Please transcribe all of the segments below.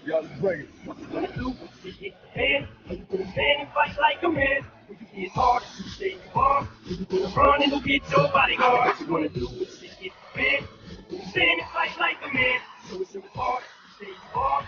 Y'all just bring it. What you gonna do? Get your hand. Are you gonna stand and fight like a man? When you get hard, you stay calm. Are you gonna run and go get your bodyguard? What you gonna do? Get your hand. Are you gonna stand and fight like a man? So it's hard, stay calm.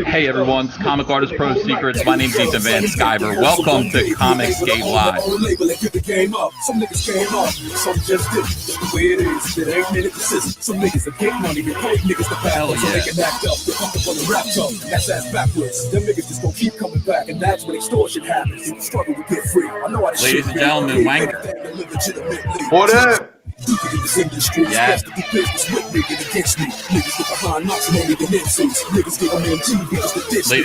Hey everyone, it's Comic Artist Pro Secrets. My name's Ethan Van Sciver. Welcome to Comics Gate Live. Some niggas came up, some just did. The way it is, it ain't many persist. Some niggas that get money, they pay niggas to back up so they can act up. They're up on the rap tongue, that's ass backwards. Them niggas just gonna keep coming back, and that's when extortion happens. You struggle to get free. I know I Ladies and gentlemen, Wang. What up? Yeah. Ladies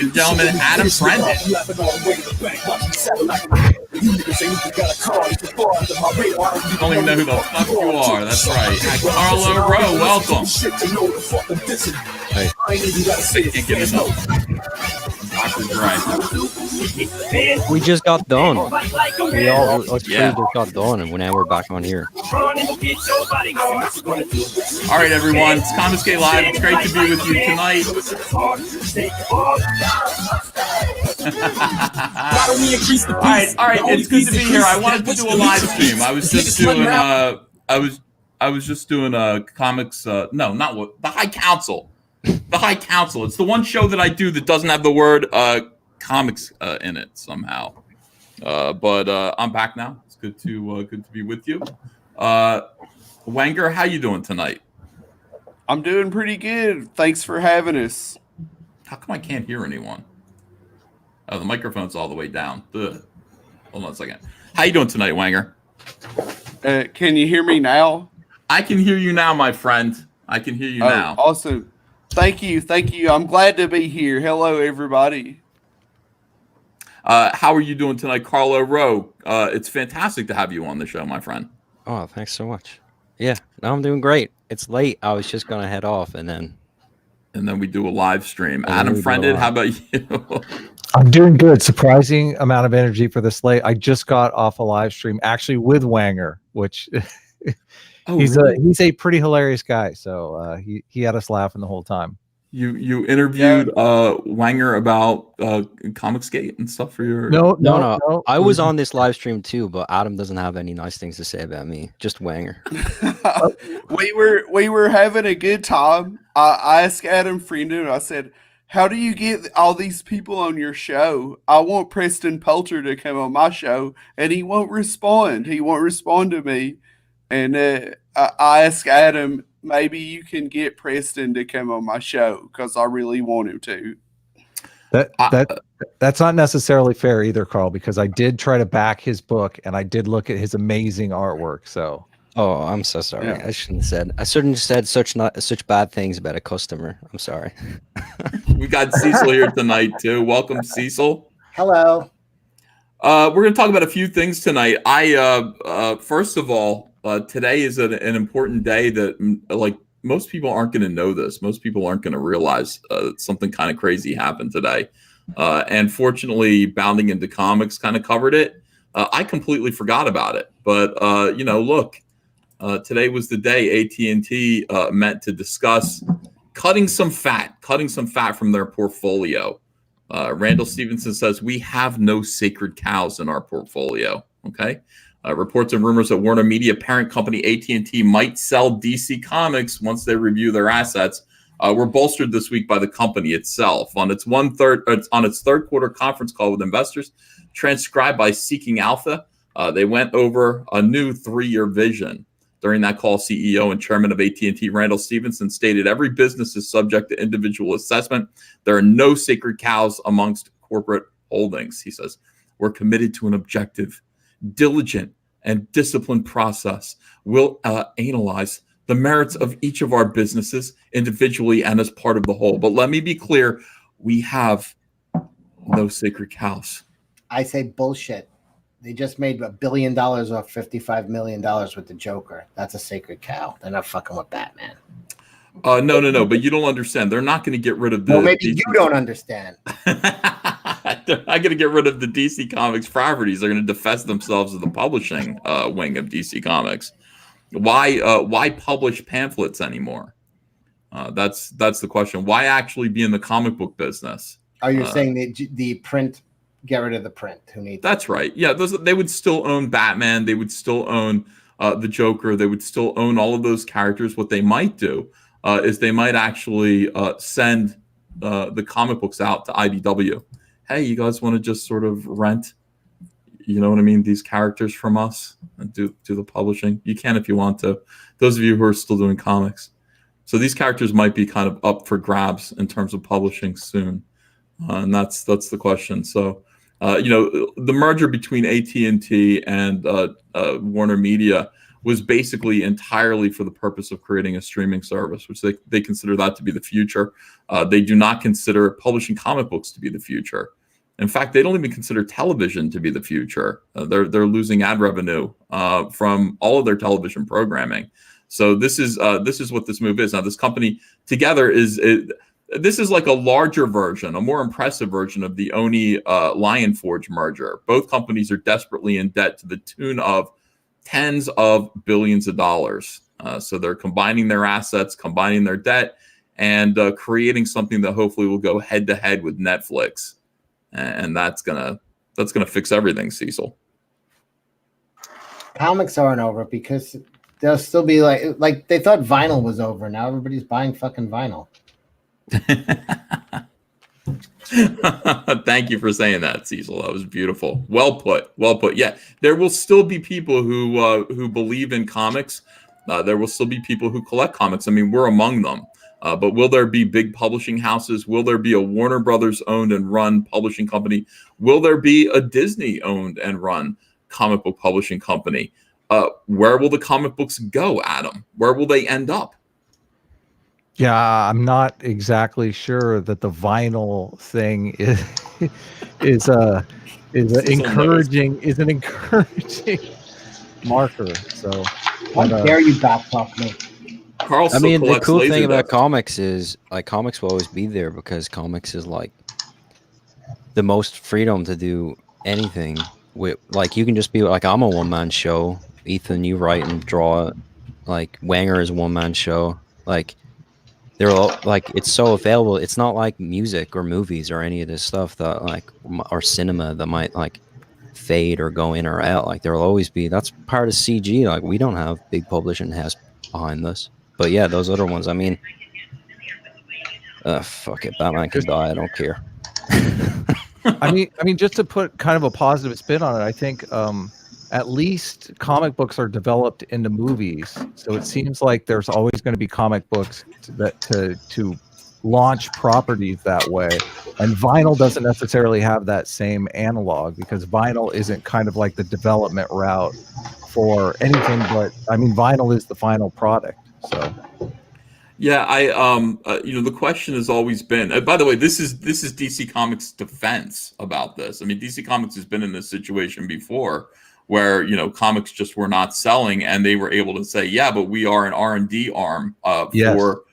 and gentlemen, Adam Brendan. Don't even know who the fuck you are. That's right. Carlo Rowe, welcome. Hey. I can't get enough. Dr. Dre. We just got done. We all just got done, and now we're back on here. All right, everyone. It's Comics Gate Live. It's great to be with you tonight. all right. It's good to be here. I wanted to do a live stream. I was just doing. I was just doing comics. No, not what the High Council. The High Council. It's the one show that I do that doesn't have the word comics in it somehow. But I'm back now. It's good to be with you. Wanger, how you doing tonight? I'm doing pretty good. Thanks for having us. How come I can't hear anyone? Oh, the microphone's all the way down. Ugh. Hold on a second. How you doing tonight, Wanger? Can you hear me now? I can hear you now, my friend. I can hear you now. Awesome. Thank you. I'm glad to be here. Hello, everybody. How are you doing tonight, Carlo Rowe? It's fantastic to have you on the show, my friend. Oh, thanks so much. Yeah, no, I'm doing great. It's late. I was just gonna head off, and then we do a live stream. Adam Friended, how about you? I'm doing good. Surprising amount of energy for this late. I just got off a live stream actually with Wanger, which he's a pretty hilarious guy. So he had us laughing the whole time. You interviewed Wanger about Comicsgate and stuff for your No. I was on this live stream too, but Adam doesn't have any nice things to say about me. Just Wanger. we were having a good time. I asked Adam Frienden, I said, how do you get all these people on your show? I want Preston Pelter to come on my show, and he won't respond. He won't respond to me. And I asked Adam, maybe you can get Preston to come on my show because I really want him to. That's not necessarily fair either, Carl, because I did try to back his book and I did look at his amazing artwork. So, I'm so sorry. Yeah. I shouldn't have said such bad things about a customer. I'm sorry. We got Cecil here tonight too. Welcome, Cecil. Hello. We're going to talk about a few things tonight. First of all, today is an important day that most people aren't going to know this. Most people aren't going to realize something kind of crazy happened today. And fortunately, Bounding into Comics kind of covered it. I completely forgot about it. But, look, today was the day AT&T met to discuss cutting some fat from their portfolio. Randall Stevenson says, we have no sacred cows in our portfolio. Okay. Reports and rumors that Warner Media parent company AT&T might sell DC Comics once they review their assets were bolstered this week by the company itself. On its third quarter conference call with investors, transcribed by Seeking Alpha, they went over a new 3-year vision. During that call, CEO and chairman of AT&T, Randall Stevenson, stated every business is subject to individual assessment. There are no sacred cows amongst corporate holdings. He says, we're committed to an objective, diligent, and disciplined process. We'll analyze the merits of each of our businesses individually and as part of the whole. But let me be clear, we have no sacred cows. I say bullshit. They just made $1 billion off $55 million with the Joker. That's a sacred cow. They're not fucking with Batman. No. But you don't understand. They're not going to get rid of the. Well, maybe you don't understand. They're not going to get rid of the DC Comics properties. They're going to divest themselves of the publishing wing of DC Comics. Why publish pamphlets anymore? That's the question. Why actually be in the comic book business? Are you saying the print? Get rid of the print. Who needs? That's right. Yeah, they would still own Batman. They would still own the Joker. They would still own all of those characters. What they might do is they might actually send the comic books out to IDW. Hey, you guys want to just sort of rent, you know what I mean, these characters from us and do the publishing? You can if you want to. Those of you who are still doing comics. So these characters might be kind of up for grabs in terms of publishing soon. And that's the question. So, the merger between AT&T and Warner Media was basically entirely for the purpose of creating a streaming service, which they consider that to be the future. They do not consider publishing comic books to be the future. In fact, they don't even consider television to be the future. They're losing ad revenue from all of their television programming. So this is what this move is. Now, this company together this is like a larger version, a more impressive version of the Oni Lionforge merger. Both companies are desperately in debt to the tune of tens of billions of dollars. So they're combining their assets, combining their debt, and creating something that hopefully will go head to head with Netflix. And that's gonna fix everything, Cecil. Comics aren't over because they'll still be like they thought vinyl was over. Now everybody's buying fucking vinyl. Thank you for saying that, Cecil. That was beautiful. Well put. Well put. Yeah, there will still be people who believe in comics. There will still be people who collect comics. I mean, we're among them. But will there be big publishing houses? Will there be a Warner Brothers owned and run publishing company? Will there be a Disney owned and run comic book publishing company? Where will the comic books go, Adam? Where will they end up? Yeah, I'm not exactly sure that the vinyl thing is an encouraging marker. So how dare you backtalk me? Carl I mean, the cool thing about dust. comics is like comics will always be there because comics is like the most freedom to do anything with. Like you can just be like, I'm a one-man show. Ethan, you write and draw. Like Wanger is a one-man show. Like they're all like, it's so available. It's not like music or movies or any of this stuff that like, or cinema that might like fade or go in or out. Like there'll always be, that's part of CG. Like we don't have big publishing house behind this. But yeah, those other ones, I mean, fuck it, Batman can die, I don't care. I mean, just to put kind of a positive spin on it, I think at least comic books are developed into movies. So it seems like there's always going to be comic books to launch properties that way. And vinyl doesn't necessarily have that same analog because vinyl isn't kind of like the development route for anything. But I mean, vinyl is the final product. So. Yeah, the question has always been. By the way, this is DC Comics' defense about this. I mean, DC Comics has been in this situation before, where comics just were not selling, and they were able to say, "Yeah, but we are an R&D arm for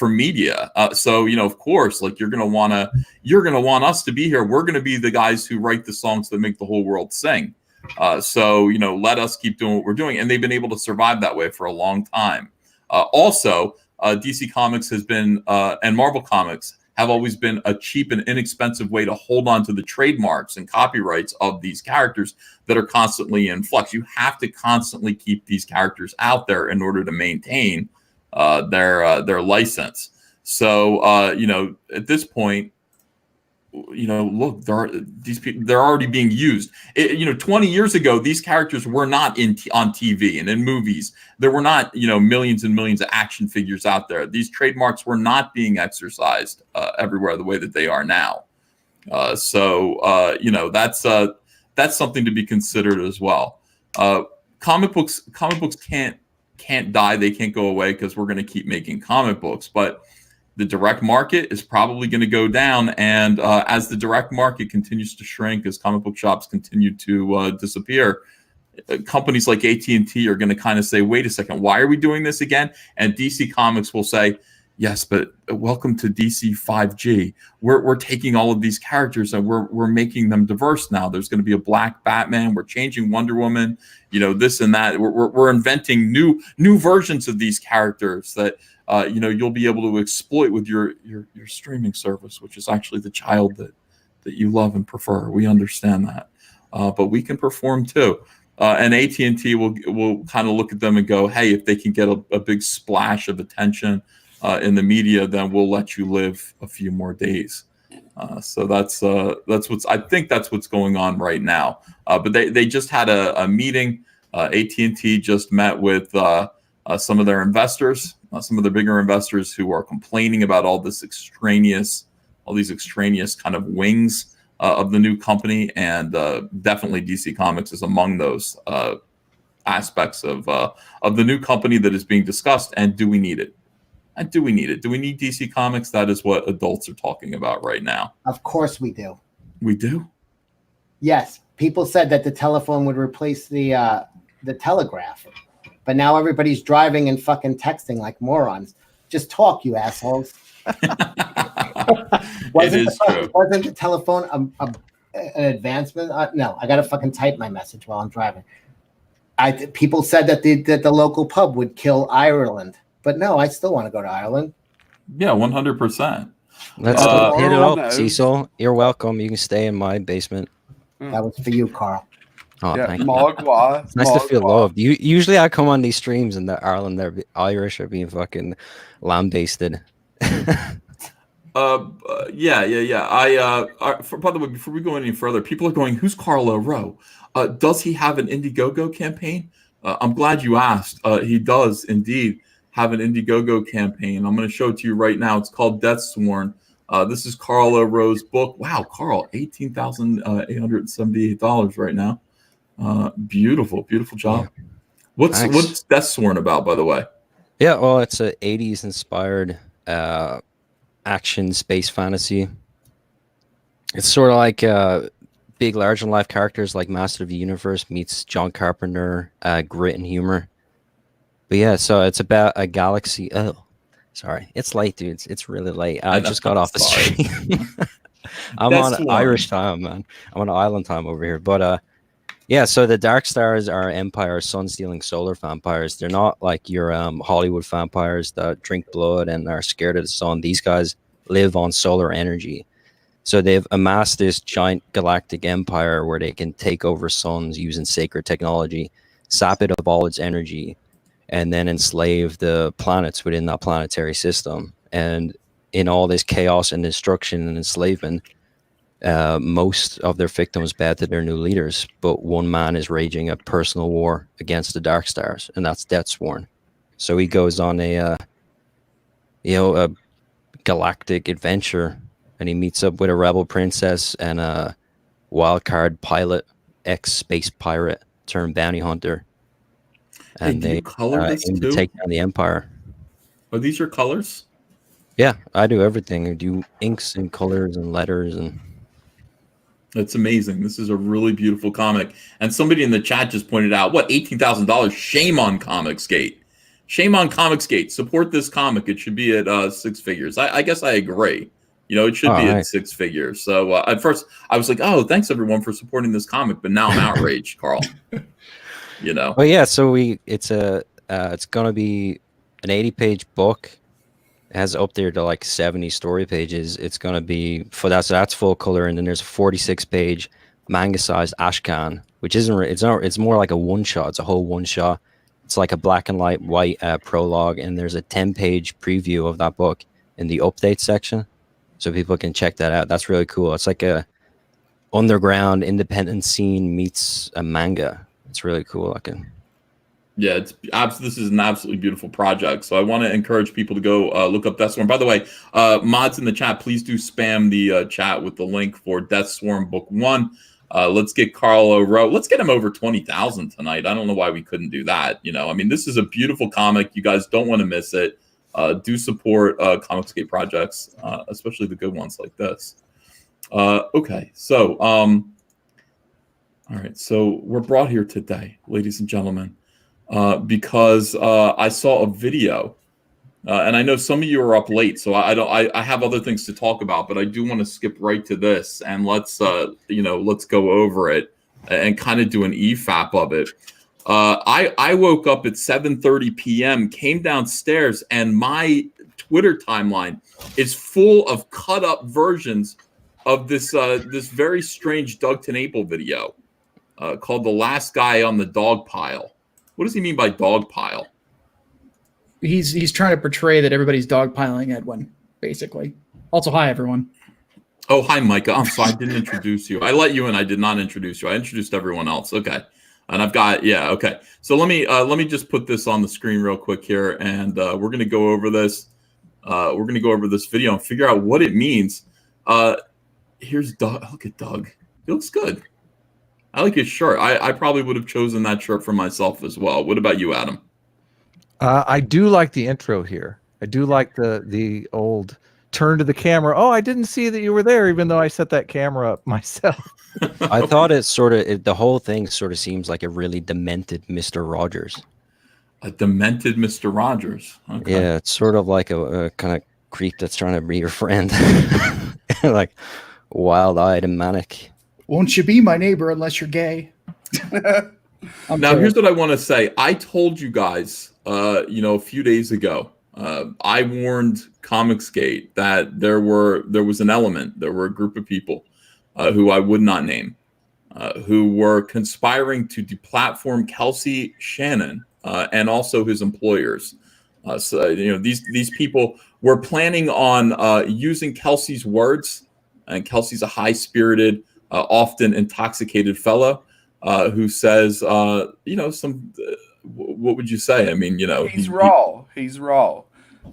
media." So of course, like you're gonna want us to be here. We're gonna be the guys who write the songs that make the whole world sing. So let us keep doing what we're doing, and they've been able to survive that way for a long time. Also, DC Comics has been, and Marvel Comics have always been a cheap and inexpensive way to hold on to the trademarks and copyrights of these characters that are constantly in flux. You have to constantly keep these characters out there in order to maintain their license. So, at this point, look, these people, they're already being used. 20 years ago, these characters were not on TV and in movies. There were not, millions and millions of action figures out there. These trademarks were not being exercised everywhere the way that they are now. So that's something to be considered as well. Comic books can't die. They can't go away because we're going to keep making comic books, but the direct market is probably going to go down. And as the direct market continues to shrink, as comic book shops continue to disappear, companies like AT&T are going to kind of say, wait a second, why are we doing this again? And DC Comics will say, yes, but welcome to DC 5G. We're taking all of these characters and we're making them diverse now. There's going to be a black Batman. We're changing Wonder Woman, this and that. We're inventing new versions of these characters that you'll be able to exploit with your streaming service, which is actually the child that you love and prefer. We understand that, but we can perform too. And AT&T will kind of look at them and go, hey, if they can get a big splash of attention in the media, then we'll let you live a few more days. So that's what's going on right now. But they just had a meeting. AT&T just met with some of their investors, some of the bigger investors who are complaining about all these extraneous kind of wings of the new company, and definitely DC Comics is among those aspects of the new company that is being discussed. And do we need it? And do we need it? Do we need DC Comics? That is what adults are talking about right now. Of course we do. We do? Yes. People said that the telephone would replace the telegraph. But now everybody's driving and fucking texting like morons. Just talk, you assholes. Wasn't the telephone an advancement? No, I got to fucking type my message while I'm driving. People said that the local pub would kill Ireland. But no, I still want to go to Ireland. Yeah, 100%. Let's hit it up, Cecil. You're welcome. You can stay in my basement. That was for you, Carl. Oh, Yeah, thank you. Mogwai. It's nice to feel loved. Usually I come on these streams and the Ireland, they're Irish are being fucking lambasted. Yeah. By the way, before we go any further, people are going, who's Carlo Ro? Does he have an IndieGoGo campaign? I'm glad you asked. He does indeed have an IndieGoGo campaign. I'm going to show it to you right now. It's called DEATHSWORN. This is Carlo Ro's book. Wow, Carl, $18,878 right now. Beautiful job. Yeah. What's DEATHSWORN about, by the way? Yeah, well, it's a 80s inspired action space fantasy. It's sort of like big, larger than life characters like Master of the Universe meets John Carpenter, grit and humor. But yeah, so it's about a galaxy. Oh, sorry, it's late, dude. It's really late. I just got off the stream. I'm on Irish time, man. I'm on island time over here. But yeah, so the Dark Stars are Empire sun-stealing solar vampires. They're not like your Hollywood vampires that drink blood and are scared of the sun. These guys live on solar energy. So they've amassed this giant galactic empire where they can take over suns using sacred technology, sap it of all its energy, and then enslave the planets within that planetary system. And in all this chaos and destruction and enslavement, most of their victims bow to their new leaders, but one man is raging a personal war against the Dark Stars, and that's DEATHSWORN. So he goes on a galactic adventure, and he meets up with a rebel princess and a wildcard pilot, ex-space pirate turned bounty hunter, and they aim to take down the Empire. Are these your colors? Yeah, I do everything. I do inks and colors and letters and. It's amazing. This is a really beautiful comic. And somebody in the chat just pointed out, what, $18,000? Shame on Comicsgate. Shame on Comicsgate. Support this comic. It should be at 6 figures. I guess I agree. It should be at 6 figures. So at first I was like, oh, thanks everyone for supporting this comic. But now I'm outraged, Carl. Well, yeah. So it's going to be an 80-page book. It has up there to like 70 story pages. It's going to be that's full color, and then there's a 46-page manga-sized Ashcan, which it's more like a one-shot. It's a whole one-shot. It's like a black and white prologue, and there's a 10-page preview of that book in the update section, so people can check that out. That's really cool. It's like a underground independent scene meets a manga. It's really cool. Yeah, this is an absolutely beautiful project. So I want to encourage people to go look up DEATHSWORN. By the way, mods in the chat, please do spam the chat with the link for DEATHSWORN Book 1. Let's get Carlo Ro. Let's get him over 20,000 tonight. I don't know why we couldn't do that. This is a beautiful comic. You guys don't want to miss it. Do support Comicsgate projects, especially the good ones like this. Okay, so all right. So we're brought here today, ladies and gentlemen, because I saw a video, and I know some of you are up late, so I have other things to talk about, but I do want to skip right to this, and let's go over it and kind of do an EFAP of it. I woke up at 7:30 p.m., came downstairs, and my Twitter timeline is full of cut up versions of this very strange Doug TENNAPEL video called "The Last Guy on the Dog Pile." What does he mean by dog pile? He's trying to portray that everybody's dogpiling Edwin, basically. Also, hi everyone. Oh, hi, Micah. I'm sorry, I didn't introduce you. I let you in. I did not introduce you. I introduced everyone else. Okay, and I've got okay. So let me just put this on the screen real quick here, and we're gonna go over this. We're gonna go over this video and figure out what it means. Here's Doug. Look at Doug. He looks good. I like his shirt. I probably would have chosen that shirt for myself as well. What about you, Adam? I do like the intro here. I do like the old turn to the camera. Oh, I didn't see that you were there, even though I set that camera up myself. I thought the whole thing sort of seems like a really demented Mr. Rogers. A demented Mr. Rogers. Okay. Yeah, it's sort of like a kind of creep that's trying to be your friend. Like wild-eyed and manic. Won't you be my neighbor unless you're gay? Now, here's what I want to say. I told you guys, a few days ago, I warned Comicsgate that there was an element, there were a group of people who I would not name, who were conspiring to deplatform Kelsey Shannon and also his employers. So these people were planning on using Kelsey's words, and Kelsey's a high-spirited, often intoxicated fellow who says, what would you say? I mean, he's raw. He's raw.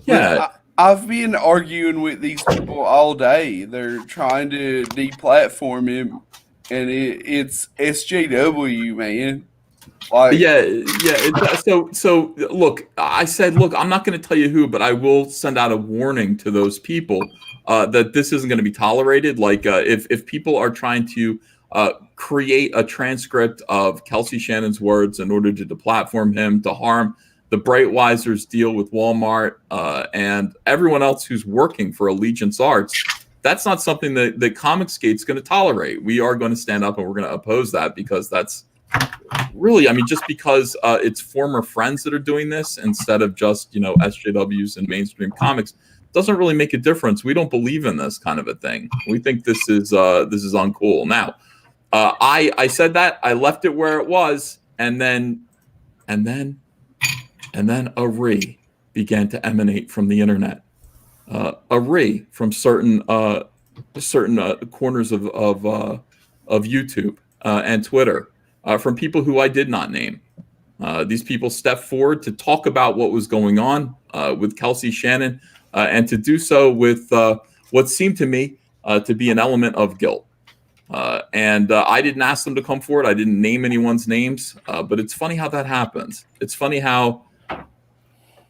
Yeah. I've been arguing with these people all day. They're trying to deplatform him, and it's SJW, man. Like, So look, I said, look, I'm not going to tell you who, but I will send out a warning to those people that this isn't going to be tolerated. Like, if people are trying to create a transcript of Kelsey Shannon's words in order to deplatform him, to harm the Brightwisers deal with Walmart and everyone else who's working for Allegiance Arts, that's not something that Comicsgate's going to tolerate. We are going to stand up and we're going to oppose that, because that's really, just because it's former friends that are doing this instead of just, SJWs and mainstream comics doesn't really make a difference. We don't believe in this kind of a thing. We think this is uncool. Now, I said that, I left it where it was, and then a re began to emanate from the internet. A re from certain corners of YouTube and Twitter, from people who I did not name. These people stepped forward to talk about what was going on with Kelsey Shannon, and to do so with what seemed to me to be an element of guilt. And I didn't ask them to come forward. I didn't name anyone's names, but it's funny how that happens. It's funny how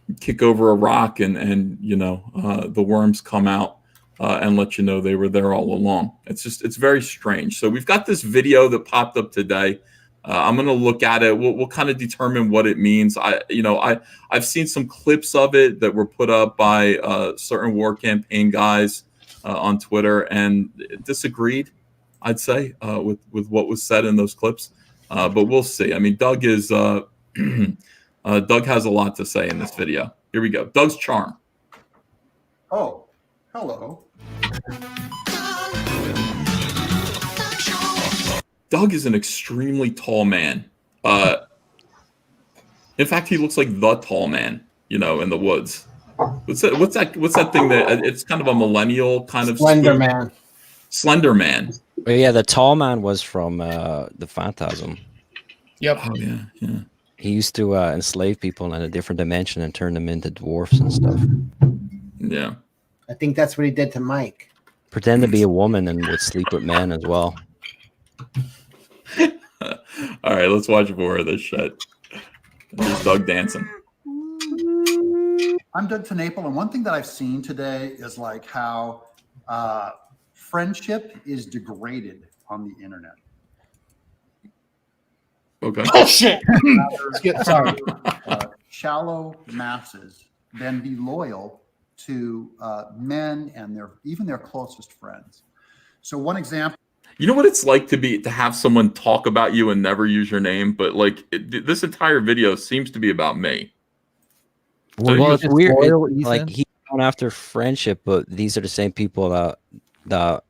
you kick over a rock and the worms come out and let you know they were there all along. It's very strange. So we've got this video that popped up today. I'm going to look at it. We'll kind of determine what it means. I've seen some clips of it that were put up by certain war campaign guys on Twitter, and disagreed, I'd say, with what was said in those clips. But we'll see. Doug is Doug has a lot to say in this video. Here we go. Doug's charm. Oh, hello. Doug is an extremely tall man. In fact, he looks like the tall man, in the woods. What's that thing that it's kind of a millennial kind of Slender Man. Slender Man. But yeah, the tall man was from the Phantasm. Yep. Oh yeah. He used to enslave people in a different dimension and turn them into dwarfs and stuff. Yeah. I think that's what he did to Mike. Pretend to be a woman and would sleep with men as well. All right, let's watch more of this shit. There's Doug dancing. I'm Doug TENNAPEL, and one thing that I've seen today is like how friendship is degraded on the internet. Okay. Oh shit! Sorry. Shallow masses then be loyal to men and even their closest friends. So one example. You know what it's like to have someone talk about you and never use your name, but like this entire video seems to be about me. So Well, it's weird. loyal, Like Ethan? he's going after friendship, but these are the same people that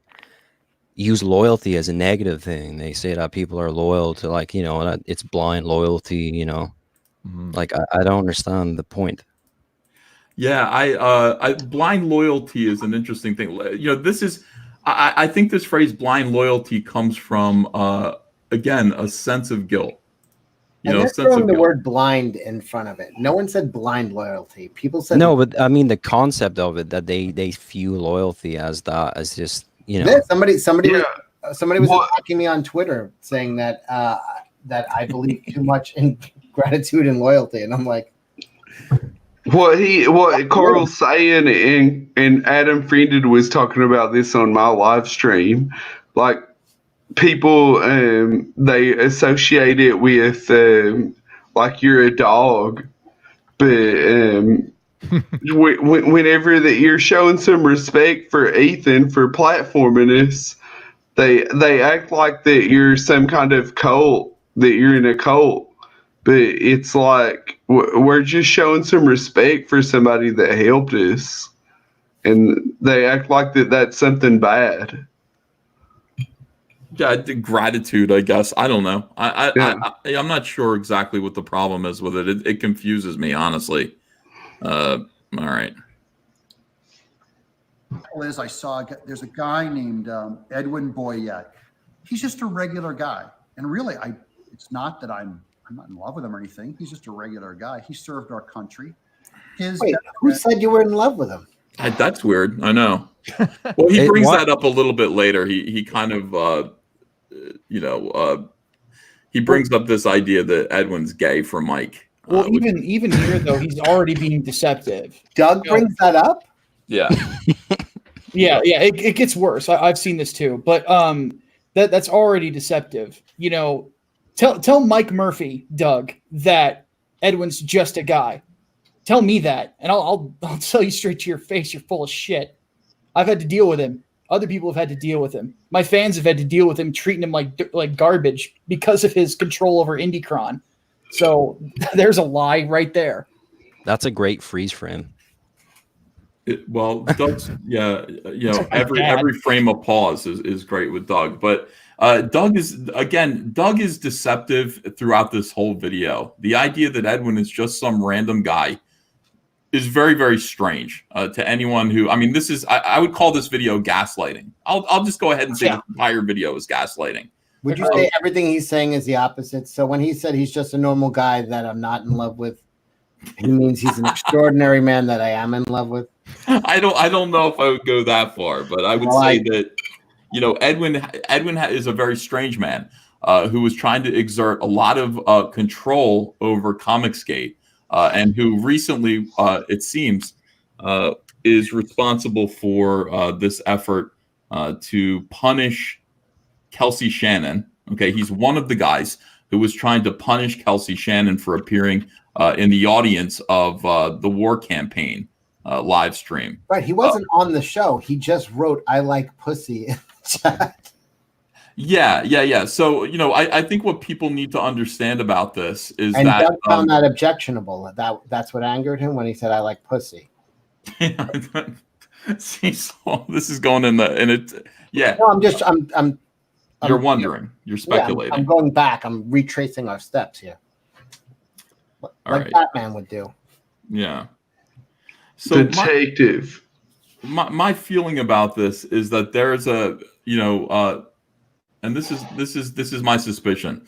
use loyalty as a negative thing. They say that people are loyal to, like, you know, that it's blind loyalty. You know, like I don't understand the point. Yeah, I blind loyalty is an interesting thing. You know, this is I think this phrase blind loyalty comes from again a sense of guilt. You And know, they're sense throwing of the guilt. word blind in front of it. No one said blind loyalty. People said No, but I mean the concept of it, that they view loyalty as that, as just, you know. Yeah, somebody Yeah. was What- attacking me on Twitter saying that that I believe too much in gratitude and loyalty, and I'm like, What Carl's saying, and Adam Friended was talking about this on my live stream, like people they associate it with like you're a dog, but whenever that you're showing some respect for Ethan for platforming us, they act like that you're some kind of cult, that you're in a cult. But it's like we're just showing some respect for somebody that helped us, and they act like that's something bad. Yeah, gratitude, I guess. I don't know. Yeah. I'm not sure exactly what the problem is with it. It confuses me, honestly. All right. Is I saw there's a guy named Edwin Boyette. He's just a regular guy, and really, it's not that I'm not in love with him or anything. He's just a regular guy. He served our country. wait, who said you were in love with him? That's weird. I know. Well, he brings that up a little bit later. He kind of, he brings up this idea that Edwin's gay for Mike. Well, even here though, he's already being deceptive. Doug brings that up. Yeah. Yeah. It gets worse. I've seen this too, but that's already deceptive. You know, tell Mike Murphy, Doug, that Edwin's just a guy. Tell me that, and I'll tell you straight to your face, you're full of shit. I've had to deal with him. Other people have had to deal with him. My fans have had to deal with him, treating him like garbage because of his control over Indicron. So there's a lie right there. That's a great freeze frame. Well, Doug's, every frame of pause is great with Doug, but Doug is deceptive throughout this whole video. The idea that Edwin is just some random guy is very, very strange to anyone who, I mean, I would call this video gaslighting. I'll just go ahead and say the entire video is gaslighting. Would you say everything he's saying is the opposite? So when he said he's just a normal guy that I'm not in love with, he means he's an extraordinary man that I am in love with? I don't know if I would go that far, but I would say that, Edwin is a very strange man who was trying to exert a lot of control over Comicsgate, and who recently, it seems, is responsible for this effort to punish Kelsey Shannon. Okay, he's one of the guys who was trying to punish Kelsey Shannon for appearing in the audience of the war campaign live stream. Right, he wasn't on the show. He just wrote, "I like pussy" in the chat. Yeah. So, I think what people need to understand about this is that Doug found that objectionable. That's what angered him when he said, "I like pussy." See, so this is going in it. Yeah. No, I'm You're wondering. You're speculating. I'm going back. I'm retracing our steps here, like Batman would do. Yeah. So detective. My feeling about this is that there's a and this is my suspicion.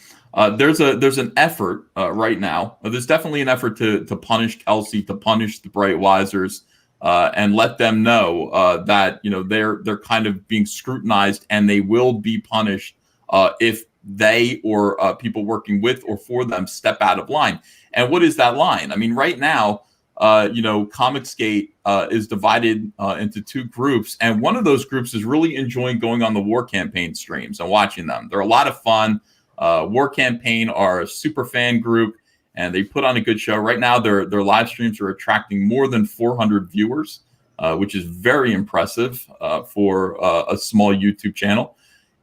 There's an effort right now. There's definitely an effort to punish Kelsey, to punish the Bright Wisers, and let them know that they're kind of being scrutinized, and they will be punished if they or people working with or for them step out of line. And what is that line? I mean, right now, Comicsgate is divided into two groups, and one of those groups is really enjoying going on the war campaign streams and watching them. They're a lot of fun. War Campaign are a super fan group, and they put on a good show. Right now, their live streams are attracting more than 400 viewers, which is very impressive for a small YouTube channel.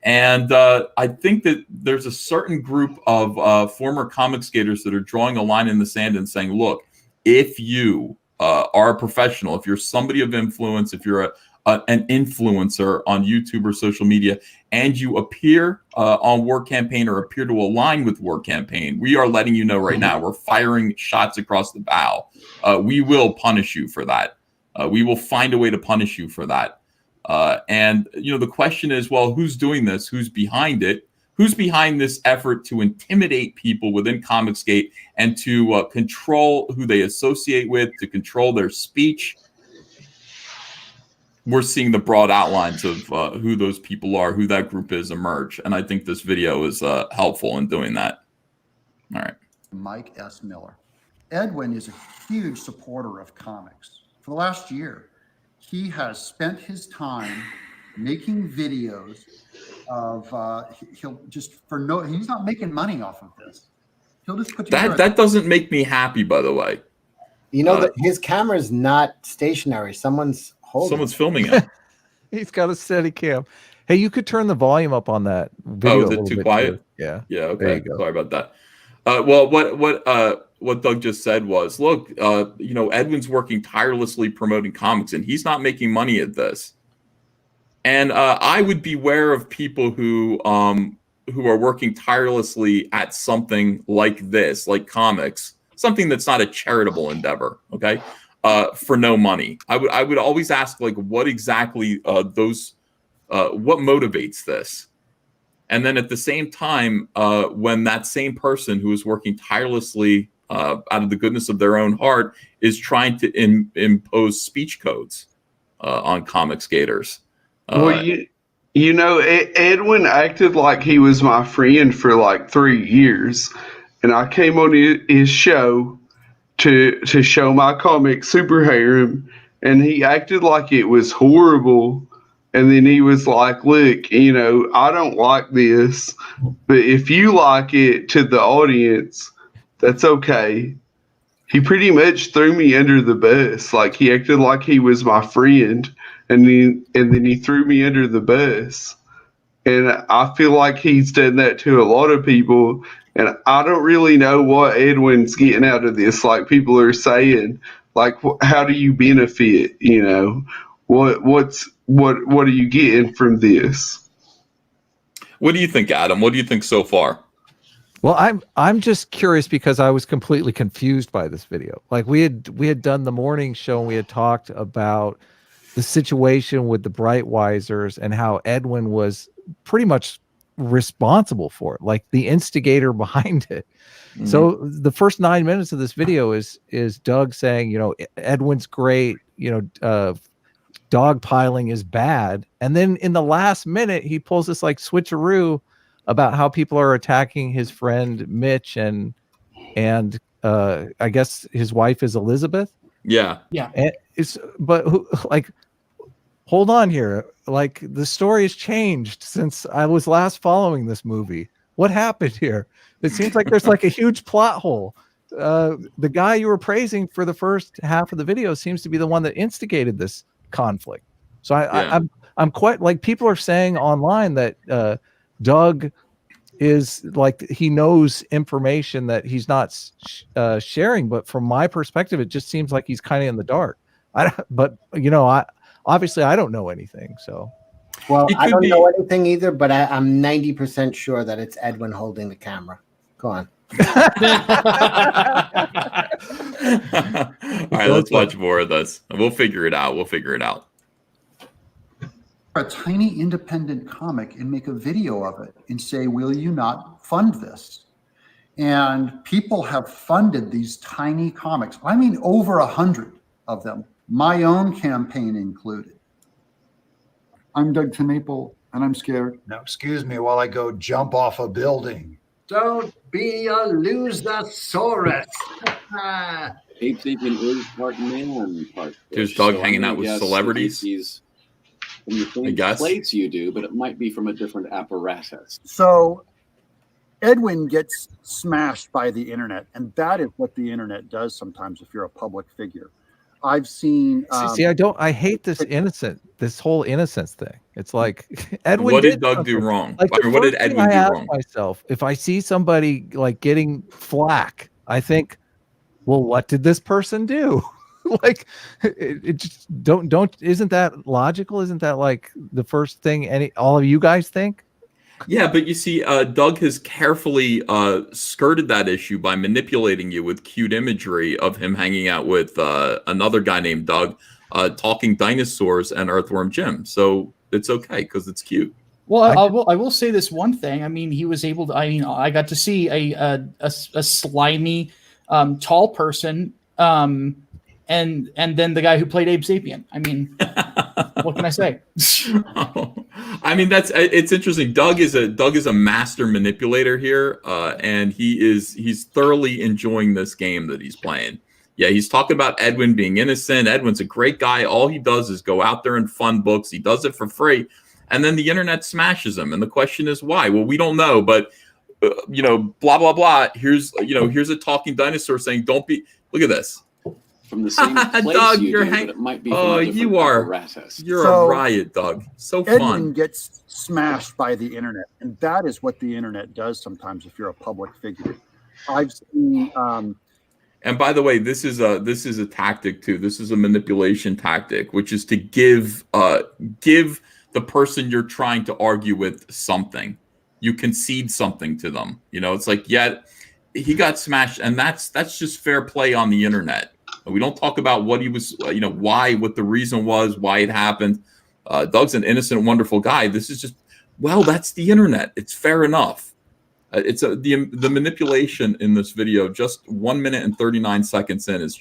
And I think that there's a certain group of former comic skaters that are drawing a line in the sand and saying, look, if you are a professional, if you're somebody of influence, if you're an influencer on YouTube or social media, and you appear on War Campaign or appear to align with War Campaign, we are letting you know right now, we're firing shots across the bow. We will punish you for that. We will find a way to punish you for that. And, you know, the question is, well, who's doing this? Who's behind it? Who's behind this effort to intimidate people within Comicsgate and to control who they associate with, to control their speech? We're seeing the broad outlines of who those people are, who that group is emerge. And I think this video is helpful in doing that. All right. Mike S. Miller. Edwin is a huge supporter of comics. For the last year, he has spent his time making videos of, he'll just, he's not making money off of this. He'll just put together. That doesn't make me happy, by the way. You know that his camera is not stationary. Someone's filming it. He's got a steady cam. Hey, you could turn the volume up on that video. Oh, is it too quiet? Too. Yeah. Yeah. Okay. There you go. Sorry about that. Well, what Doug just said was, look, you know, Edwin's working tirelessly promoting comics, and he's not making money at this. And I would beware of people who are working tirelessly at something like this, like comics, something that's not a charitable endeavor. Okay. For no money. I would always ask, like, what exactly what motivates this? And then at the same time, when that same person who is working tirelessly out of the goodness of their own heart is trying to impose speech codes on comic skaters. Well, you know, Edwin acted like he was my friend for like 3 years, and I came on his show to show my comic Super Harem, and he acted like it was horrible. And then he was like, look, you know, I don't like this, but if you like it, to the audience, that's okay. He pretty much threw me under the bus. Like, he acted like he was my friend, and then he threw me under the bus. And I feel like he's done that to a lot of people. And I don't really know what Edwin's getting out of this. Like, people are saying, like, how do you benefit? You know, what are you getting from this? What do you think, Adam? What do you think so far? Well, I'm just curious because I was completely confused by this video. Like, we had done the morning show and we had talked about the situation with the Brightwisers and how Edwin was pretty much responsible for it, like the instigator behind it. Mm-hmm. So the first 9 minutes of this video is Doug saying, you know, Edwin's great, you know, dogpiling is bad. And then in the last minute, he pulls this like switcheroo about how people are attacking his friend Mitch and I guess his wife is Elizabeth. Yeah. Yeah. And like, hold on here. Like, the story has changed since I was last following this movie. What happened here? It seems like there's like a huge plot hole. The guy you were praising for the first half of the video seems to be the one that instigated this conflict. So I'm quite, like, people are saying online that Doug is like, he knows information that he's not sharing, but from my perspective, it just seems like he's kind of in the dark. But you know, obviously I don't know anything. So, well, I don't know anything either, but I'm 90% sure that it's Edwin holding the camera. Go on. All right, let's watch more of this. We'll figure it out. A tiny independent comic and make a video of it and say, will you not fund this? And people have funded these tiny comics. I mean, over 100 of them, my own campaign included. I'm Doug TENNAPEL, and I'm scared. Now, excuse me while I go jump off a building. Don't be a loser-saurus. Ape thinking is part man, part fish. There's Doug hanging out with celebrities. He's from the same plates you do, but it might be from a different apparatus. So Edwin gets smashed by the internet, and that is what the internet does sometimes if you're a public figure. I've seen. See, I hate this whole innocence thing. It's like Edwin. What did Doug do wrong? Like, I mean, what did Edwin do wrong? Myself, if I see somebody like getting flack, I think, well, what did this person do? Like, it just don't. Isn't that logical? Isn't that like the first thing all of you guys think? Yeah, but you see, Doug has carefully skirted that issue by manipulating you with cute imagery of him hanging out with another guy named Doug, talking dinosaurs and Earthworm Jim. So it's okay because it's cute. Well, I will say this one thing. I mean, he was able to. I mean, I got to see a slimy, tall person, and then the guy who played Abe Sapien. I mean, what can I say? I mean, it's interesting. Doug is a master manipulator here, and he's thoroughly enjoying this game that he's playing. Yeah, he's talking about Edwin being innocent. Edwin's a great guy. All he does is go out there and fund books. He does it for free, and then the internet smashes him. And the question is why? Well, we don't know, but blah blah blah. Here's a talking dinosaur saying, "Don't be." Look at this. From the same place Doug, you you're do, but it might be from oh, a different you are. apparatus. You're a riot, Doug. So fun. Edwin gets smashed by the internet, and that is what the internet does sometimes if you're a public figure. I've seen. And by the way, this is a tactic too. This is a manipulation tactic, which is to give the person you're trying to argue with something. You concede something to them. It's like, yeah, he got smashed, and that's just fair play on the internet. We don't talk about what he was, what the reason was, why it happened. Doug's an innocent, wonderful guy. This is just, that's the internet. It's fair enough. It's the manipulation in this video, just 1 minute and 39 seconds in, is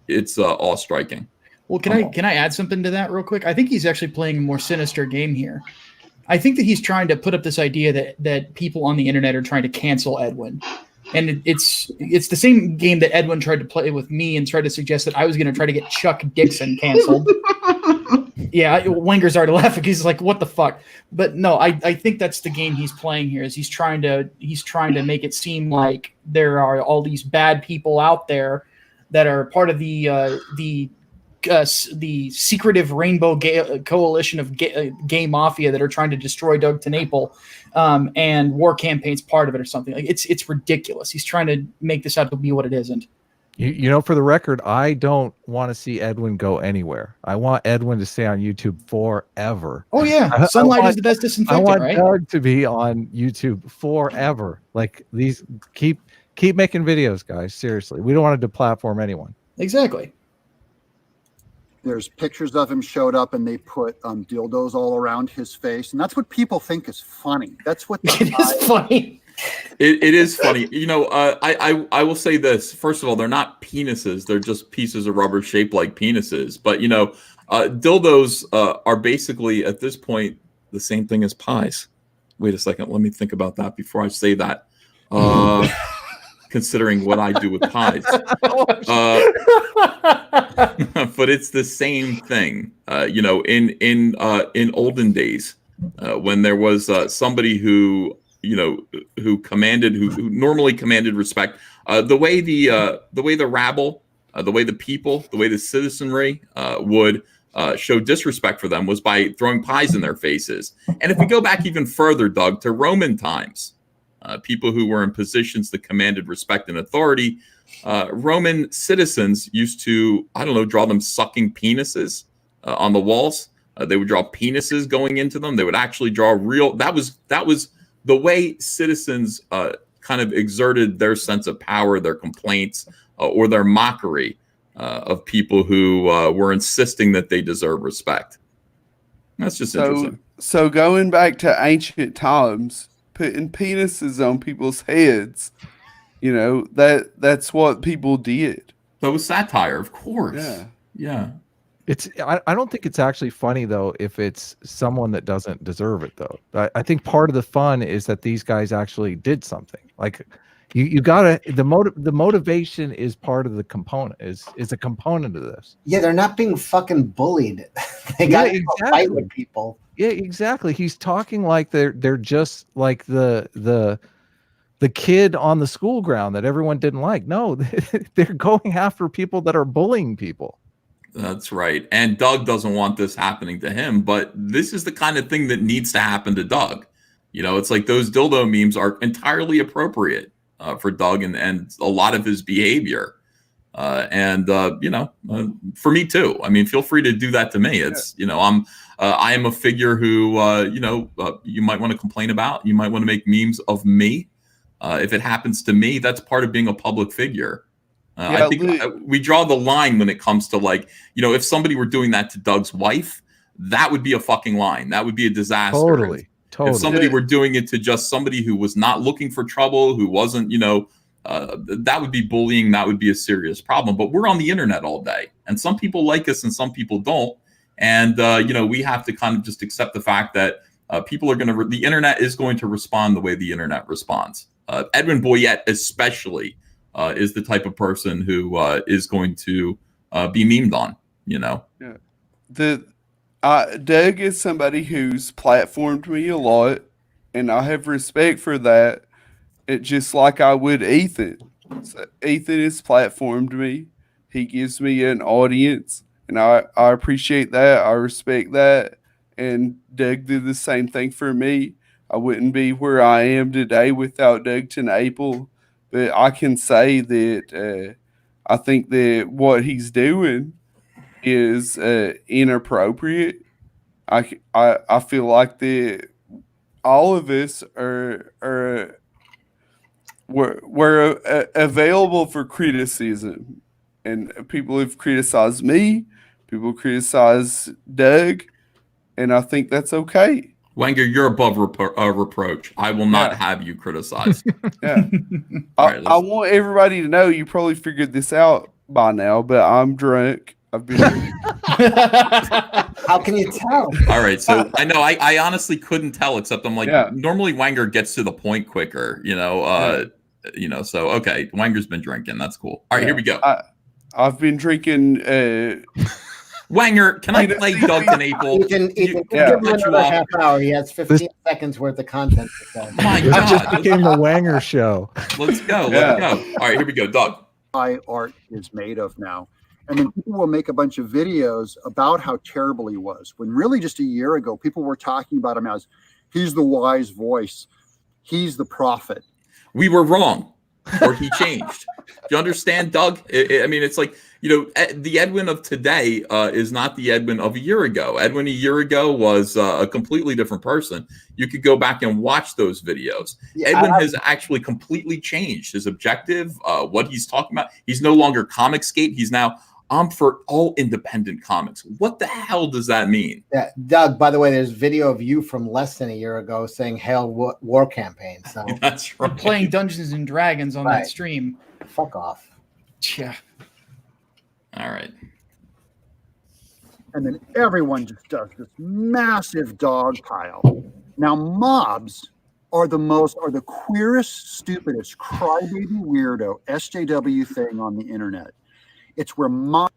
it's awe striking. Well, can I add something to that real quick? I think he's actually playing a more sinister game here. I think that he's trying to put up this idea that people on the internet are trying to cancel Edwin. And it's the same game that Edwin tried to play with me and tried to suggest that I was going to try to get Chuck Dixon canceled. Yeah, Wenger's already laughing. He's like, "What the fuck?" But no, I think that's the game he's playing here. Is he's trying to make it seem like there are all these bad people out there that are part of the secretive rainbow coalition of gay mafia that are trying to destroy Doug TENNAPEL, and War Campaign's part of it or something. Like it's ridiculous. He's trying to make this out to be what it isn't. For the record, I don't want to see Edwin go anywhere. I want Edwin to stay on YouTube forever. Oh yeah, sunlight is the best disinfectant. I want right? Doug to be on YouTube forever. Like these, keep making videos, guys. Seriously, we don't want to deplatform anyone. Exactly. There's pictures of him showed up, and they put dildos all around his face, and that's what people think is funny. That's what it is funny. It is funny. I will say this. First of all, they're not penises. They're just pieces of rubber shaped like penises. But, dildos are basically, at this point, the same thing as pies. Wait a second. Let me think about that before I say that. Considering what I do with pies. But it's the same thing. In olden days, when there was somebody who normally commanded respect, the way the rabble, the way the people, the way the citizenry would show disrespect for them was by throwing pies in their faces. And if we go back even further, Doug, to Roman times, people who were in positions that commanded respect and authority, Roman citizens used to, draw them sucking penises on the walls. They would draw penises going into them. They would actually draw real. That was the way citizens kind of exerted their sense of power, their complaints, or their mockery of people who were insisting that they deserve respect. That's just interesting. So going back to ancient times, putting penises on people's heads, that's what people did. That was satire, of course. Yeah. I don't think it's actually funny though if it's someone that doesn't deserve it though. I think part of the fun is that these guys actually did something. Like you gotta the motivation is part of the component is a component of this. Yeah, they're not being fucking bullied. They got to fight with people. Yeah, exactly. He's talking like they're just like the the kid on the school ground that everyone didn't like. No, they're going after people that are bullying people. That's right. And Doug doesn't want this happening to him, but this is the kind of thing that needs to happen to Doug. You know, it's like those dildo memes are entirely appropriate for Doug and a lot of his behavior. You know, for me too. I mean, feel free to do that to me. It's, you know, I am a figure who, you know, you might want to complain about. You might want to make memes of me. If it happens to me, that's part of being a public figure. I think we draw the line when it comes to, like, you know, if somebody were doing that to Doug's wife, that would be a fucking line. That would be a disaster. Totally. If somebody were doing it to just somebody who was not looking for trouble, who wasn't, you know, that would be bullying. That would be a serious problem. But we're on the internet all day, and some people like us and some people don't. And, you know, we have to kind of just accept the fact that people are going to, the internet is going to respond the way the internet responds. Edwin Boyette especially is the type of person who is going to be memed on, you know? Yeah. Doug is somebody who's platformed me a lot, and I have respect for that. It just like I would Ethan. So Ethan has platformed me. He gives me an audience, and I appreciate that. I respect that. And Doug did the same thing for me. I wouldn't be where I am today without Doug TENNAPEL. But I can say that I think that what he's doing is inappropriate. I feel like that all of us were available for criticism, and people have criticized me, people criticize Doug, and I think that's okay. Wenger, you're above reproach. I will not have you criticized. Yeah. I want everybody to know, you probably figured this out by now, but I'm drunk. I've been How can you tell? All right, so I know I honestly couldn't tell, except I'm like, normally Wenger gets to the point quicker, you know. You know, so okay, Wenger's been drinking. That's cool. All right, here we go. I've been drinking. Wenger, can I play Doug TENNAPEL? Ethan, give him another half hour. He has 15 seconds worth of content to say. My This God, just became the Wenger show. Let's go. Let's go. All right, here we go, Doug. Art is made of now. And then people will make a bunch of videos about how terrible he was, when really just a year ago, people were talking about him as, he's the wise voice. He's the prophet. We were wrong, or he changed. Do you understand, Doug? I mean, it's like, you know, the Edwin of today is not the Edwin of a year ago. Edwin a year ago was a completely different person. You could go back and watch those videos. Yeah, Edwin has actually completely changed his objective, what he's talking about. He's no longer Comicsgate. He's now, I'm for all independent comics. What the hell does that mean? Yeah, Doug, by the way, there's video of you from less than a year ago saying "Hail War Campaign." So that's right. Playing Dungeons and Dragons on that stream. Fuck off. Yeah. All right. And then everyone just does this massive dog pile. Now, mobs are the queerest, stupidest, crybaby weirdo SJW thing on the internet. It's where mobs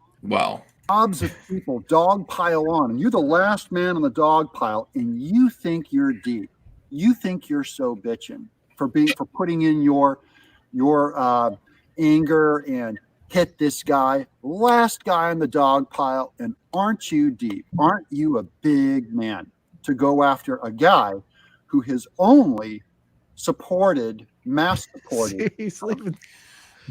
of people dog pile on, and you're the last man on the dog pile, and you think you're deep. You think you're so bitching for putting in your anger and hit this guy, last guy on the dog pile, and aren't you deep? Aren't you a big man to go after a guy who has only mass supported?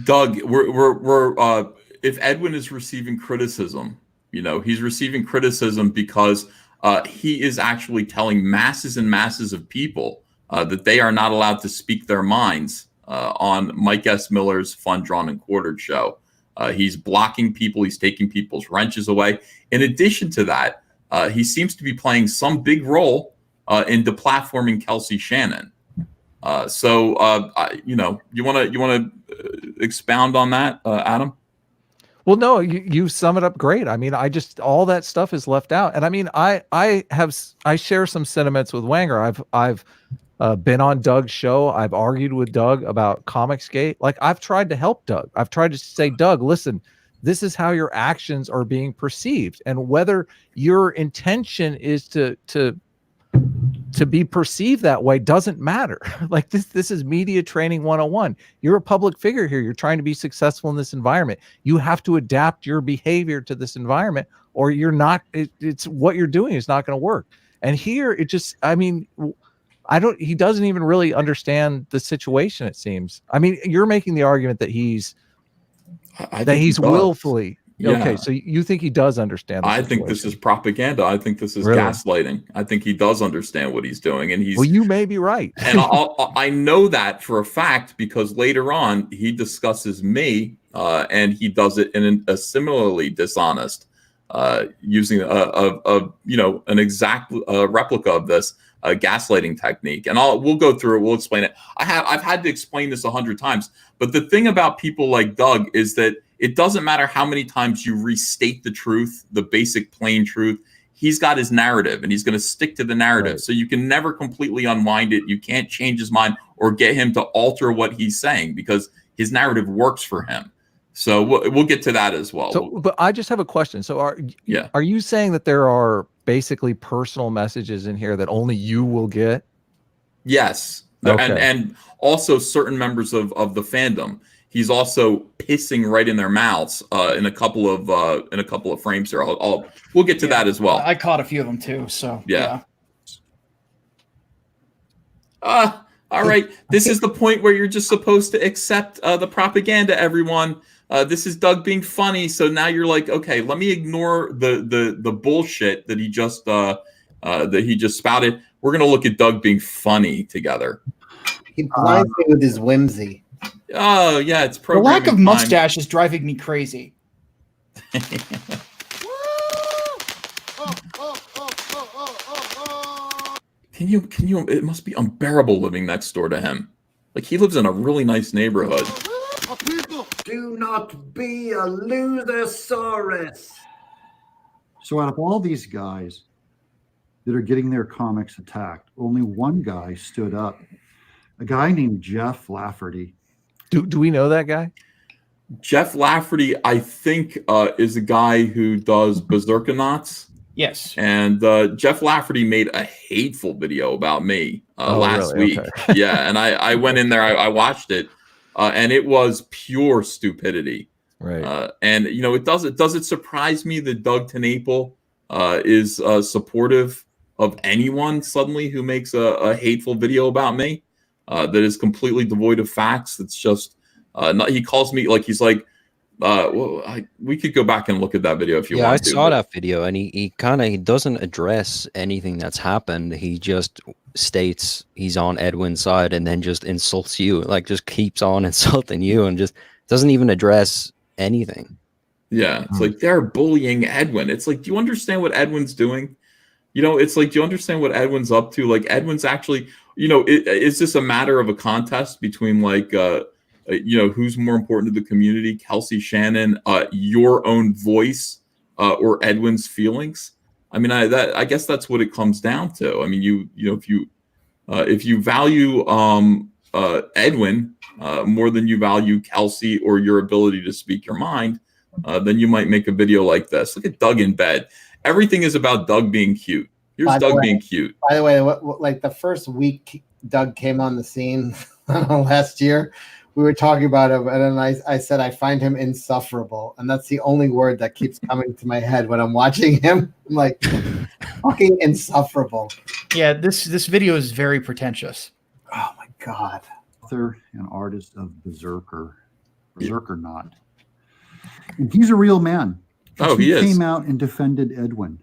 Doug, we're if Edwin is receiving criticism, you know, he's receiving criticism because he is actually telling masses and masses of people that they are not allowed to speak their minds on Mike S. Miller's Fun, Drawn, and Quartered show. He's blocking people. He's taking people's wrenches away. In addition to that, he seems to be playing some big role in deplatforming Kelsey Shannon. You know, you want to expound on that, Adam? Well, no, you sum it up great. I mean, all that stuff is left out. And I mean, I share some sentiments with Wenger. I've been on Doug's show. I've argued with Doug about Comicsgate. Like, I've tried to help Doug. I've tried to say, Doug, listen, this is how your actions are being perceived. And whether your intention is to to be perceived that way doesn't matter. Like this is media training 101. You're a public figure here. You're trying to be successful in this environment. You have to adapt your behavior to this environment, or you're not. It's what you're doing is not going to work. And here, it just, I mean, he doesn't even really understand the situation, it seems. I mean, you're making the argument that he's willfully. Yeah. Okay, so you think he does understand the I situation. think this is propaganda. I think this is gaslighting. I think he does understand what he's doing, and he's. Well, you may be right. And I know that for a fact because later on he discusses me, and he does it in a similarly dishonest, using an exact replica of this gaslighting technique. And we'll go through it. We'll explain it. I've had to explain this 100 times. But the thing about people like Doug is that it doesn't matter how many times you restate the truth, the basic plain truth. He's got his narrative, and he's going to stick to the narrative. Right. So you can never completely unwind it. You can't change his mind or get him to alter what he's saying because his narrative works for him. So we'll get to that as well. So, but I just have a question. So are you saying that there are basically personal messages in here that only you will get? Yes. Okay. And also certain members of the fandom. He's also pissing right in their mouths in a couple of frames here. We'll get to that as well. I caught a few of them too. So yeah. All right. This is the point where you're just supposed to accept the propaganda, everyone. This is Doug being funny. So now you're like, okay, let me ignore the bullshit that he just spouted. We're gonna look at Doug being funny together. He blinds me with his whimsy. Oh yeah, it's the lack of mustache is driving me crazy. Can you? It must be unbearable living next door to him. Like he lives in a really nice neighborhood. Do not be a losersaurus. So out of all these guys that are getting their comics attacked, only one guy stood up. A guy named Jeff Lafferty. Do we know that guy? Jeff Lafferty, I think, is a guy who does Berserkernauts. Yes. And Jeff Lafferty made a hateful video about me last week. Okay. Yeah, and I went in there, I watched it, and it was pure stupidity. Right. And does it surprise me that Doug TENNAPEL is supportive of anyone suddenly who makes a hateful video about me? That is completely devoid of facts. That's just he calls me like he's like, we could go back and look at that video if you want. Yeah, I saw that video, and he doesn't address anything that's happened. He just states he's on Edwin's side and then just insults you, like just keeps on insulting you and just doesn't even address anything. Yeah, it's like they're bullying Edwin. It's like, do you understand what Edwin's doing? It's like, do you understand what Edwin's up to? Like Edwin's actually, is this a matter of a contest between like, who's more important to the community, Kelsey Shannon, your own voice, or Edwin's feelings? I mean, I guess that's what it comes down to. I mean, if you value Edwin more than you value Kelsey or your ability to speak your mind, then you might make a video like this. Look at Doug in bed. Everything is about Doug being cute. Here's Doug being cute. By the way, like the first week Doug came on the scene last year, we were talking about him, and then I said I find him insufferable, and that's the only word that keeps coming to my head when I'm watching him. I'm like, fucking insufferable. Yeah, this video is very pretentious. Oh my god. Author and artist of Berserkernaut. And he's a real man. He is. Came out and defended Edwin.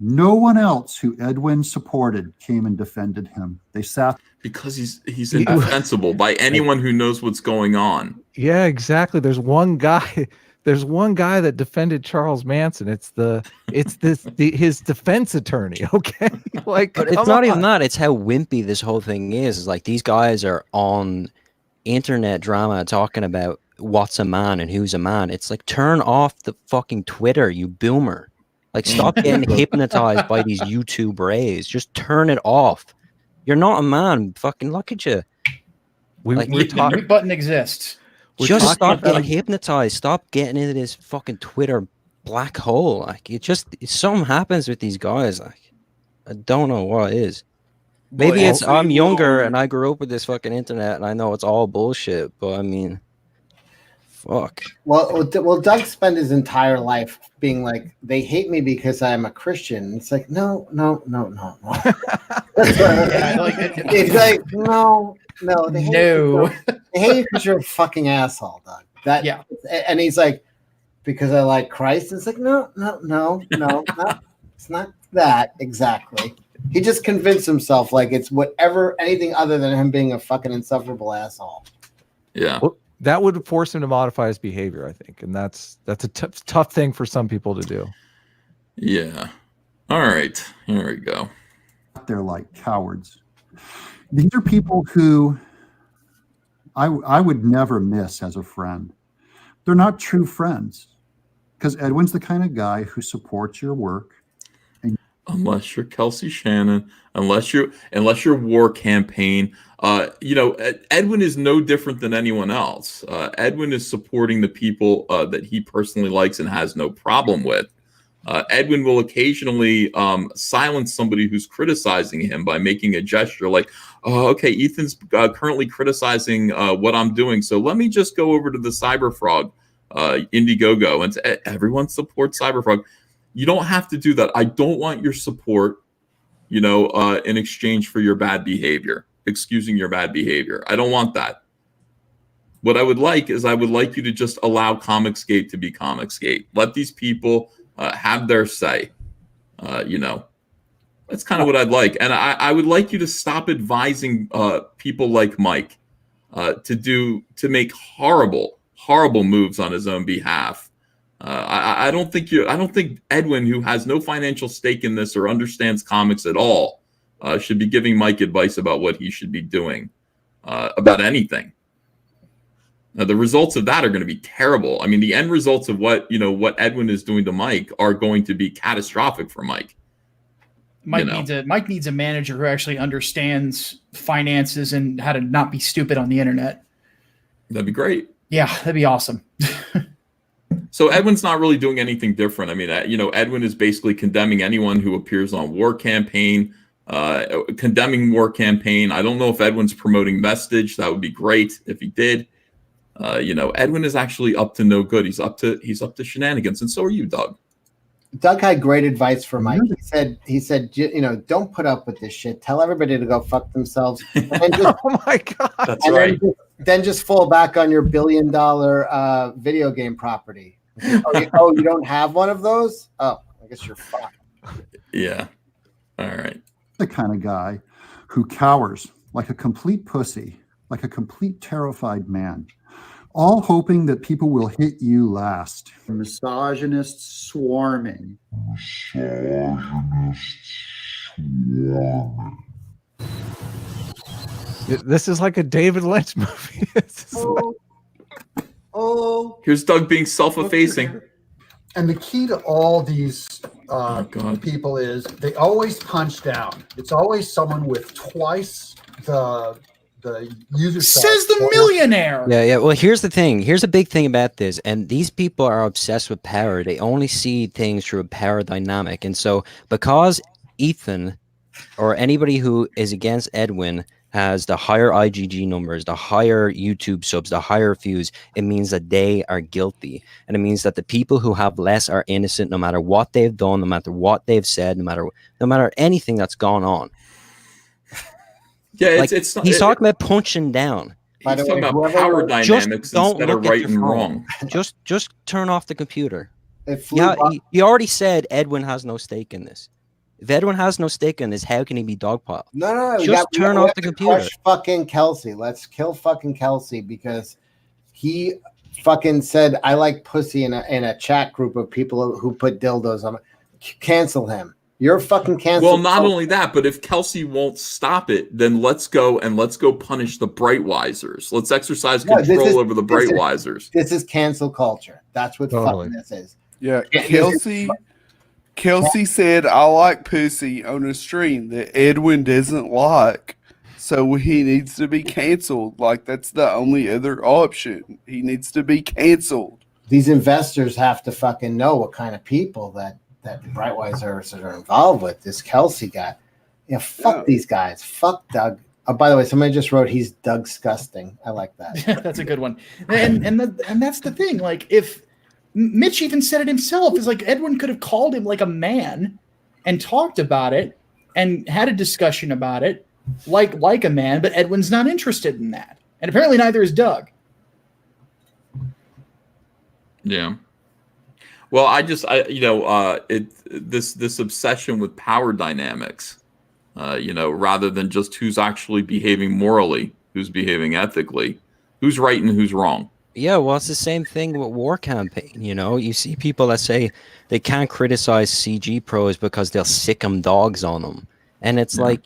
No one else who Edwin supported came and defended him. They sat because he's indefensible by anyone who knows what's going on. Yeah, exactly. There's one guy that defended Charles Manson. It's his defense attorney. Okay, like, but it's not even that. It's how wimpy this whole thing is. It's like these guys are on internet drama talking about what's a man and who's a man. It's like, turn off the fucking Twitter, you boomer. Like, stop getting hypnotized by these YouTube rays. Just turn it off. You're not a man. Fucking look at you. The mute button exists. Just stop getting hypnotized. Stop getting into this fucking Twitter black hole. Like, something happens with these guys. Like, I don't know what it is. Maybe But it's I'm Edwin younger will- and I grew up with this fucking internet and I know it's all bullshit. But I mean, fuck. Well, Doug spent his entire life being like, they hate me because I'm a Christian. It's like, no. It's like, no. They hate you because you're a fucking asshole, Doug. And he's like, because I like Christ. It's like, no. It's not that exactly. He just convinced himself like it's anything other than him being a fucking insufferable asshole. Yeah. Well, that would force him to modify his behavior, I think, and that's a tough thing for some people to do. Yeah. All right. Here we go. They're like cowards. These are people who I would never miss as a friend. They're not true friends, because Edwin's the kind of guy who supports your work. Unless you're Kelsey Shannon, unless you're War Campaign, Edwin is no different than anyone else. Edwin is supporting the people that he personally likes and has no problem with. Edwin will occasionally silence somebody who's criticizing him by making a gesture like, "Oh, okay, Ethan's currently criticizing what I'm doing, so let me just go over to the CyberFrog, IndieGoGo, and everyone supports CyberFrog." You don't have to do that. I don't want your support, in exchange for your bad behavior, excusing your bad behavior. I don't want that. What I would like is you to just allow Comicsgate to be Comicsgate. Let these people have their say. That's kind of what I'd like. And I would like you to stop advising people like Mike to make horrible moves on his own behalf. I don't think Edwin, who has no financial stake in this or understands comics at all, should be giving Mike advice about what he should be doing about anything. Now, the results of that are going to be terrible. I mean, the end results of what Edwin is doing to Mike are going to be catastrophic for Mike. Mike needs a manager who actually understands finances and how to not be stupid on the internet. That'd be great. Yeah, that'd be awesome. So Edwin's not really doing anything different. I mean, Edwin is basically condemning anyone who appears on War Campaign, condemning War Campaign. I don't know if Edwin's promoting Vestige. That would be great if he did. Edwin is actually up to no good. He's up to shenanigans, and so are you, Doug. Doug had great advice for Mike. He said, don't put up with this shit. Tell everybody to go fuck themselves. And just, oh my god, that's right. Then just fall back on your $1 billion video game property. Oh, you don't have one of those? Oh, I guess you're fucked. Yeah. All right. The kind of guy who cowers like a complete pussy, like a complete terrified man, all hoping that people will hit you last. Misogynists swarming. This is like a David Lynch movie. Here's Doug being self-effacing. And the key to all these people is they always punch down. It's always someone with twice the user says the millionaire. Yeah. Well, here's the thing. Here's a big thing about this. And these people are obsessed with power. They only see things through a power dynamic. And so because Ethan or anybody who is against Edwin has the higher IGG numbers, the higher YouTube subs, the higher views, it means that they are guilty. And it means that the people who have less are innocent no matter what they've done, no matter what they've said, no matter anything that's gone on. Yeah, like, he's talking about punching down. He's talking about power dynamics instead of right and wrong. Just turn off the computer. You already said Edwin has no stake in this. If Edwin has no stake in this, how can he be dogpiled? No. Just turn off the computer. Crush fucking Kelsey. Let's kill fucking Kelsey because he fucking said I like pussy in a chat group of people who put dildos on. Cancel him. You're fucking canceled. Well, not only that, but if Kelsey won't stop it, then let's go punish the Brightwisers. Let's exercise control over the Brightwisers. This is cancel culture. That's what fucking this is. Yeah, Kelsey said, I like pussy on a stream that Edwin doesn't like. So he needs to be canceled. Like, that's the only other option. He needs to be canceled. These investors have to fucking know what kind of people that the Brightwisers are involved with. This Kelsey guy. Yeah, fuck these guys. Fuck Doug. Oh, by the way, somebody just wrote he's Doug-sgusting. I like that. That's a good one. And that's the thing. Like, if Mitch even said it himself, is like Edwin could have called him like a man and talked about it and had a discussion about it like a man, but Edwin's not interested in that. And apparently neither is Doug. Yeah. Well, this obsession with power dynamics, rather than just who's actually behaving morally, who's behaving ethically, who's right and who's wrong. Yeah, well, it's the same thing with war campaign. You see people that say they can't criticize CG pros because they'll sick 'em dogs on them. And it's like,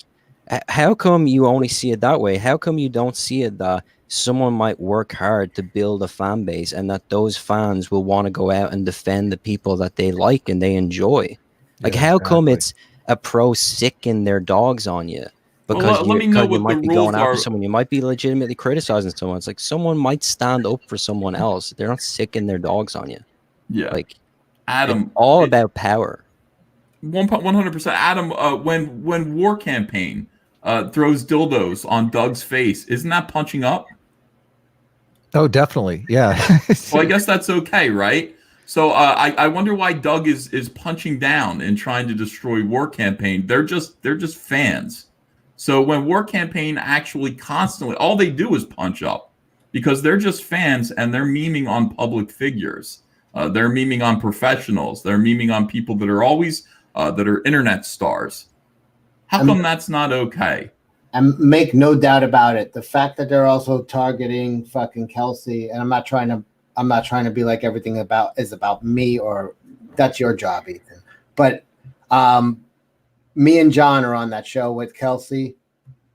how come you only see it that way? How come you don't see it that someone might work hard to build a fan base and that those fans will want to go out and defend the people that they like and they enjoy? Like, how come it's a pro sicking their dogs on you? Because let me know what you might the be going rules after are. someone. You might be legitimately criticizing someone. It's like someone might stand up for someone else. They're not sicking their dogs on you. Yeah. Like, Adam, it's all about power. 100%. Adam, when War Campaign throws dildos on Doug's face, isn't that punching up? Oh, definitely. Yeah. Well, I guess that's okay, right? So I wonder why Doug is punching down and trying to destroy War Campaign. They're just fans. So when War Campaign actually constantly, all they do is punch up because they're just fans and they're memeing on public figures. They're memeing on professionals. They're memeing on people that are always that are internet stars. How come that's not okay? And make no doubt about it, the fact that they're also targeting fucking Kelsey, and I'm not trying to be like everything is about me, or that's your job, Ethan. But me and John are on that show with Kelsey,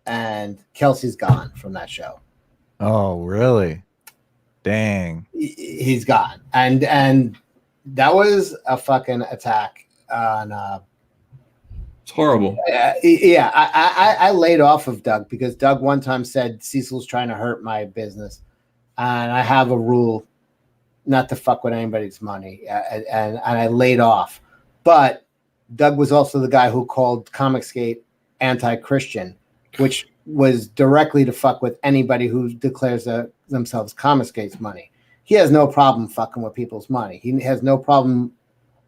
and Kelsey's gone from that show. Oh, really? Dang. He's gone. And that was a fucking attack on it's horrible. Yeah, I laid off of Doug because Doug one time said Cecil's trying to hurt my business, and I have a rule not to fuck with anybody's money, and I laid off. But Doug was also the guy who called Comicsgate anti-Christian, which was directly to fuck with anybody who declares themselves Comicsgate's money. He has no problem fucking with people's money. He has no problem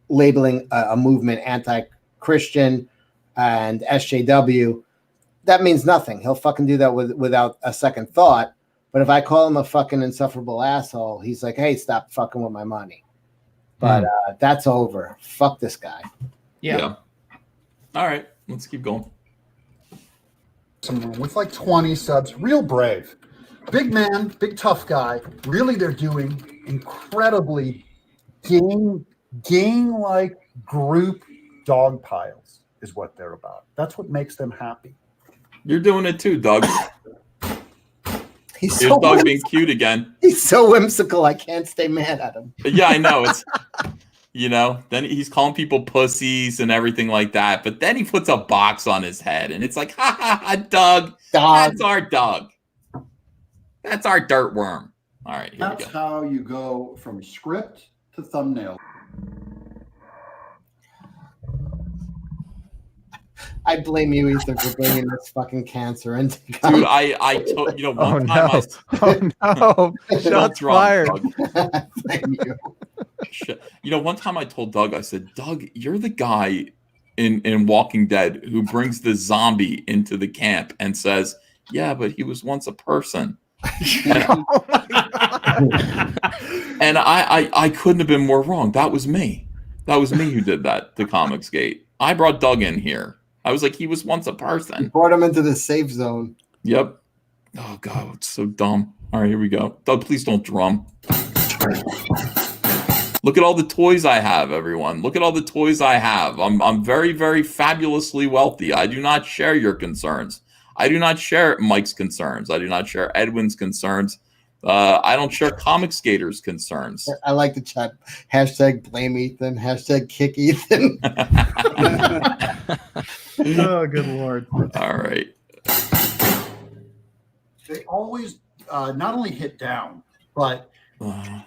labeling a movement anti-Christian and SJW. That means nothing. He'll fucking do that without a second thought. But if I call him a fucking insufferable asshole, he's like, hey, stop fucking with my money. But that's over. Fuck this guy. Yeah. All right, let's keep going. Someone with like 20 subs, real brave. Big man, big tough guy. Really, they're doing incredibly gang-like group dog piles is what they're about. That's what makes them happy. You're doing it too, Doug. He's Here's so Doug being cute again. He's so whimsical. I can't stay mad at him. Yeah, I know. It's then he's calling people pussies and everything like that. But then he puts a box on his head, and it's like, ha ha ha, Doug. That's our Doug. That's our dirt worm. All right, here That's we go. how you go from script to thumbnail. I blame you, Ethan, for bringing this fucking cancer into. Dude, I told one time Shots fired. Blame you. One time I told Doug, I said, Doug, you're the guy in Walking Dead who brings the zombie into the camp and says, yeah, but he was once a person. And I couldn't have been more wrong. That was me. That was me who did that to Comicsgate. I brought Doug in here. I was like, he was once a person. You brought him into the safe zone. Yep. Oh, God, it's so dumb. All right, here we go. Doug, please don't drum. Look at all the toys I have, everyone. Look at all the toys I have. I'm very, very fabulously wealthy. I do not share your concerns. I do not share Mike's concerns. I do not share Edwin's concerns. I don't share Comicsgater's concerns. I like the chat. Hashtag blame Ethan. Hashtag kick Ethan. Oh, good Lord. All right. They always not only hit down, but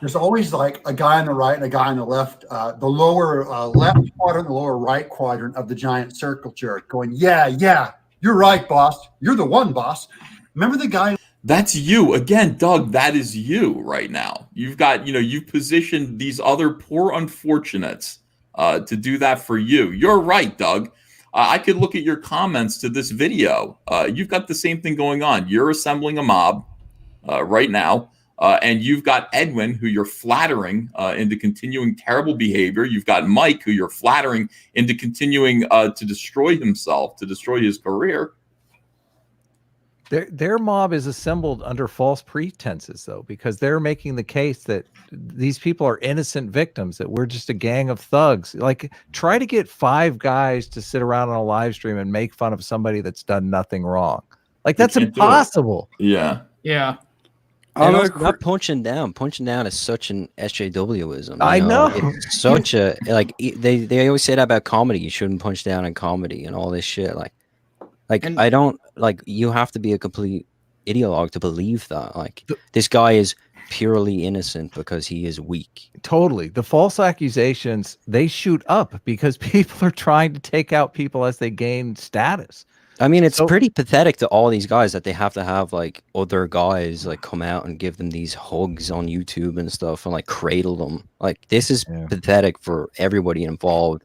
there's always like a guy on the right and a guy on the left, the lower left quadrant, the lower right quadrant of the giant circle jerk going, yeah, You're right, boss. You're the one, boss. Remember the guy? That's you again, Doug. That is you right now. You've got, you've positioned these other poor unfortunates to do that for you. You're right, Doug. I could look at your comments to this video. You've got the same thing going on. You're assembling a mob right now, and you've got Edwin, who you're flattering into continuing terrible behavior. You've got Mike, who you're flattering into continuing to destroy himself, to destroy his career. Their mob is assembled under false pretenses, though, because they're making the case that these people are innocent victims, that we're just a gang of thugs. Like, try to get 5 guys to sit around on a live stream and make fun of somebody that's done nothing wrong. Like, that's impossible. Yeah. Yeah. And also not punching down. Punching down is such an SJWism. I know. It's such a, like, they always say that about comedy. You shouldn't punch down in comedy and all this shit. I don't, like, you have to be a complete ideologue to believe that. Like, this guy is purely innocent because he is weak. Totally. The false accusations, they shoot up because people are trying to take out people as they gain status. I mean, it's pretty pathetic to all these guys that they have to have, like, other guys, like, come out and give them these hugs on YouTube and stuff and, like, cradle them. Like, this is pathetic for everybody involved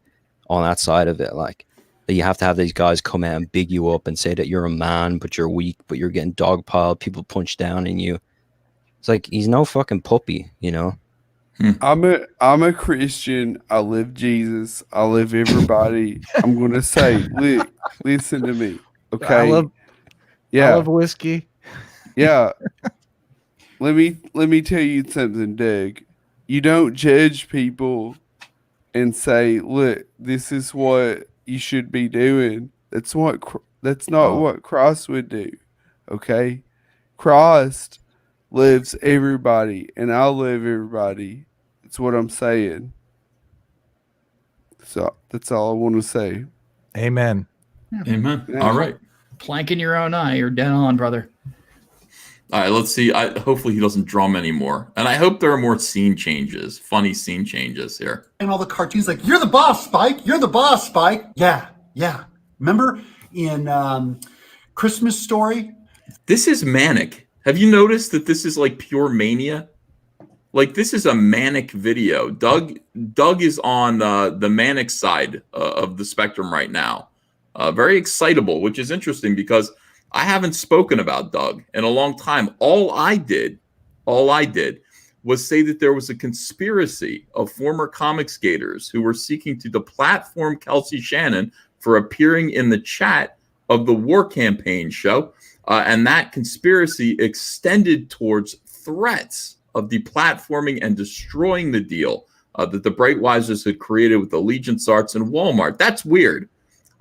on that side of it. Like, that you have to have these guys come out and big you up and say that you're a man, but you're weak, but you're getting dogpiled, people punch down in you. It's like, he's no fucking puppy, you know? I'm a Christian. I live Jesus. I live everybody. I'm gonna say, look, listen to me, okay? I love whiskey. Yeah. Let me tell you something, Doug. You don't judge people and say, look, this is what you should be doing. That's not what Christ would do. Okay? Christ lives everybody, and I live everybody. That's what I'm saying. So that's all I want to say. Amen. Amen. All right. Plank in your own eye. You're dead on, brother. All right, let's see. Hopefully he doesn't drum anymore. And I hope there are more scene changes, funny scene changes here. And all the cartoons like, you're the boss, Spike. You're the boss, Spike. Yeah. Remember in Christmas Story? This is Manic. Have you noticed that this is like pure mania? Like, this is a manic video. Doug is on the manic side of the spectrum right now. Very excitable, which is interesting because I haven't spoken about Doug in a long time. All I did was say that there was a conspiracy of former comic skaters who were seeking to deplatform Kelsey Shannon for appearing in the chat of the War Campaign show. And that conspiracy extended towards threats of deplatforming and destroying the deal that the Brightwisers had created with Allegiance Arts and Walmart. That's weird.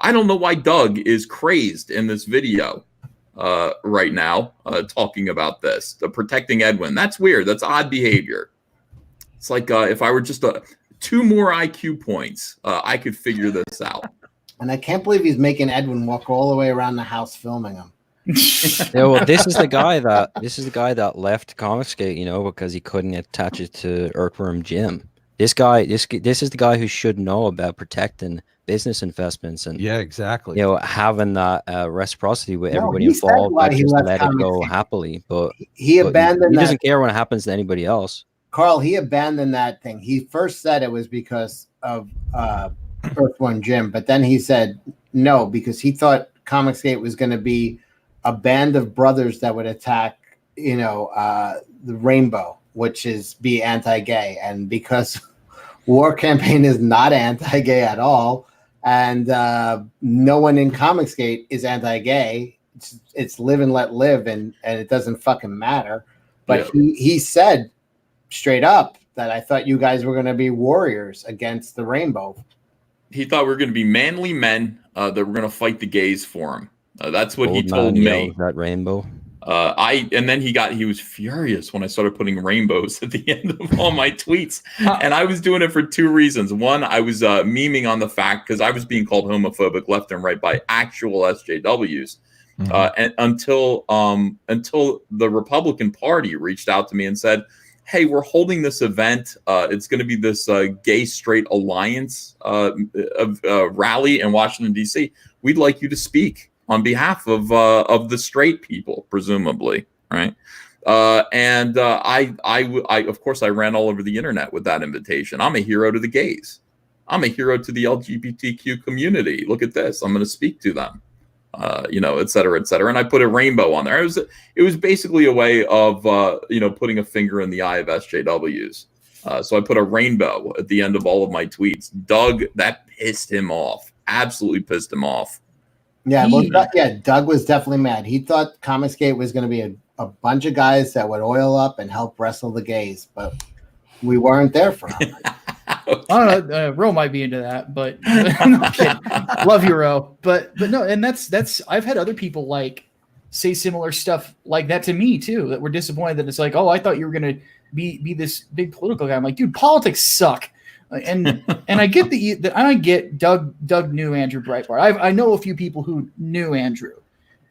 I don't know why Doug is crazed in this video right now, talking about this, protecting Edwin. That's weird. That's odd behavior. It's like if I were just 2 more IQ points, I could figure this out. And I can't believe he's making Edwin walk all the way around the house filming him. Yeah, well, this is the guy that left Comicsgate, you know, because he couldn't attach it to Earthworm Jim. This is the guy who should know about protecting business investments and exactly, you know, having that reciprocity with everybody involved. Not just let it go happily, but he abandoned. He doesn't care when it happens to anybody else. Carl, he abandoned that thing. He first said it was because of Earthworm Jim, but then he said no because he thought Comicsgate was going to be a band of brothers that would attack, you know, the Rainbow, which is be anti-gay, and because War Campaign is not anti-gay at all, and no one in Comicsgate is anti-gay. It's live and let live, and it doesn't fucking matter. But he said straight up that I thought you guys were going to be warriors against the Rainbow. He thought we were going to be manly men that were going to fight the gays for him. That's what he told me. That Rainbow. And then he was furious when I started putting rainbows at the end of all my tweets. And I was doing it for 2 reasons. One, I was memeing on the fact because I was being called homophobic left and right by actual SJWs. And until the Republican Party reached out to me and said, hey, we're holding this event. It's going to be this gay straight alliance rally in Washington, D.C. We'd like you to speak. on behalf of the straight people, presumably, right? I of course I ran all over the internet with that invitation. I'm a hero to the gays. I'm a hero to the LGBTQ community. Look at this. I'm going to speak to them, et cetera, et cetera. And I put a rainbow on there. It was basically a way of, putting a finger in the eye of SJWs. So I put a rainbow at the end of all of my tweets. Doug, that pissed him off. Absolutely pissed him off. Yeah, Doug was definitely mad. He thought Comicsgate was going to be a bunch of guys that would oil up and help wrestle the gays, but we weren't there for him. I don't know. Ro might be into that, but no, kidding. Love you, Ro. But no, and that's I've had other people like say similar stuff like that to me too, that were disappointed that it's like, oh, I thought you were gonna be this big political guy. I'm like, dude, politics suck. And I get I get Doug knew Andrew Breitbart. I know a few people who knew Andrew,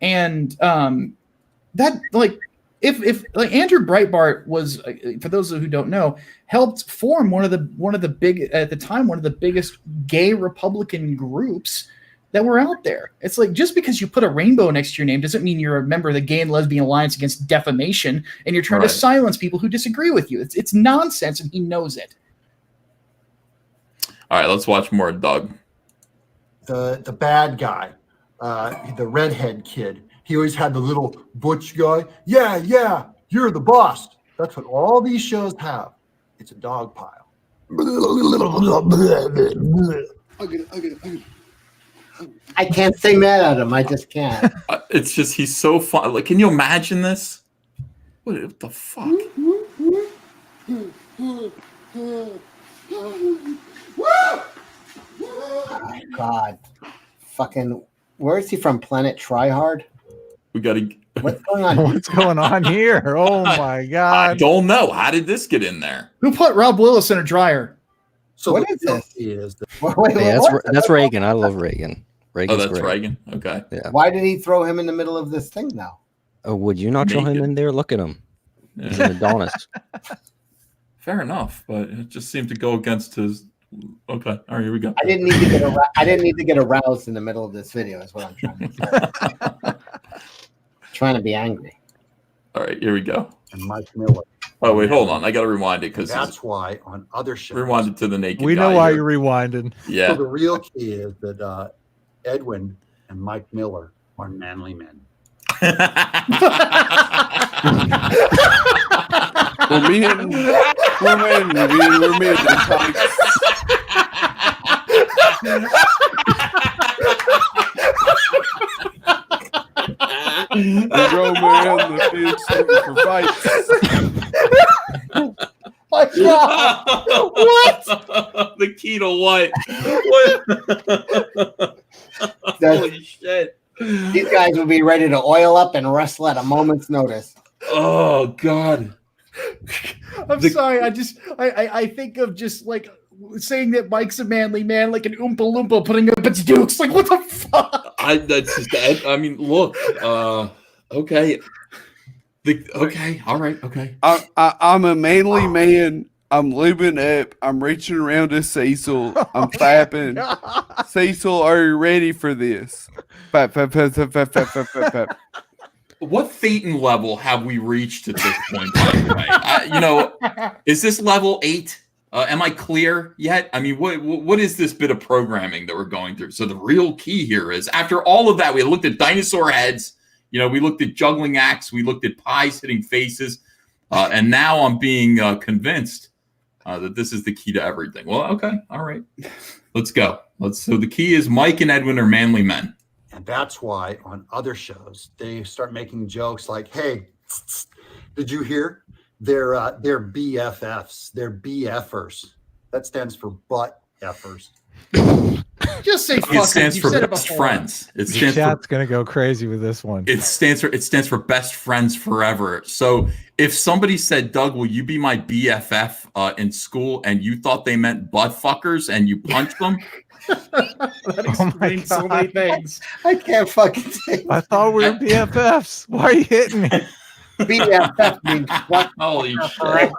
and that like. If like Andrew Breitbart was, for those who don't know, helped form one of the biggest gay Republican groups that were out there. It's like, just because you put a rainbow next to your name doesn't mean you're a member of the Gay and Lesbian Alliance Against Defamation and you're trying to silence people who disagree with you. It's nonsense, and he knows it. All right, let's watch more Doug. The bad guy, the redhead kid. He always had the little butch guy. Yeah, you're the boss. That's what all these shows have. It's a dog pile. I can't stay mad at him. I just can't. It's just, he's so fun. Like, can you imagine this? What the fuck? Oh, God. Fucking, where is he from? Planet Tryhard? We got to. What's going on? What's going on here? Oh my God! I don't know. How did this get in there? Who put Rob Willis in a dryer? So what is this? That's Reagan. I love Reagan. Reagan's that's great. Reagan. Okay. Yeah. Why did he throw him in the middle of this thing now? Oh, would you not throw him in there? Look at him. Yeah. He's an Adonis. Fair enough, but it just seemed to go against his. Okay. All right. Here we go. I didn't need to get aroused in the middle of this video. Is what I'm trying to say. Trying to be angry. All right, here we go. And Mike Miller. Oh wait, hold on. I got to rewind it because that's why on other shows. Rewind it to the naked. We know why you're rewinding. Yeah. So the real key is that Edwin and Mike Miller are manly men. We're men. My God. What? The key to what? Holy shit. These guys would be ready to oil up and wrestle at a moment's notice. Oh God. I'm sorry. I think of just like saying that Mike's a manly man, like an Oompa Loompa putting up its dukes. Like, what the fuck? I mean, look. Okay. Okay. All right. Okay. I'm a manly man. I'm lubing up. I'm reaching around to Cecil. I'm fapping. Cecil, are you ready for this? What Thetan level have we reached at this point, by the way? Is this level 8? Am I clear yet? I mean, what is this bit of programming that we're going through? So the real key here is, after all of that, we looked at dinosaur heads, we looked at juggling acts, we looked at pies hitting faces, and now I'm being convinced that this is the key to everything. Well, okay, all right, let's go. So the key is Mike and Edwin are manly men. And that's why on other shows, they start making jokes like, hey, did you hear? They're BFFs. They're BFers. That stands for butt effers. Just say fuck. It stands for best friends. The chat's gonna go crazy with this one. It stands for best friends forever. So if somebody said, Doug, will you be my BFF in school, and you thought they meant butt fuckers and you punched them? That explains so many things. I can't fucking say. I thought we were BFFs. Why are you hitting me? BFF means what? Holy shit.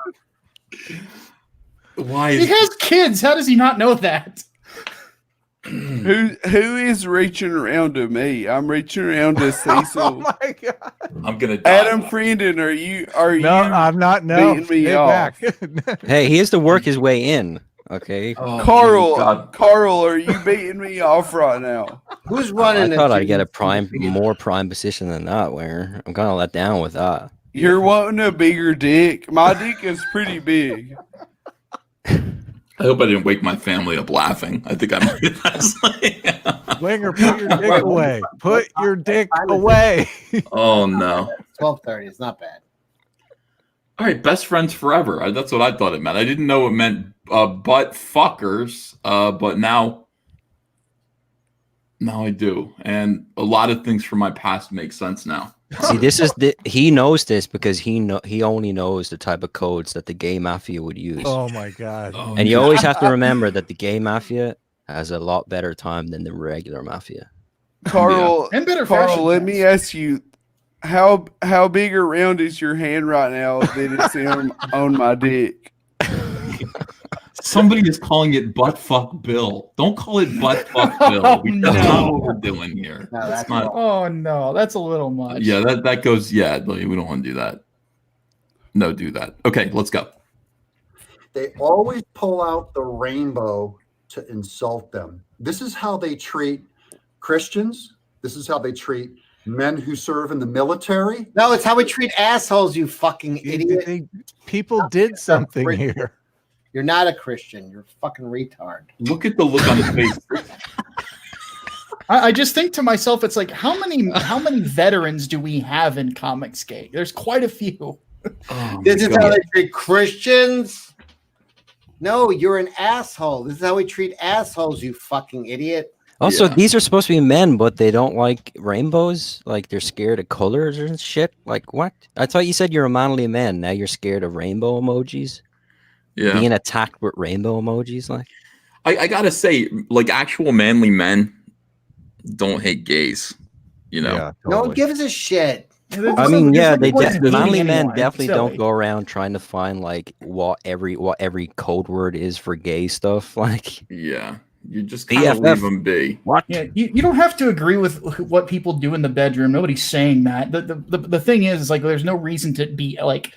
Why He has kids. How does he not know that? Who is reaching around to me? I'm reaching around to Cecil. Oh my god! I'm gonna die. Adam Frienden, are you? No, I'm not. No, beating me stay off? back. Hey, he has to work his way in. Okay. Oh, Carl, God. Carl, are you beating me off right now? Who's running? I thought I'd get a more prime position than that. Where I'm kind of let down with that. You're wanting a bigger dick. My dick is pretty big. I hope I didn't wake my family up laughing. I think I might last night. Winger, put your dick away. Put your dick away. Oh no. 12:30. It's not bad. All right, best friends forever. That's what I thought it meant. I didn't know it meant butt fuckers, but now I do, and a lot of things from my past make sense now. See, this is he knows this because he only knows the type of codes that the gay mafia would use. Oh my god! Oh, And you always have to remember that the gay mafia has a lot better time than the regular mafia. Carl, And better Carl, fashion let sense. me ask you, how big around is your hand right now that it's on my dick? Somebody is calling it butt fuck Bill. Don't call it butt fuck Bill. That's not what we're doing here. No, that's not. Oh no, that's a little much. Yeah, that goes. Yeah, we don't want to do that. No, do that. Okay, let's go. They always pull out the rainbow to insult them. This is how they treat Christians. This is how they treat men who serve in the military. No, it's how we treat assholes, you fucking idiot. People did something here. You're not a Christian. You're a fucking retard. Look at the look on his face. I just think to myself, it's like how many veterans do we have in comics gay? There's quite a few. Oh, This is God. how they treat Christians. No, you're an asshole. This is how we treat assholes, you fucking idiot. Also, Yeah. these are supposed to be men, but they don't like rainbows. Like they're scared of colors and shit. Like what? I thought you said you're a manly man. Now you're scared of rainbow emojis. Yeah. Being attacked with rainbow emojis, like. I gotta say, like actual manly men don't hate gays. You know. Yeah, No one gives a shit. I mean, yeah, they There's no manly point men anymore. definitely Silly. don't go around trying to find like what every code word is for gay stuff. Like, Yeah. You just kind of BFF. leave them be. what? Yeah, you don't have to agree with what people do in the bedroom. Nobody's saying that. The thing is like there's no reason to be like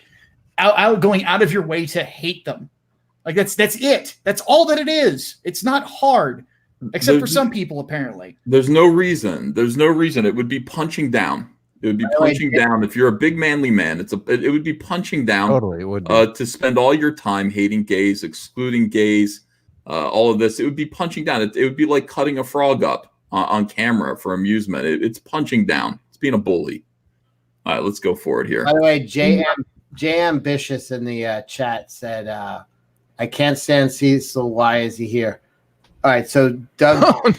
going out of your way to hate them. Like that's it. That's all that it is. It's not hard, except for some people apparently. There's no reason. There's no reason. It would be punching down. It would be punching down. If you're a big manly man, it would be punching down. Totally, it would be. To spend all your time hating gays, excluding gays, all of this. It would be punching down. It would be like cutting a frog up on camera for amusement. It's punching down. It's being a bully. All right, let's go forward here. By the way, J Ambitious in the chat said, I can't stand Cecil. Why is he here? All right, so Doug.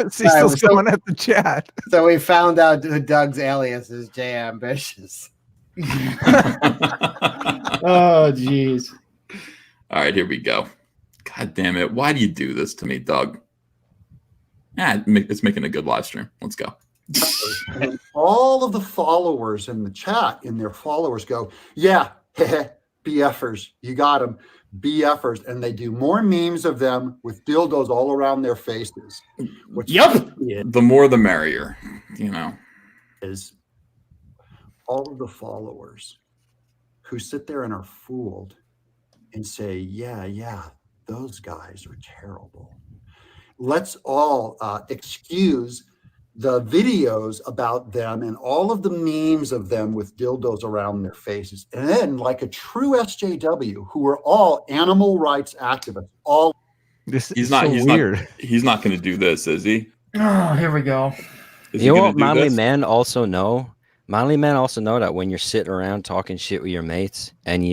Cecil's going at the chat. So we found out who Doug's alias is, J Ambitious. Oh, jeez. All right, here we go. God damn it. Why do you do this to me, Doug? It's making a good live stream. Let's go. And all of the followers in the chat, in their followers go, yeah, BFers, you got them, BFers. And they do more memes of them with dildos all around their faces. Which The more the merrier, you know. Is all of the followers who sit there and are fooled and say, yeah, those guys are terrible. Let's all excuse the videos about them and all of the memes of them with dildos around their faces. And then, like a true SJW, who are all animal rights activists, all He's not going to do this, is he? Oh, here we go. Is he You know gonna what do manly this? men also know? Manly men also know that when you're sitting around talking shit with your mates and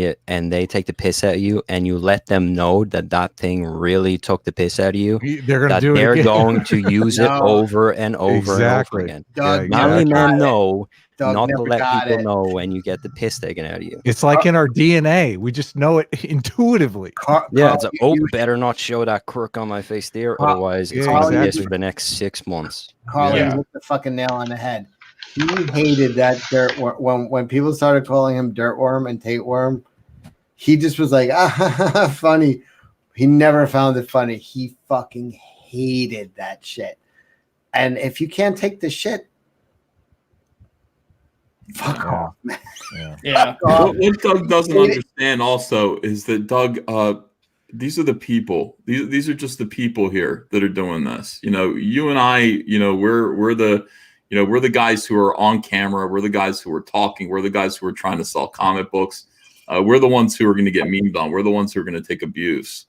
they take the piss out of you and you let them know that thing really took the piss out of you, They're that do it they're again. going to use it No. over and over Exactly. and over again. Doug Manly never got men it. know Doug not to never let got people it. know when you get the piss taken out of you. It's like in our DNA. We just know it intuitively. Yeah, it's like, better not show that quirk on my face there, Carl- otherwise it's Yeah, going to be this exactly. for the next 6 months. Carl, Yeah. you hit the fucking nail on the head. He hated that dirt when people started calling him Dirtworm and Tapeworm. He just was like, funny. He never found it funny. He fucking hated that shit. And if you can't take the shit, fuck off, man. Yeah. What Doug doesn't understand also is that Doug, these are the people. These are just the people here that are doing this. You know, you and I, you know, we're the guys who are on camera. We're the guys who are talking. We're the guys who are trying to sell comic books. We're the ones who are going to get memed on. We're the ones who are going to take abuse.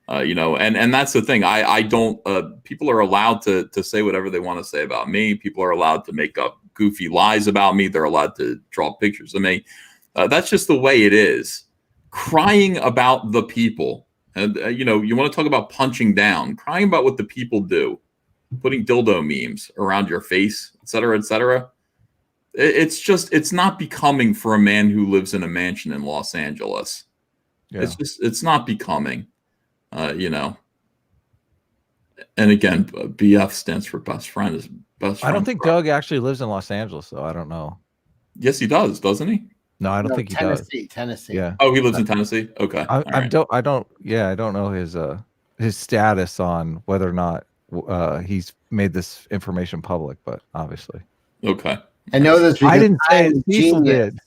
You know, and that's the thing. I don't. People are allowed to say whatever they want to say about me. People are allowed to make up goofy lies about me. They're allowed to draw pictures of me. That's just the way it is. Crying about the people, and you know, you want to talk about punching down. Crying about what the people do, putting dildo memes around your face, etc., etc. It's not becoming for a man who lives in a mansion in Los Angeles. Yeah. It's not becoming. You know, and again, BF stands for best friend. Is best friend. I don't think Doug actually lives in Los Angeles, though. I don't know. Yes, he does, doesn't he? No, I don't think he does. Tennessee. Yeah. Oh, he lives in Tennessee. Okay. I don't know his status on whether or not he's made this information public, but obviously. Okay. I know this. I didn't say it. Cecil did.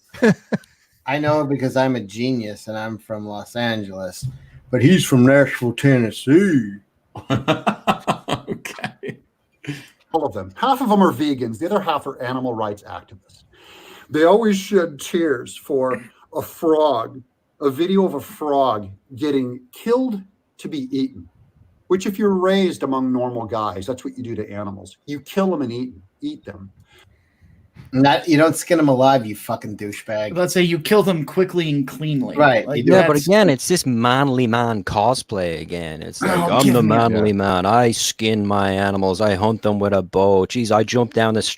I know because I'm a genius and I'm from Los Angeles. But he's from Nashville, Tennessee. Okay. All of them. Half of them are vegans. The other half are animal rights activists. They always shed tears for a frog, a video of a frog getting killed to be eaten, which if you're raised among normal guys, that's what you do to animals. You kill them and eat them. You don't skin them alive, you fucking douchebag. Let's say you kill them quickly and cleanly. Right. Like, yeah, but again, it's this manly man cosplay again. It's like, I'm the manly man. I skin my animals. I hunt them with a bow. Jeez, I jump down this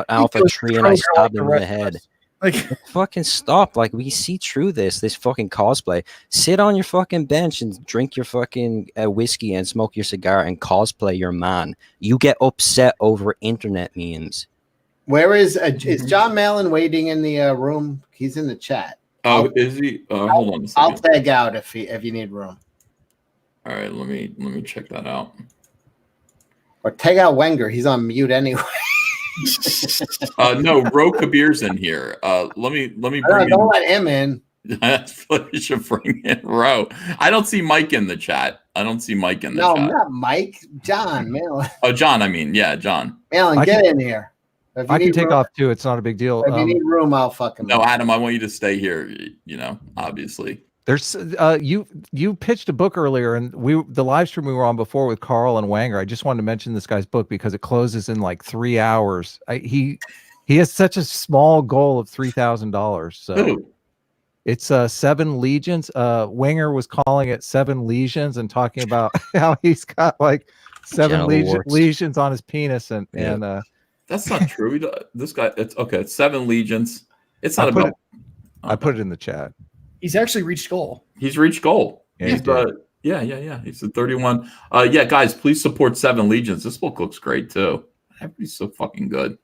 alpha tree and I stab them in the head. Like, fucking stop. Like, we see through this fucking cosplay. Sit on your fucking bench and drink your fucking whiskey and smoke your cigar and cosplay your man. You get upset over internet memes. Where is John Malin waiting in the room? He's in the chat. Oh, is he? Hold on a second. I'll tag out if you need room. All right, let me check that out. Or tag out Wenger. He's on mute anyway. No, Ro Kabir's in here. Let me bring. Don't let him in. That's what you should bring in Ro. I don't see Mike in the chat. No, chat. No, not Mike. John Malin. Oh, John. I mean, yeah, John. Malin, get in here. I can take off too. It's not a big deal. If you need room, I'll fucking. No, Adam, I want you to stay here. You know, obviously. There's you pitched a book earlier, and the live stream we were on before with Carl and Wanger. I just wanted to mention this guy's book because it closes in like 3 hours. He has such a small goal of $3,000. So it's 7 legions. Wanger was calling it 7 lesions and talking about how he's got like 7 lesions on his penis and that's not true. This guy, it's okay. It's 7 legions. It's not about. I put it in the chat. He's actually reached goal. He's reached goal. Yeah, He's He's at 31. Yeah, guys, please support 7 legions. This book looks great too. Everybody's so fucking good.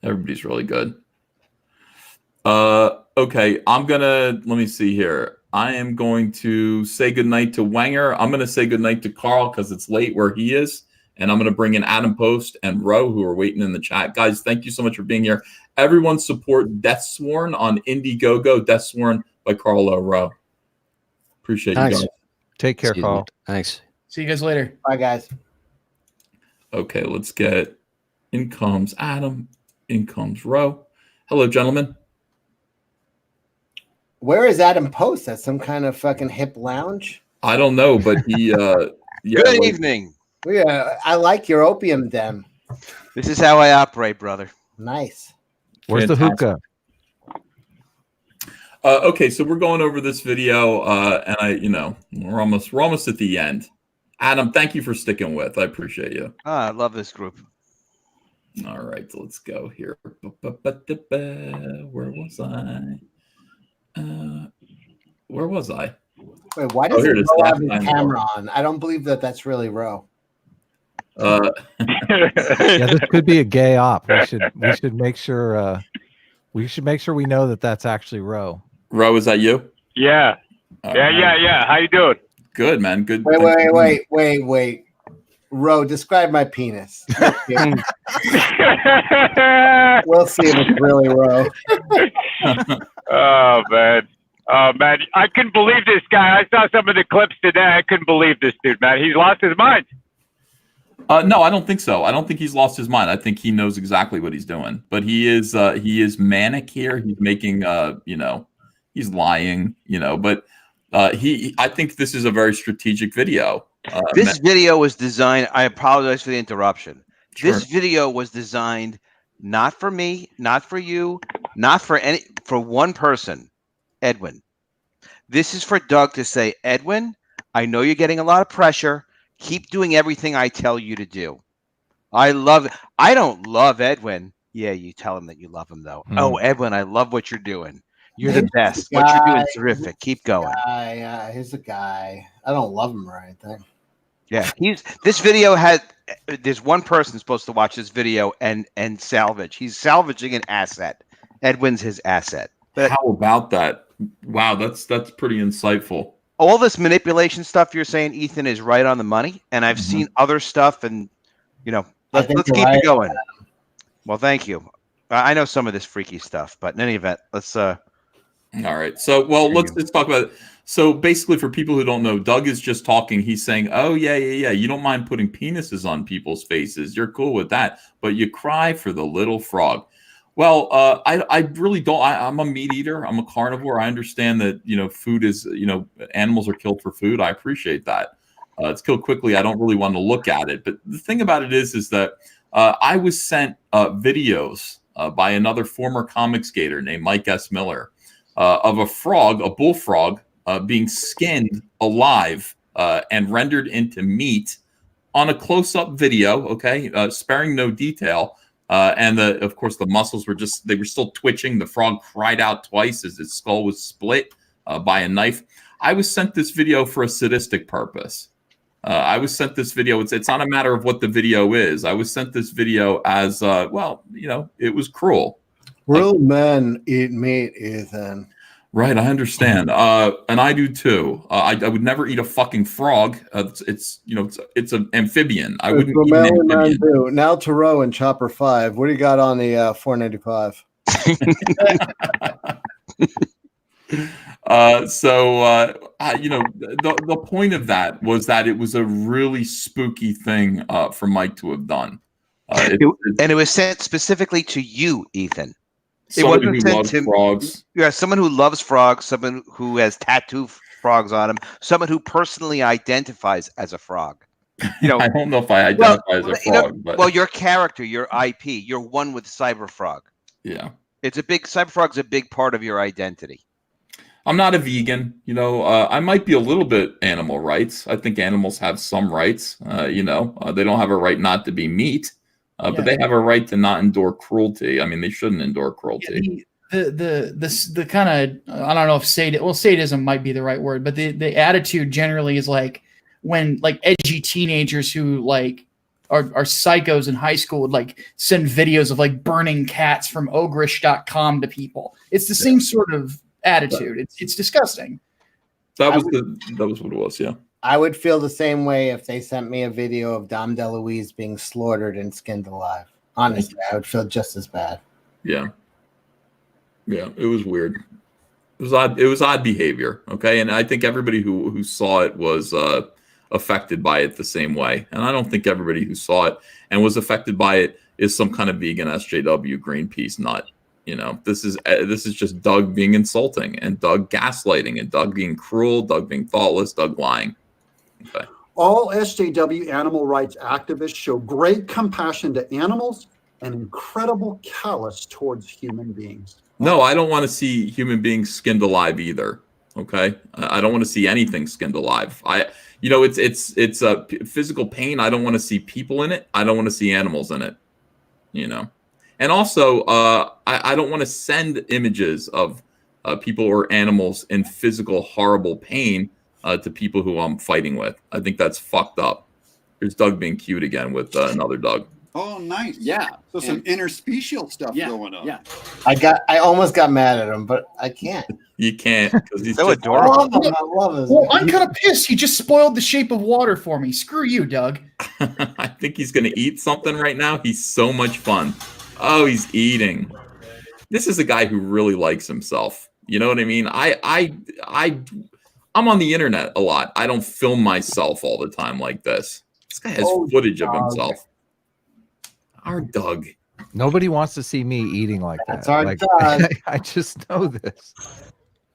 Everybody's really good. Okay, let me see here. I am going to say goodnight to Wanger. I'm going to say goodnight to Carl because it's late where he is. And I'm going to bring in Adam Post and Ro, who are waiting in the chat. Guys, thank you so much for being here. Everyone support DEATHSWORN on IndieGoGo. DEATHSWORN by Carl Ro. Appreciate you guys. Take care, Carl. Thanks. See you guys later. Bye, guys. Okay, let's get... In comes Adam. In comes Ro. Hello, gentlemen. Where is Adam Post? At some kind of fucking hip lounge? I don't know, but he... Good evening. Yeah, I like your opium den. This is how I operate, brother. Nice. Where's Fantastic. the hookah? Okay, so we're going over this video, and we're almost at the end. Adam, thank you for sticking with. I appreciate you. I love this group. All right, let's go here. Where was I? Where was I? Wait, why does Ro have his camera on? I don't believe that's really Ro. Yeah, this could be a gay op. We should make sure we know that that's actually Ro. Ro, is that you? Yeah. Yeah. How you doing? Good, man. Good. Wait. Ro, describe my penis. We'll see if it's really Ro. Oh man, I couldn't believe this guy. I saw some of the clips today. I couldn't believe this dude, man. He's lost his mind. No, I don't think so. I don't think he's lost his mind. I think he knows exactly what he's doing. But he is manic here. He's making he's lying, but I think this is a very strategic video. This video was designed, I apologize for the interruption. Sure. This video was designed not for me, not for you, not for for one person, Edwin. This is for Doug to say, Edwin, I know you're getting a lot of pressure. Keep doing everything I tell you to do. I don't love Edwin. Yeah, you tell him that you love him, though. Oh, Edwin, I love what you're doing. You're the best. What you're doing is terrific. Keep going. He's a guy. I don't love him or anything. Yeah, this video there's one person supposed to watch this video and salvage. He's salvaging an asset. Edwin's his asset. But how about that? Wow, that's pretty insightful. All this manipulation stuff you're saying, Ethan, is right on the money. And I've seen other stuff, and let's keep it going. Well, thank you. I know some of this freaky stuff, but in any event, let's all right. So, let's talk about it. So basically, for people who don't know, Doug is just talking. He's saying, oh, yeah. You don't mind putting penises on people's faces. You're cool with that. But you cry for the little frog. Well, I really don't. I'm a meat eater. I'm a carnivore. I understand that, food is, animals are killed for food. I appreciate that. It's killed quickly. I don't really want to look at it. But the thing about it is that I was sent videos by another former comic skater named Mike S. Miller of a bullfrog, being skinned alive and rendered into meat on a close-up video, sparing no detail. And of course, the muscles were still twitching. The frog cried out twice as its skull was split by a knife. I was sent this video for a sadistic purpose. I was sent this video. It's not a matter of what the video is. I was sent this video as, it was cruel. Real men eat meat, Ethan. Right, I understand, and I do too. I would never eat a fucking frog. It's an amphibian. I wouldn't eat an amphibian. Now to Ro and Chopper 5. What do you got on the 495? The point of that was that it was a really spooky thing for Mike to have done, and it was sent specifically to you, Ethan. Someone who loves frogs. Yeah, someone who loves frogs, someone who has tattoo frogs on him, someone who personally identifies as a frog. I don't know if I identify as a frog, but your character, your IP, you're one with CyberFrog. Yeah, CyberFrog's a big part of your identity. I'm not a vegan, I might be a little bit animal rights. I think animals have some rights. They don't have a right not to be meat. But they have a right to not endure cruelty. I mean, they shouldn't endure cruelty. The kind of, I don't know if sadism might be the right word, but the attitude generally is like when edgy teenagers who are psychos in high school would send videos of burning cats from ogrish.com to people. It's the same sort of attitude. It's disgusting. That was what it was. Yeah. I would feel the same way if they sent me a video of Dom DeLuise being slaughtered and skinned alive. Honestly, I would feel just as bad. Yeah. Yeah, it was weird. It was odd behavior, okay? And I think everybody who saw it was affected by it the same way. And I don't think everybody who saw it and was affected by it is some kind of vegan SJW Greenpeace nut. This is just Doug being insulting and Doug gaslighting and Doug being cruel, Doug being thoughtless, Doug lying. Okay. All SJW animal rights activists show great compassion to animals and incredible callous towards human beings. No, I don't want to see human beings skinned alive either. Okay, I don't want to see anything skinned alive. It's a physical pain. I don't want to see people in it. I don't want to see animals in it. And also, I don't want to send images of people or animals in physical horrible pain to people who I'm fighting with. I think that's fucked up. Here's Doug being cute again with another Doug. Oh, nice. Yeah. So some interspecial stuff going on. Yeah. I almost got mad at him, but I can't. You can't because he's So just adorable. I love him. Well, I'm kind of pissed. He just spoiled The Shape of Water for me. Screw you, Doug. I think he's gonna eat something right now. He's so much fun. Oh, he's eating. This is a guy who really likes himself. You know what I mean? I'm on the internet a lot. I don't film myself all the time like this. This guy has footage of himself. Our Doug. Nobody wants to see me eating like that. That's our Like, Doug. I just know this.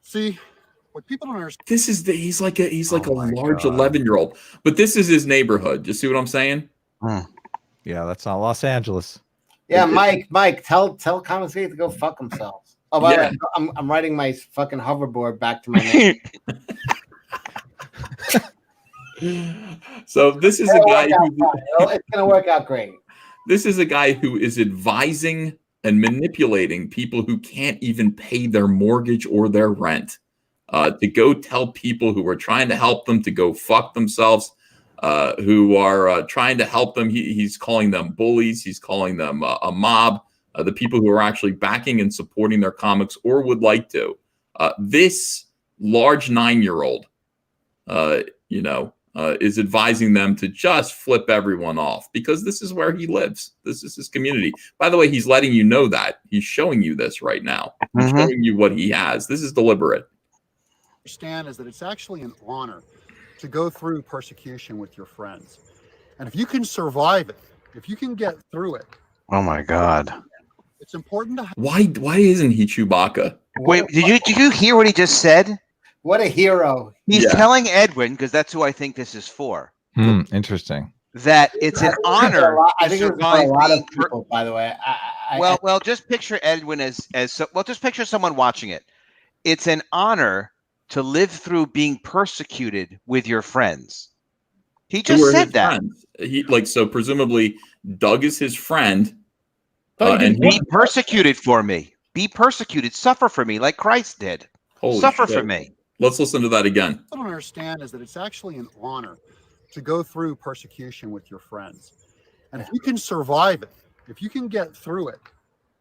See, what people don't understand. This is he's like a large 11-year-old. But this is his neighborhood. You see what I'm saying? Yeah, that's not Los Angeles. Yeah, Mike, tell Comics Gate to go fuck themselves. Oh, by the way, I'm riding my fucking hoverboard back to my name. So this is a guy it's gonna work out great. This is a guy who is advising and manipulating people who can't even pay their mortgage or their rent to go tell people who are trying to help them to go fuck themselves, who are trying to help them. He's calling them bullies. He's calling them a mob, the people who are actually backing and supporting their comics or would like to. This large 9-year-old, is advising them to just flip everyone off because this is where he lives. This is his community. By the way, he's letting you know that. He's showing you this right now. He's showing you what he has. This is deliberate. Understand is that it's actually an honor to go through persecution with your friends. And if you can survive it, if you can get through it, Oh my God. it's important to Why isn't he Chewbacca? Wait, did you hear what he just said? What a hero. He's telling Edwin, because that's who I think this is for, Interesting. that it's an honor. I think it's for a lot of people, by the way. Well, just picture Edwin just picture someone watching it. It's an honor to live through being persecuted with your friends. He just said that. So presumably Doug is his friend. And be persecuted for me. Be persecuted. Suffer for me like Christ did. Suffer for me. Let's listen to that again. What I don't understand is that it's actually an honor to go through persecution with your friends. And if you can survive it, if you can get through it,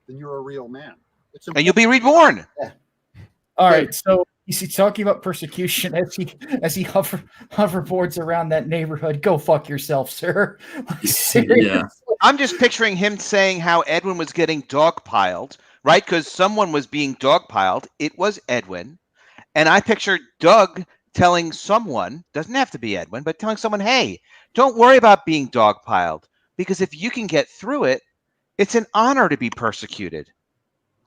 then you're a real man. And you'll be reborn. Yeah. All right, so he's talking about persecution as he hoverboards around that neighborhood. Go fuck yourself, sir. Yeah. I'm just picturing him saying how Edwin was getting dogpiled, right? Because someone was being dogpiled. It was Edwin. And I picture Doug telling someone, doesn't have to be Edwin, but telling someone, hey, don't worry about being dogpiled, because if you can get through it, it's an honor to be persecuted.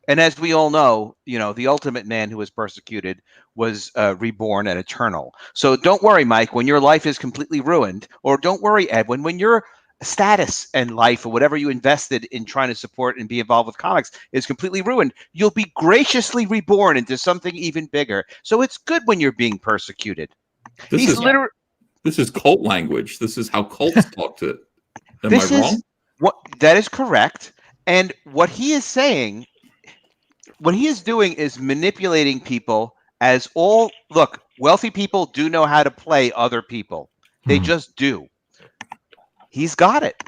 And as we all know, the ultimate man who was persecuted was reborn and eternal. So don't worry, Mike, when your life is completely ruined, or don't worry, Edwin, when your status and life or whatever you invested in trying to support and be involved with comics is completely ruined, you'll be graciously reborn into something even bigger. So it's good when you're being persecuted. This is cult language. This is how cults talk to it. Am I wrong? That is correct. And what he is saying, what he is doing is manipulating people look, wealthy people do know how to play other people. They just do. He's got it.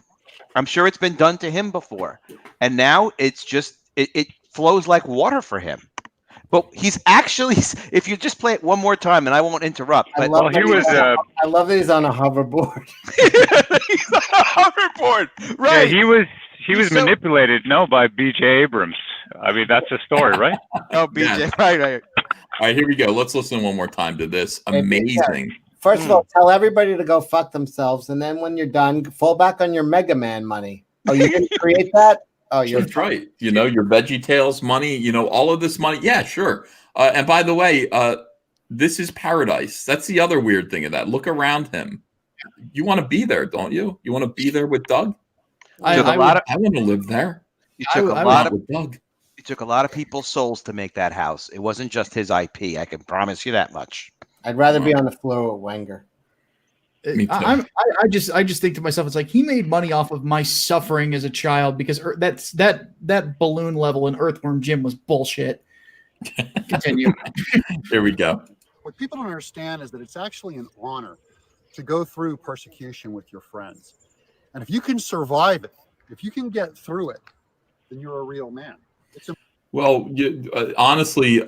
I'm sure it's been done to him before. And now it's just, it flows like water for him. But he's actually, if you just play it one more time, and I won't interrupt. But I love that he's on a hoverboard. He's on a hoverboard, right? Yeah, he was manipulated, by B.J. Abrams. I mean, that's the story, right? Oh, B.J. Right. All right, here we go. Let's listen one more time to this. Amazing. First of all, tell everybody to go fuck themselves, and then when you're done, fall back on your Mega Man money. Oh, you didn't create that? Oh, that's right. Your Veggie Tales money, all of this money. Yeah, sure. And by the way, this is paradise. That's the other weird thing of that. Look around him. You want to be there, don't you? You want to be there with Doug? I want to live there. It took a lot of people's souls to make that house. It wasn't just his IP. I can promise you that much. I'd rather be on the floor with Wenger. Me too. I just think to myself, it's like he made money off of my suffering as a child because that balloon level in Earthworm Jim was bullshit. Continue. Here we go. What people don't understand is that it's actually an honor to go through persecution with your friends. And if you can survive it, If you can get through it, then you're a real man. It's a Well, honestly,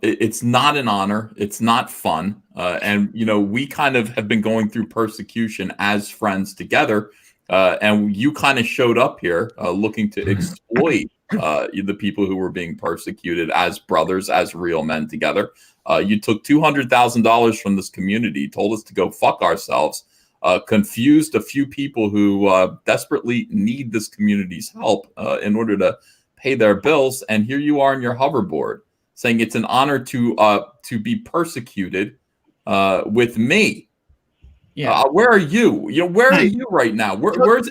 it's not an honor. It's not fun. And, we kind of have been going through persecution as friends together. And you kind of showed up here looking to exploit the people who were being persecuted as brothers, as real men together. You took $200,000 from this community, told us to go fuck ourselves, confused a few people who desperately need this community's help in order to pay their bills, and here you are on your hoverboard saying it's an honor to be persecuted with me. Yeah. Where are you? Where are you right now? Where's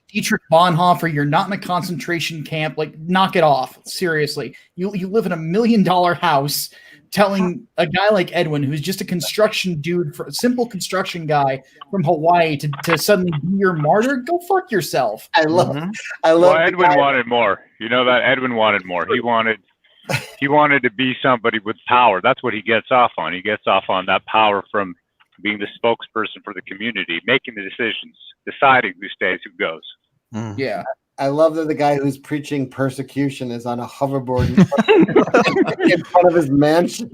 Dietrich Bonhoeffer? You're not in a concentration camp. Like, knock it off. Seriously, you live in $1 million house. Telling a guy like Edwin, who's just a construction dude, a simple construction guy from Hawaii, to suddenly be your martyr, go fuck yourself. I love. Well, Edwin wanted more. You know that Edwin wanted more. He wanted to be somebody with power. That's what he gets off on. He gets off on that power from being the spokesperson for the community, making the decisions, deciding who stays, who goes. Yeah. I love that the guy who's preaching persecution is on a hoverboard in front of his mansion.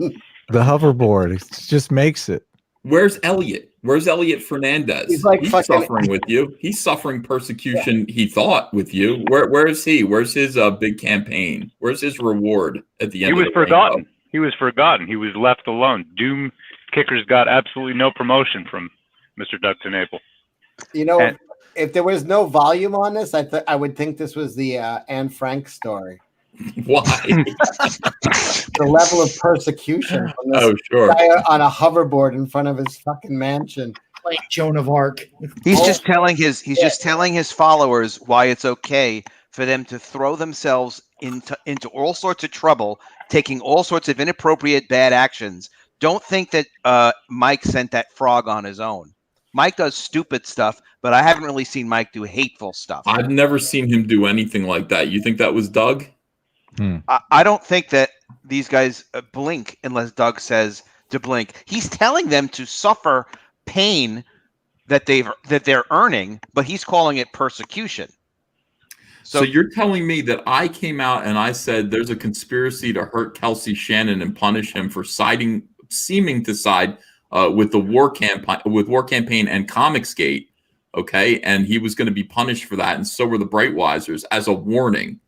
The hoverboard just makes it. Where's Elliot? Where's Elliot Fernandez? He's like suffering with you. He's suffering persecution. Yeah. He thought with you. Where is he? Where's his big campaign? Where's his reward at the end? He was forgotten. He was forgotten. He was left alone. Doom Kickers got absolutely no promotion from Mr. Doug TENNAPEL. If there was no volume on this, I would think this was the Anne Frank story. Why? The level of persecution. From this sure. Guy on a hoverboard in front of his fucking mansion, like Joan of Arc. He's just telling his followers why it's okay for them to throw themselves into all sorts of trouble, taking all sorts of inappropriate bad actions. Don't think that Mike sent that frog on his own. Mike does stupid stuff, but I haven't really seen Mike do hateful stuff. I've never seen him do anything like that. You think that was Doug? I don't think that these guys blink unless Doug says to blink. He's telling them to suffer pain that they're earning, but he's calling it persecution. So you're telling me that I came out and I said there's a conspiracy to hurt Kelsey Shannon and punish him for seeming to side with the war campaign and Comicsgate, okay, and he was going to be punished for that, and so were the Brightwisers as a warning,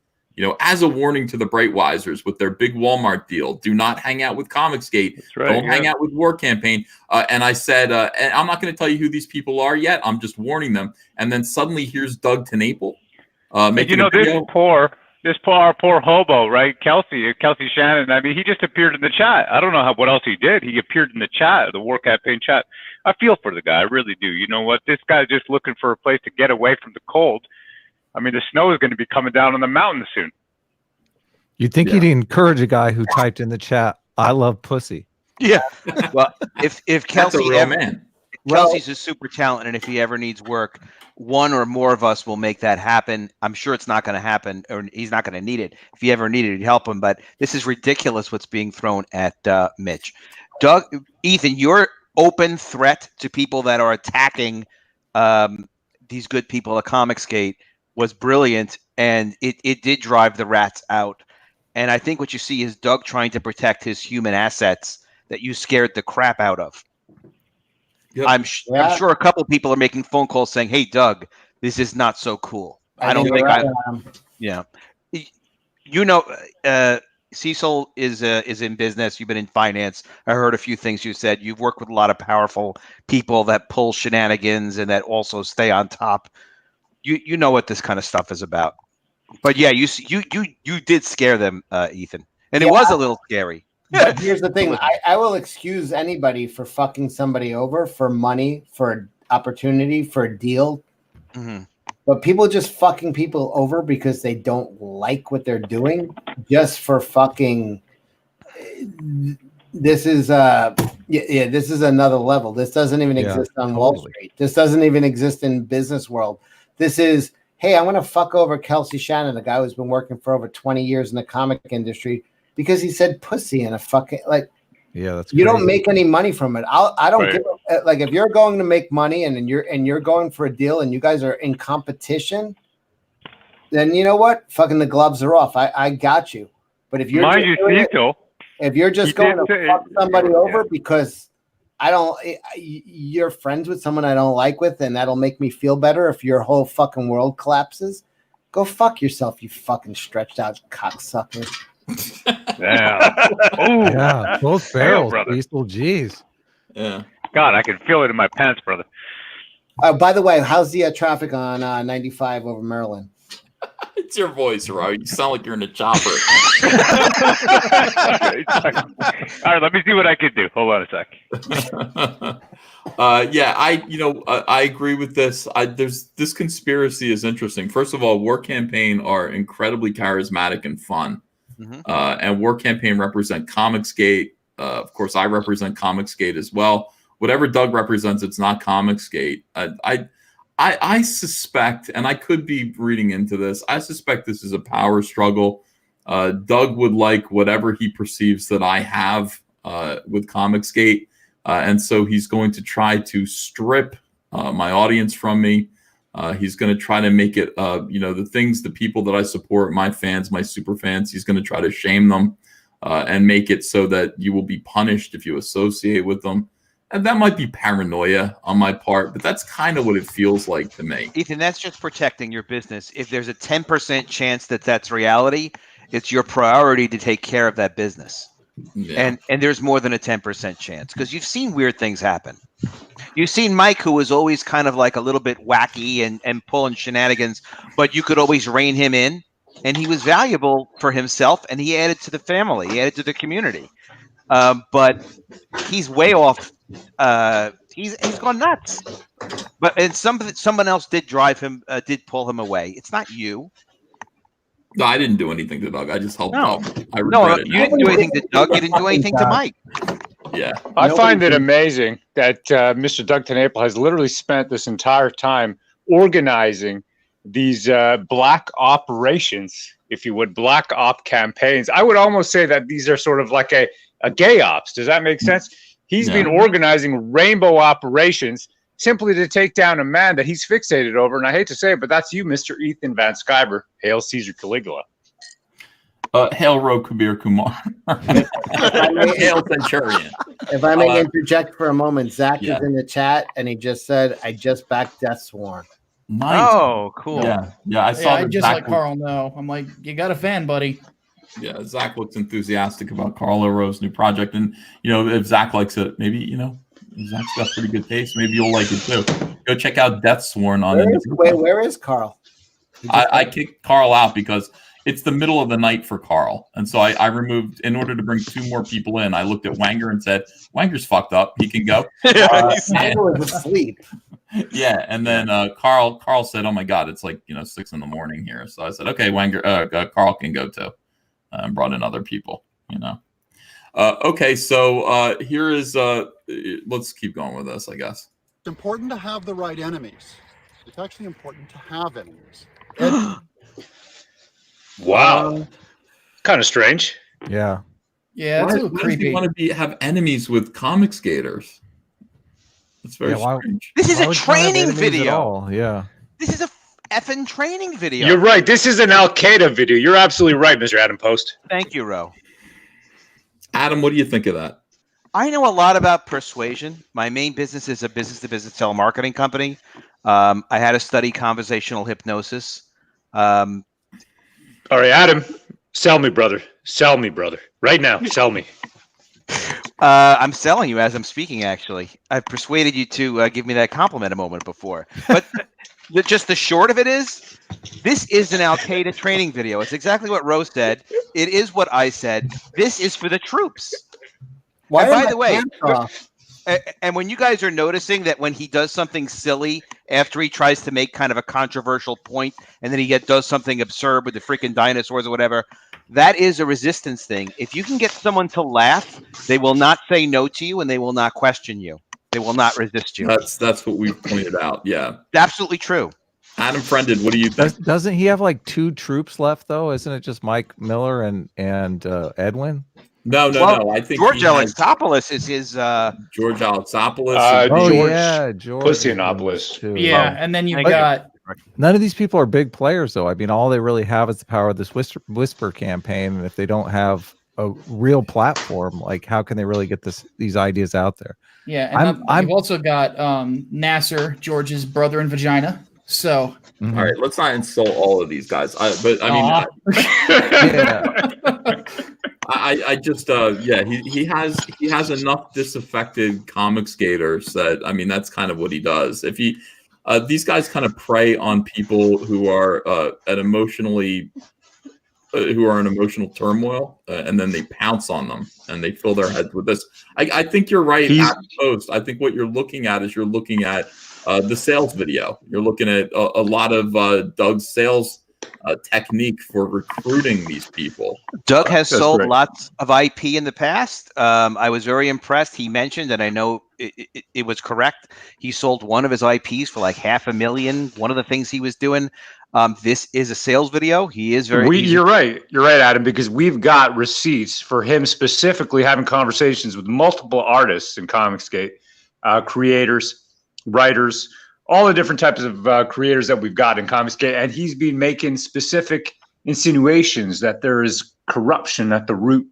as a warning to the Brightwisers with their big Walmart deal. Do not hang out with Comicsgate. That's right, Don't hang out with War Campaign. And I said, and I'm not going to tell you who these people are yet. I'm just warning them. And then suddenly here's Doug TENNAPEL. This poor hobo, right? Kelsey Shannon. I mean, he just appeared in the chat. I don't know what else he did. He appeared in the chat, the War Campaign chat. I feel for the guy. I really do. You know what? This guy's just looking for a place to get away from the cold. I mean, the snow is going to be coming down on the mountain soon. You'd think he'd encourage a guy who typed in the chat, "I love pussy." Yeah. Well, if Kelsey man. Kelsey's a super talent, and if he ever needs work, one or more of us will make that happen. I'm sure it's not going to happen, or he's not going to need it. If he ever needed it, he'd help him. But this is ridiculous what's being thrown at Mitch. Ethan, your open threat to people that are attacking these good people at Comicsgate was brilliant, and it did drive the rats out. And I think what you see is Doug trying to protect his human assets that you scared the crap out of. Yep. I'm sure a couple people are making phone calls saying, "Hey, Doug, this is not so cool." I don't think yeah. CECIL is in business. You've been in finance. I heard a few things you said. You've worked with a lot of powerful people that pull shenanigans and that also stay on top. You know what this kind of stuff is about. But yeah, you did scare them, Ethan, and it was a little scary. But here's the thing. I will excuse anybody for fucking somebody over for money, for opportunity, for a deal. Mm-hmm. But people just fucking people over because they don't like what they're doing just for fucking. This is this is another level. This doesn't even exist on Wall Street. This doesn't even exist in business world. This is, hey, I'm going to fuck over Kelsey Shannon, a guy who's been working for over 20 years in the comic industry, because he said pussy in a fucking, like, yeah, that's you crazy. Don't make any money from it. I don't give a, like, if you're going to make money and you're going for a deal and you guys are in competition, then you know what? Fucking the gloves are off. I got you. But if you're Mind just you, CECIL. if you're just going to fuck somebody over because you're friends with someone I don't like with, and that'll make me feel better if your whole fucking world collapses, go fuck yourself, you fucking stretched out cocksucker. Yeah. Oh, Yeah, both barrels, Diesel. Jeez. Yeah. God, I can feel it in my pants, brother. By the way, how's the traffic on 95 over Maryland? It's your voice, Ro. You sound like you're in a chopper. All right, let me see what I can do. Hold on a sec. Yeah, I agree with this. This conspiracy is interesting. First of all, War Campaign are incredibly charismatic and fun. And War Campaign represent Comicsgate. Of course, I represent Comicsgate as well. Whatever Doug represents, it's not Comicsgate. I suspect, and I could be reading into this, I suspect this is a power struggle. Doug would like whatever he perceives that I have with Comicsgate. And so he's going to try to strip my audience from me. He's going to try to make it, the people that I support, my fans, my super fans, he's going to try to shame them and make it so that you will be punished if you associate with them. And that might be paranoia on my part, but that's kind of what it feels like to me. Ethan, that's just protecting your business. If there's a 10% chance that that's reality, it's your priority to take care of that business. Yeah. And there's more than a 10% chance because you've seen weird things happen. You've seen Mike, who was always kind of like a little bit wacky and pulling shenanigans, but you could always rein him in. And he was valuable for himself, and he added to the family. He added to the community. But he's way off. He's gone nuts. But someone else did drive him, did pull him away. It's not you. No, I didn't do anything to Doug. I just helped out. You didn't do anything to Doug. You didn't do anything to Mike. Yeah. I find it amazing that Mr. Doug TENNAPEL has literally spent this entire time organizing these black operations, if you would, black op campaigns. I would almost say that these are sort of like a gay ops. Does that make sense? He's been organizing rainbow operations simply to take down a man that he's fixated over. And I hate to say it, but that's you, Mr. Ethan Van Sciver. Hail Caesar Caligula. Hail Ro Kabir Kumar. Hail Centurion. If I may interject for a moment, Zach is in the chat, and he just said, I just backed DEATHSWORN. Nice. Oh, cool. Yeah, I saw I that just Zach like Carl know. I'm like, you got a fan, buddy. Yeah, Zach looks enthusiastic about Carl Rowe's new project. And, if Zach likes it, maybe, Zach's got pretty good taste. Maybe you'll like it too. Go check out DEATHSWORN on where is Carl? I kicked Carl out because it's the middle of the night for Carl. And so I removed, in order to bring 2 more people in, I looked at Wanger and said, Wanger's fucked up. He can go. Wanger was asleep. Yeah. And then Carl said, oh my God, it's like, 6 a.m. here. So I said, okay, Wanger, Carl can go too. And brought in other people, Okay, so here is, let's keep going with this, I guess. It's important to have the right enemies. It's actually important to have enemies. Wow. Kind of strange. Yeah. Yeah, it's a little creepy. You want to have enemies with comics gators? That's very strange. This is a training video. Yeah. This is a effing training video. You're right. This is an Al Qaeda video. You're absolutely right, Mr. Adam Post. Thank you, Ro. Adam, what do you think of that? I know a lot about persuasion. My main business is a business-to-business telemarketing company. I had to study conversational hypnosis. All right, Adam, sell me, brother. Sell me, brother. Right now, sell me. I'm selling you as I'm speaking, actually. I've persuaded you to give me that compliment a moment before. But just the short of it is, this is an Al Qaeda training video. It's exactly what Ro said. It is what I said. This is for the troops. Why and by the way, and when you guys are noticing that when he does something silly after he tries to make kind of a controversial point, and then he does something absurd with the freaking dinosaurs or whatever, that is a resistance thing. If you can get someone to laugh, they will not say no to you, and they will not question you. They will not resist you. That's what we've pointed out. Yeah, absolutely true. Adam Friended, what do you think? Doesn't he have like 2 troops left though? Isn't it just Mike Miller and Edwin? No. I think George Alexopoulos is his. George Alexopoulos. George Pussianopoulos. Yeah, and then you've got None of these people are big players, though. I mean, all they really have is the power of this whisper campaign, and if they don't have a real platform, like how can they really get these ideas out there? Yeah, and I've also got Nasser, George's brother in vagina. So all right, let's not insult all of these guys. But I mean, I just he has enough disaffected comics gators that, I mean, that's kind of what he does. If he these guys kind of prey on people who are at emotionally who are in emotional turmoil, and then they pounce on them and they fill their heads with this. I think you're right. At post, I think what you're looking at is the sales video. You're looking at a lot of Doug's sales technique for recruiting these people. Doug has sold lots of IP in the past. I was very impressed. He mentioned, and I know it was correct, he sold one of his IPs for like $500,000. One of the things he was doing. This is a sales video. He is very. You're right. You're right, Adam, because we've got receipts for him specifically having conversations with multiple artists in Comicsgate, creators, writers, all the different types of creators that we've got in Comicsgate, and he's been making specific insinuations that there is corruption at the root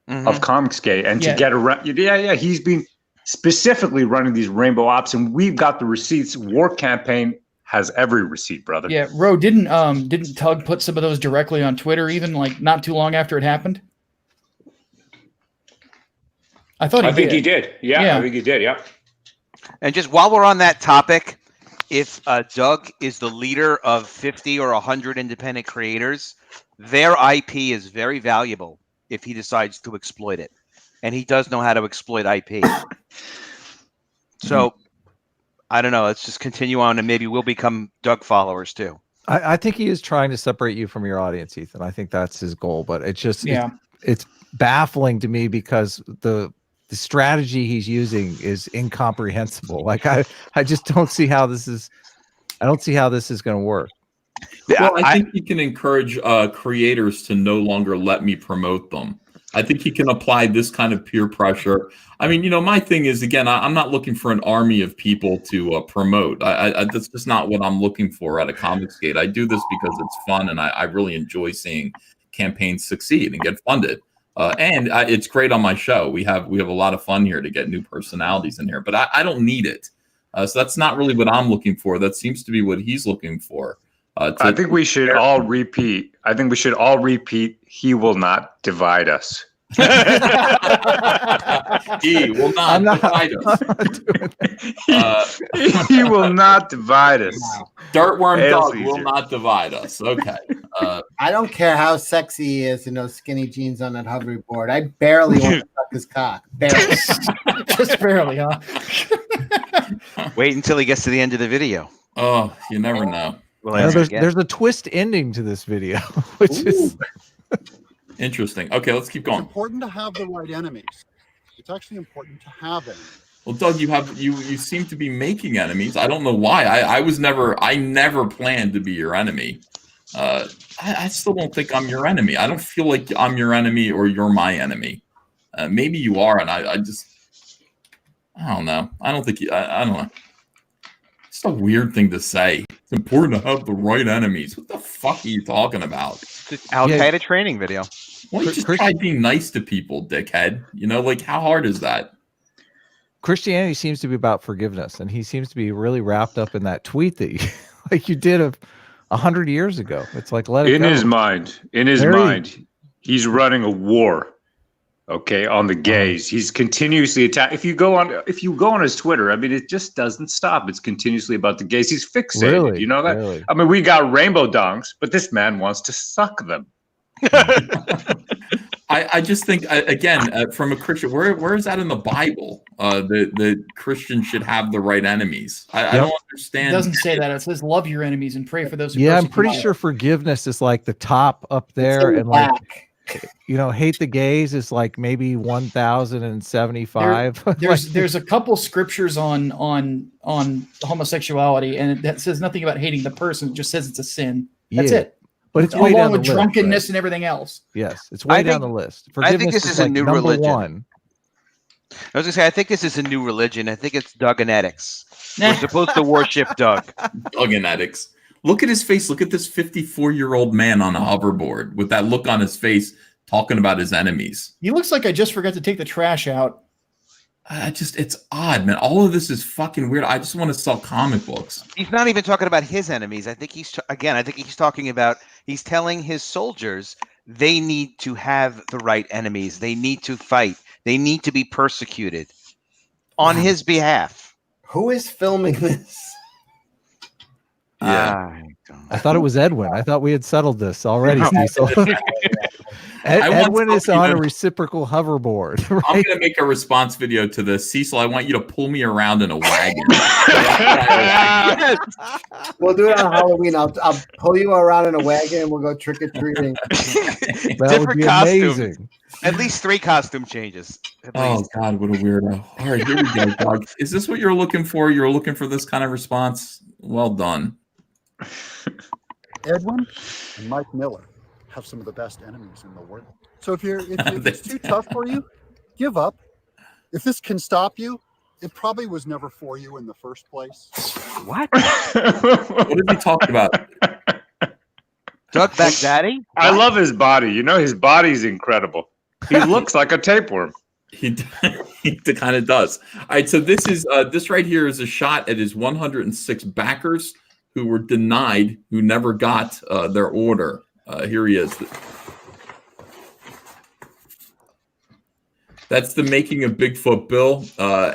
of Comicsgate, and to get around. He's been specifically running these rainbow ops, and we've got the receipts. War Campaign has every receipt, brother. Yeah, Ro, didn't Tug put some of those directly on Twitter, even like not too long after it happened? I think he did. Yeah, I think he did. Yeah. And just while we're on that topic, if Doug is the leader of 50 or 100 independent creators, their IP is very valuable if he decides to exploit it, and he does know how to exploit IP. So. I don't know. Let's just continue on, and maybe we'll become Doug followers too. I think he is trying to separate you from your audience, Ethan. I think that's his goal, but it's just it's baffling to me because the strategy he's using is incomprehensible. Like I just don't see how this is. I don't see how this is going to work. Well, I think he can encourage creators to no longer let me promote them. I think he can apply this kind of peer pressure. I mean, my thing is, again, I'm not looking for an army of people to promote. That's just not what I'm looking for at a Comicsgate. I do this because it's fun, and I really enjoy seeing campaigns succeed and get funded. And it's great on my show. We have a lot of fun here to get new personalities in here, but I don't need it. So that's not really what I'm looking for. That seems to be what he's looking for. I think we should all repeat. He will not divide us. He will not divide us. He will not divide us. Dirtworm Doug will not divide us. Okay. I don't care how sexy he is in those skinny jeans on that hoverboard. I barely want to suck his cock. Barely. Just barely, huh? Wait until he gets to the end of the video. Oh, you never know. Well, there's a twist ending to this video, which is interesting. Okay, let's keep going. It's important to have the right enemies. It's actually important to have enemies. Well, Doug, you seem to be making enemies. I don't know why. I never planned to be your enemy. I still don't think I'm your enemy. I don't feel like I'm your enemy or you're my enemy. Maybe you are, and I don't know. I don't think I don't know. It's a weird thing to say. It's important to have the right enemies. What the fuck are you talking about? Al-Qaeda training video. Well, you just try being nice to people, dickhead. Like, how hard is that? Christianity seems to be about forgiveness, and he seems to be really wrapped up in that tweet that you did 100 years ago. It's like, let it in go. his mind, he's running a war. Okay, on the gays, he's continuously attacked. If you go on his Twitter, I mean, it just doesn't stop. It's continuously about the gays. He's fixated. Really? You know that? Really? I mean, we got rainbow dongs, but this man wants to suck them. I just think again, from a Christian, where is that in the Bible? The Christian should have the right enemies. I don't understand. It doesn't say that. It says love your enemies and pray for those who I'm pretty sure forgiveness is like the top up there, and like hate the gays is like maybe 1075. There's a couple scriptures on homosexuality, and that says nothing about hating the person. It just says it's a sin. That's it. But it's way down the list, drunkenness and everything else. Yes, it's way down the list. I think this is a new religion. One. I was gonna say, I think this is a new religion. I think it's Duganetics. We're supposed to worship Doug. Duganetics. Look at his face. Look at this 54-year-old man on a hoverboard with that look on his face talking about his enemies. He looks like I just forgot to take the trash out. It's odd, man. All of this is fucking weird. I just want to sell comic books. He's not even talking about his enemies. I think he's talking about, he's telling his soldiers they need to have the right enemies. They need to fight. They need to be persecuted on his behalf. Who is filming this? Yeah. I thought it was Edwin. I thought we had settled this already, Cecil. Edwin is on a reciprocal hoverboard. Right? I'm going to make a response video to this. Cecil, I want you to pull me around in a wagon. We'll do it on Halloween. I'll pull you around in a wagon and we'll go trick-or-treating. That would be amazing. At least 3 costume changes. Oh, God, what a weirdo. All right, here we go, Doug. Is this what you're looking for? You're looking for this kind of response? Well done. Edwin and Mike Miller have some of the best enemies in the world. So if it's too tough for you, give up. If this can stop you, it probably was never for you in the first place. What? What is he talking about? Doug Baghdadi? I love his body. You know, his body's incredible. He looks like a tapeworm. He kind of does. All right, so this is this right here is a shot at his 106 backers who were denied, who never got their order. Here he is. That's the making of Bigfoot Bill,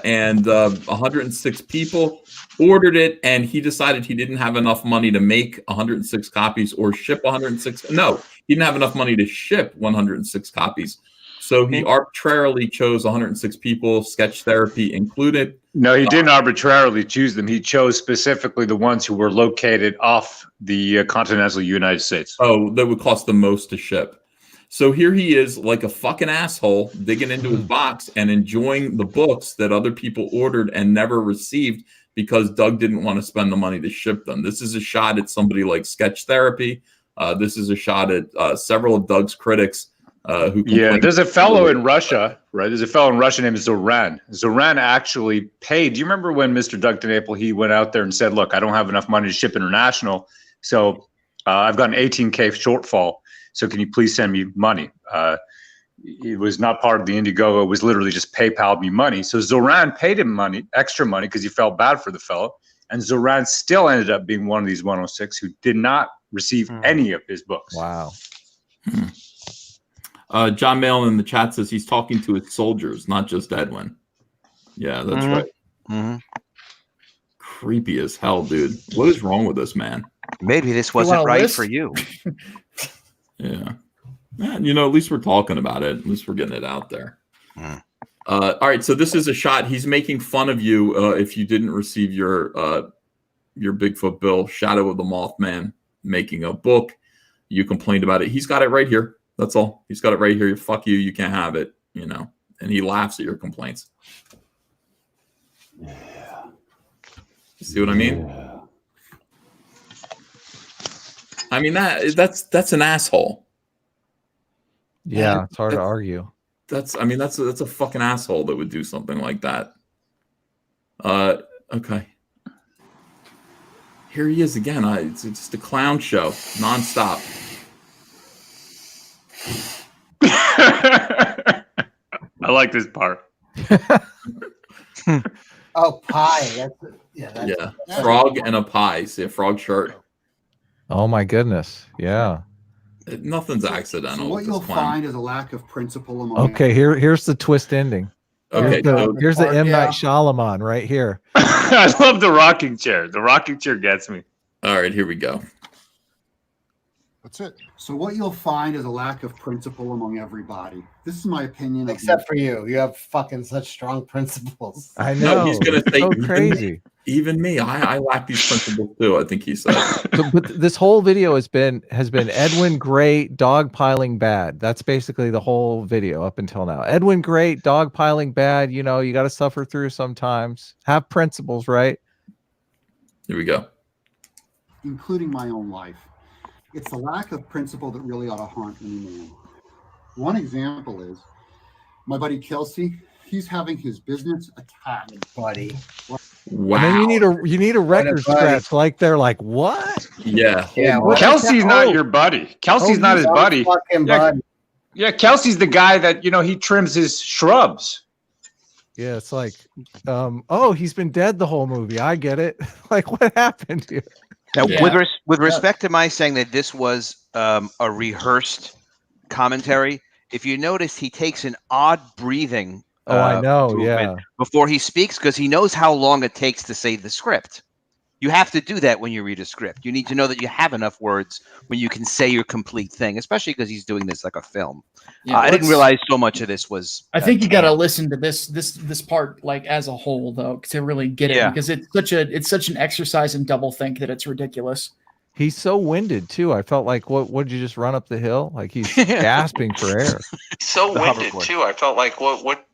and 106 people ordered it, and he decided he didn't have enough money to make 106 copies or ship 106. No, he didn't have enough money to ship 106 copies. So he arbitrarily chose 106 people, sketch therapy included. No, he didn't arbitrarily choose them. He chose specifically the ones who were located off the continental United States. Oh, that would cost the most to ship. So here he is like a fucking asshole digging into his box and enjoying the books that other people ordered and never received because Doug didn't want to spend the money to ship them. This is a shot at somebody like Sketch Therapy. This is a shot at several of Doug's critics. There's a fellow in Russia, right? There's a fellow in Russia named Zoran. Zoran actually paid. Do you remember when Mr. Doug TENNAPEL, he went out there and said, look, I don't have enough money to ship international, so I've got an 18K shortfall, so can you please send me money? It was not part of the IndieGoGo. It was literally just PayPal me money. So Zoran paid him money, extra money, because he felt bad for the fellow. And Zoran still ended up being one of these 106 who did not receive any of his books. Wow. John Mail in the chat says he's talking to his soldiers, not just Edwin. Yeah, that's right. Creepy as hell, dude. What is wrong with this man? Maybe this wasn't right for you. Yeah. You know, at least we're talking about it. At least we're getting it out there. All right, so this is a shot. He's making fun of you if you didn't receive your Bigfoot Bill, Shadow of the Mothman, making a book. You complained about it. He's got it right here. That's all. He's got it right here. Fuck you. You can't have it. You know, and he laughs at your complaints. Yeah. You see what I mean? Yeah. I mean that's an asshole. Yeah, it's hard to argue. That's a fucking asshole that would do something like that. Okay. Here he is again. It's just a clown show, nonstop. I like this part. Oh, pie. That's Frog and a pie. See a frog shirt. Oh my goodness. Yeah. Nothing's accidental. So what you'll find is a lack of principle among. Okay, here's the twist ending. Okay, here's the M. Night Shyamalan right here. I love the rocking chair. The rocking chair gets me. All right, here we go. That's it. So what you'll find is a lack of principle among everybody. This is my opinion. Except for you. You have fucking such strong principles. I know. No, he's gonna say so crazy. Even me. I lack these principles too. I think he said. But this whole video has been Edwin great, dog piling bad. That's basically the whole video up until now. Edwin great, dog piling bad. You know, you got to suffer through sometimes. Have principles, right? Here we go. Including my own life. It's the lack of principle that really ought to haunt any man. One example is my buddy Kelsey. He's having his business attacked. Buddy. Wow. And then you need a record scratch. Like they're like, what? Yeah. Yeah, What? Kelsey's not your buddy. Kelsey's not his buddy. Fucking Yeah, buddy. yeah, Kelsey's the guy that he trims his shrubs. Yeah, it's like, oh, he's been dead the whole movie. I get it. Like, what happened here? Now, with respect to my saying that this was a rehearsed commentary, if you notice, he takes an odd breathing. Oh, I know. movement Yeah. Before he speaks, because he knows how long it takes to say the script. You have to do that when you read a script. You need to know that you have enough words when you can say your complete thing, especially because he's doing this like a film. Yeah, I didn't realize so much of this was. I think you got to listen to this part like as a whole though to really get it, because it's such an exercise in double think that it's ridiculous. He's so winded too. I felt like, what did you just run up the hill? Like he's gasping for air. So winded too. I felt like what?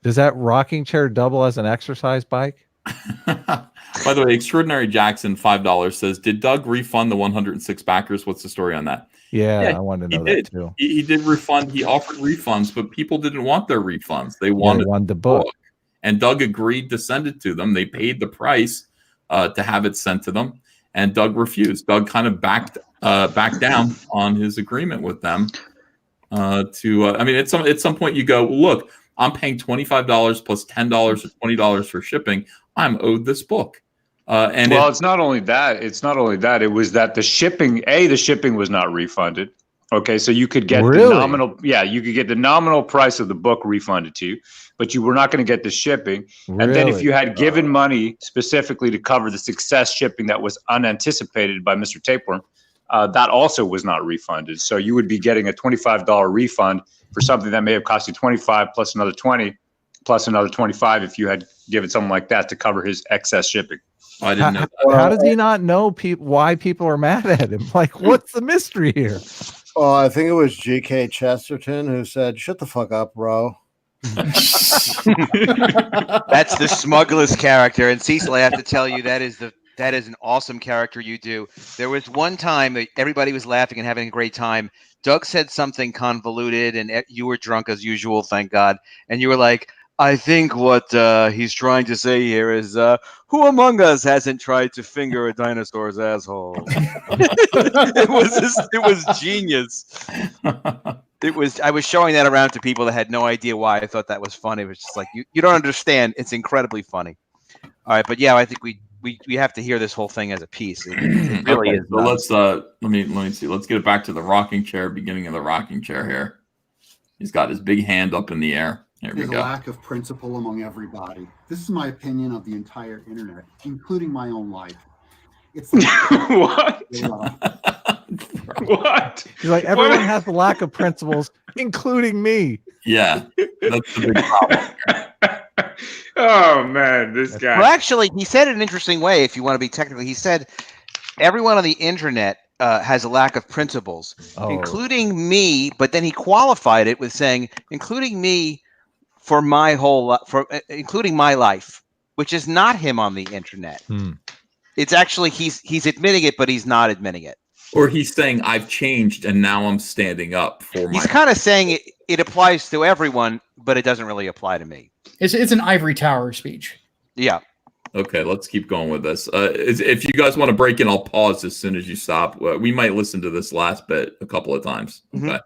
Does that rocking chair double as an exercise bike? By the way, Extraordinary Jackson $5 says, "Did Doug refund the 106 backers? What's the story on that?" Yeah, I wanted to know that too. He did refund. He offered refunds, but people didn't want their refunds. They wanted the book. And Doug agreed to send it to them. They paid the price to have it sent to them, and Doug refused. Doug kind of backed down on his agreement with them. I mean, at some point you go, look, I'm paying $25 plus $10 or $20 for shipping. I'm owed this book. It's not only that. It's not only that. It was that the shipping was not refunded. Okay, so you could get the nominal. Yeah, you could get the nominal price of the book refunded to you, but you were not going to get the shipping. And then if you had given money specifically to cover the success shipping that was unanticipated by Mr. Tapeworm, that also was not refunded. So you would be getting a $25 refund for something that may have cost you $25 plus another $20 plus another $25 if you had given something like that to cover his excess shipping. I didn't know that. How does he not know why people are mad at him? Like, what's the mystery here? Oh, I think it was G.K. Chesterton who said, "Shut the fuck up, bro." That's the smuggler's character, and Cecil, I have to tell you, that is an awesome character you do. There was one time that everybody was laughing and having a great time. Doug said something convoluted, and you were drunk as usual, thank God. And you were like, "I think what he's trying to say here is, who among us hasn't tried to finger a dinosaur's asshole?" It was genius. I was showing that around to people that had no idea why I thought that was funny. It was just like, you don't understand. It's incredibly funny. All right, but yeah, I think we have to hear this whole thing as a piece. It really is. So let's let me see. Let's get it back to the rocking chair. Beginning of the rocking chair here. He's got his big hand up in the air. Here we There's go. a lack of principle among everybody. This is my opinion of the entire internet, including my own life. It's like, what? What? He's like, everyone has a lack of principles, including me. Yeah, that's the big problem. Oh man, this guy. Well, actually, he said it an interesting way. If you want to be technical, he said everyone on the internet has a lack of principles, including me. But then he qualified it with saying, including me for my whole including my life, which is not him on the internet. It's actually he's admitting it, but he's not admitting it. Or he's saying, I've changed and now I'm standing up for my... He's kind of saying it applies to everyone, but it doesn't really apply to me. It's an ivory tower speech. Yeah. Okay, let's keep going with this. If you guys want to break in, I'll pause as soon as you stop. We might listen to this last bit a couple of times. Okay.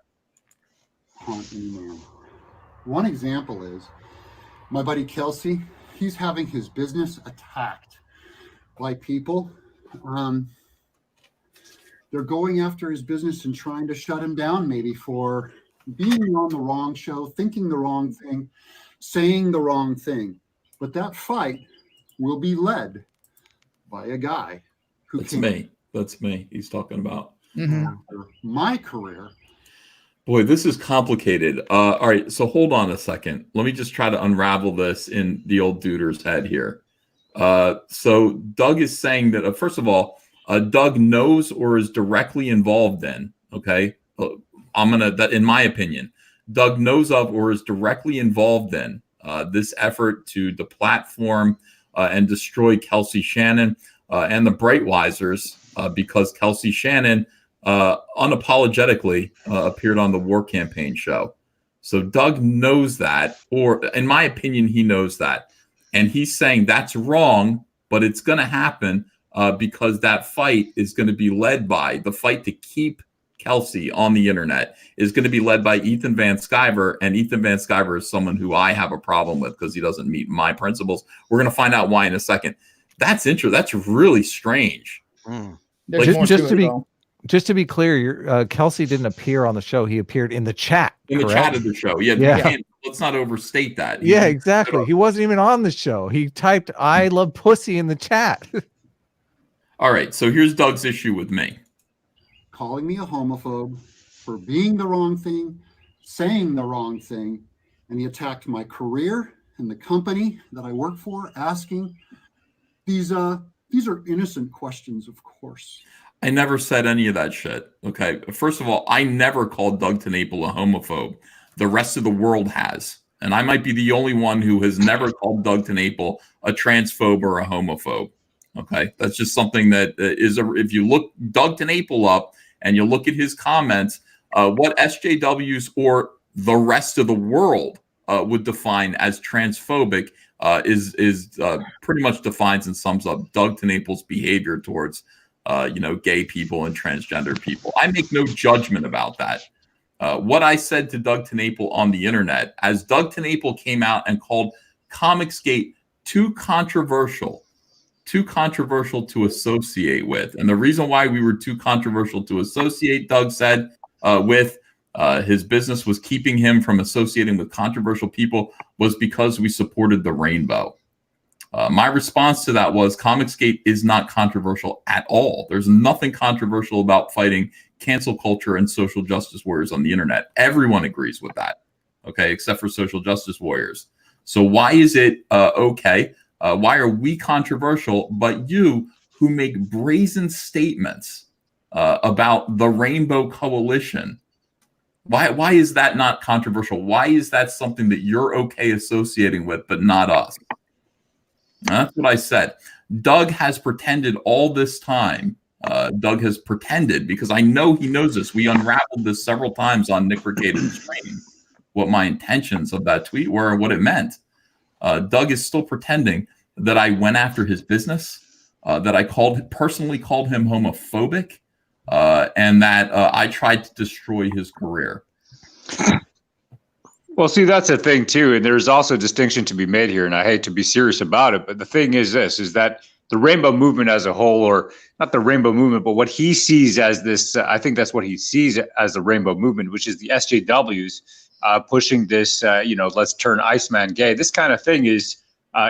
One example is my buddy Kelsey. He's having his business attacked by people. They're going after his business and trying to shut him down, maybe for being on the wrong show, thinking the wrong thing, saying the wrong thing. But that fight will be led by a guy who That's me. He's talking about my career. Boy, this is complicated. All right, so hold on a second. Let me just try to unravel this in the old duder's head here. So Doug is saying that, first of all, Doug knows or is directly involved in, okay? That in my opinion, Doug knows of or is directly involved in this effort to deplatform and destroy Kelsey Shannon and the Brightwisers because Kelsey Shannon unapologetically appeared on the War Campaign show. So Doug knows that, or in my opinion, he knows that. and he's saying that's wrong, but it's going to happen because that fight is going to be led by the fight to keep Kelsey on the internet is going to be led by Ethan Van Sciver, and Ethan Van Sciver is someone who I have a problem with because he doesn't meet my principles. We're going to find out why in a second. That's interesting. That's really strange. Just to be clear, Kelsey didn't appear on the show. He appeared in the chat. In the chat of the show. Yeah. Let's not overstate that. Yeah, exactly. He wasn't even on the show. He typed "I love pussy" in the chat. All right. So here's Doug's issue with me. Calling me a homophobe for being the wrong thing, saying the wrong thing, and he attacked my career and the company that I work for, asking these are innocent questions, of course. I never said any of that shit. Okay. First of all, I never called Doug TENNAPEL a homophobe. The rest of the world has. And I might be the only one who has never called Doug TENNAPEL a transphobe or a homophobe. Okay. That's just something that is, if you look Doug TENNAPEL up and you look at his comments, what SJWs or the rest of the world would define as transphobic is pretty much defines and sums up Doug TENNAPEL's behavior towards gay people and transgender people. I make no judgment about that. What I said to Doug TENNAPEL on the internet, as Doug TENNAPEL came out and called Comicsgate too controversial to associate with. And the reason why we were too controversial to associate, Doug said, with his business was keeping him from associating with controversial people was because we supported the rainbow. My response to that was Comicsgate is not controversial at all. There's nothing controversial about fighting cancel culture and social justice warriors on the internet. Everyone agrees with that, okay, except for social justice warriors. So why is it okay? Why are we controversial, but you who make brazen statements about the Rainbow Coalition, why is that not controversial? Why is that something that you're okay associating with, but not us? That's what I said. Doug has pretended all this time. Doug has pretended because I know he knows this. We unraveled this several times on Nick Regatta's training, what my intentions of that tweet were and what it meant. Doug is still pretending that I went after his business, that I personally called him homophobic, and that I tried to destroy his career. Well, see, that's a thing too, and there's also a distinction to be made here, and I hate to be serious about it, but the thing is this, is that the rainbow movement as a whole, or not the rainbow movement, but what he sees as this, I think that's what he sees as the rainbow movement, which is the SJWs pushing this, let's turn Iceman gay. This kind of thing is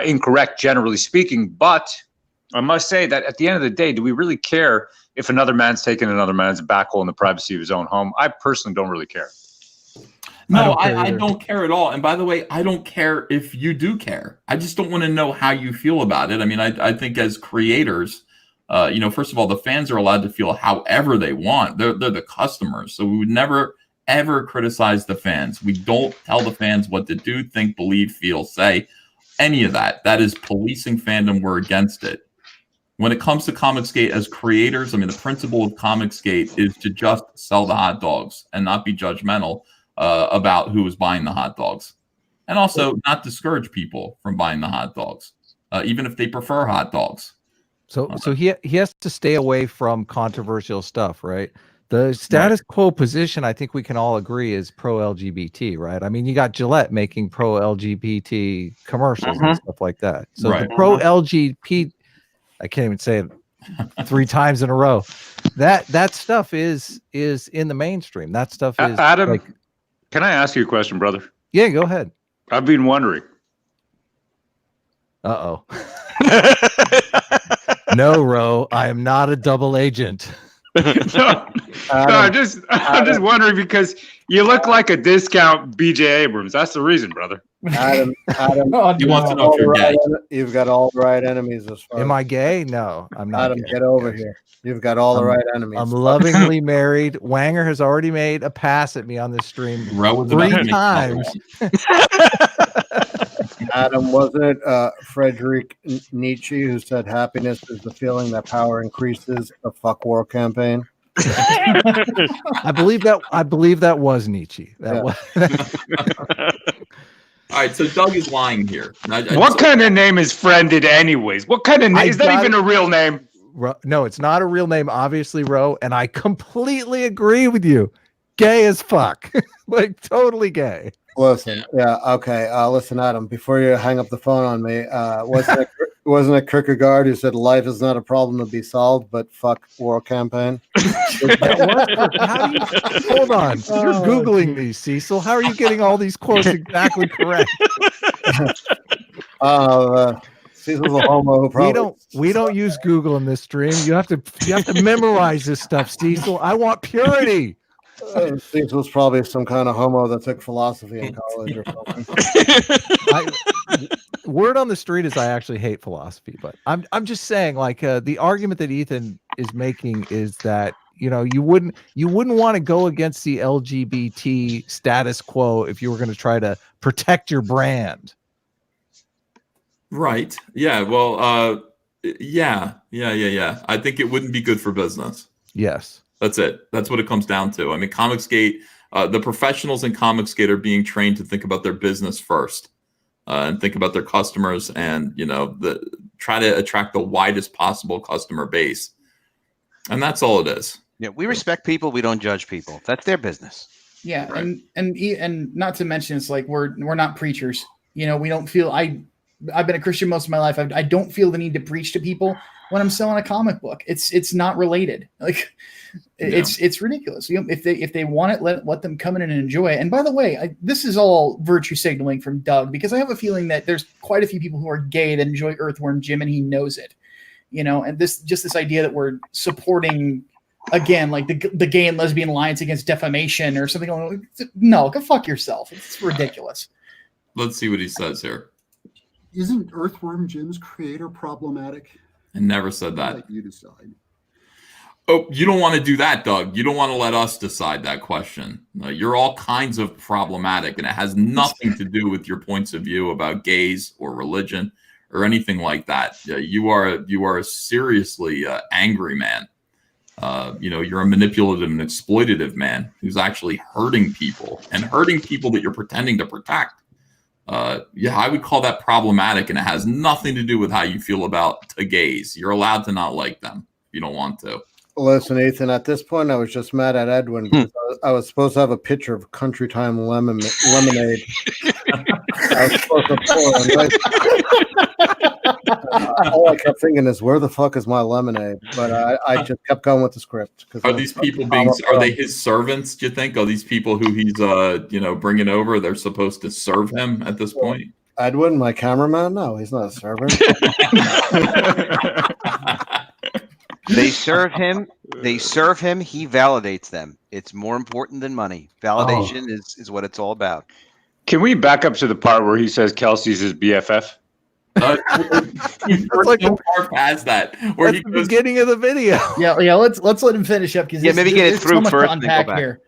incorrect, generally speaking, but I must say that at the end of the day, do we really care if another man's taking another man's back hole in the privacy of his own home? I personally don't really care. No, I don't care at all. And by the way, I don't care if you do care. I just don't want to know how you feel about it. I mean, I think as creators, first of all, the fans are allowed to feel however they want. They're the customers. So we would never, ever criticize the fans. We don't tell the fans what to do, think, believe, feel, say, any of that. That is policing fandom. We're against it. When it comes to Comicsgate as creators, I mean, the principle of Comicsgate is to just sell the hot dogs and not be judgmental about who is buying the hot dogs, and also not discourage people from buying the hot dogs, even if they prefer hot dogs. So he has to stay away from controversial stuff, right? The status quo position, I think we can all agree, is pro-LGBT, right? I mean, you got Gillette making pro-LGBT commercials and stuff like that. So the pro-LGBT, I can't even say it 3 times in a row. That stuff is in the mainstream. That stuff is Adam. Can I ask you a question, brother? Yeah, go ahead. I've been wondering. Uh-oh. No, Ro, I am not a double agent. I'm just wondering because you look like a discount BJ Abrams. That's the reason, brother. Adam, he wants to know if you're gay. You've got all the right enemies as far. Am I gay? No, I'm not. Adam, gay. get over here. You've got all the right enemies. I'm lovingly married. Wanger has already made a pass at me on this stream 3 times. Adam, wasn't it Friedrich Nietzsche who said happiness is the feeling that power increases a fuck war campaign? I believe that was Nietzsche. All right, so Doug is lying here. What kind of name is Friended, anyways? What kind of name is that? Even a real name? No, it's not a real name, obviously, Ro. And I completely agree with you. Gay as fuck, like totally gay. Listen, yeah, okay. Listen, Adam, before you hang up the phone on me, wasn't it Kierkegaard who said life is not a problem to be solved, but fuck war campaign? Hold on, you're Googling these, Cecil. How are you getting all these quotes exactly correct? Cecil's a homo. We don't use Google in this stream. You have to memorize this stuff, Cecil. I want purity. Cecil's probably some kind of homo that took philosophy in college or something. Word on the street is I actually hate philosophy, but I'm just saying, like, the argument that Ethan is making is that, you know, you wouldn't want to go against the LGBT status quo if you were going to try to protect your brand. Right. Yeah. Well, yeah. I think it wouldn't be good for business. Yes. That's it. That's what it comes down to. I mean, Comicsgate, the professionals in Comicsgate are being trained to think about their business first, and think about their customers, and, you know, try to attract the widest possible customer base. And that's all it is. Yeah, we respect people. We don't judge people. That's their business. Yeah, Right. and not to mention, it's like we're not preachers. You know, we don't feel. I've been a Christian most of my life. I don't feel the need to preach to people when I'm selling a comic book. It's not related. Like, it's ridiculous. You know, if they want it, let them come in and enjoy it. And by the way, this is all virtue signaling from Doug, because I have a feeling that there's quite a few people who are gay that enjoy Earthworm Jim, and he knows it. You know, and this idea that we're supporting, again, like the Gay and Lesbian Alliance Against Defamation or something. No, go fuck yourself. It's ridiculous. Let's see what he says here. Isn't Earthworm Jim's creator problematic? I never said that. Let you decide. Oh, you don't want to do that, Doug. You don't want to let us decide that question. You're all kinds of problematic, and it has nothing to do with your points of view about gays or religion or anything like that. You are a seriously angry man. You know, you're a manipulative and exploitative man who's actually hurting people, and hurting people that you're pretending to protect. Yeah, I would call that problematic, and it has nothing to do with how you feel about the gays. You're allowed to not like them if you don't want to. Listen, Ethan, at this point, I was just mad at Edwin because I was supposed to have a picture of Country Time lemonade. I was supposed to pour a all I kept thinking is, where the fuck is my lemonade? But I just kept going with the script. Are these people are they his servants, do you think? Are these people who he's bringing over, they're supposed to serve him at this point? Edwin, my cameraman? No, he's not a servant. They serve him. He validates them. It's more important than money. Validation is what it's all about. Can we back up to the part where he says Kelsey's his BFF? He's like so far past that. Where That's the beginning of the video. Yeah. Let's let him finish up, because maybe get it through so much first to and then unpack go back. here.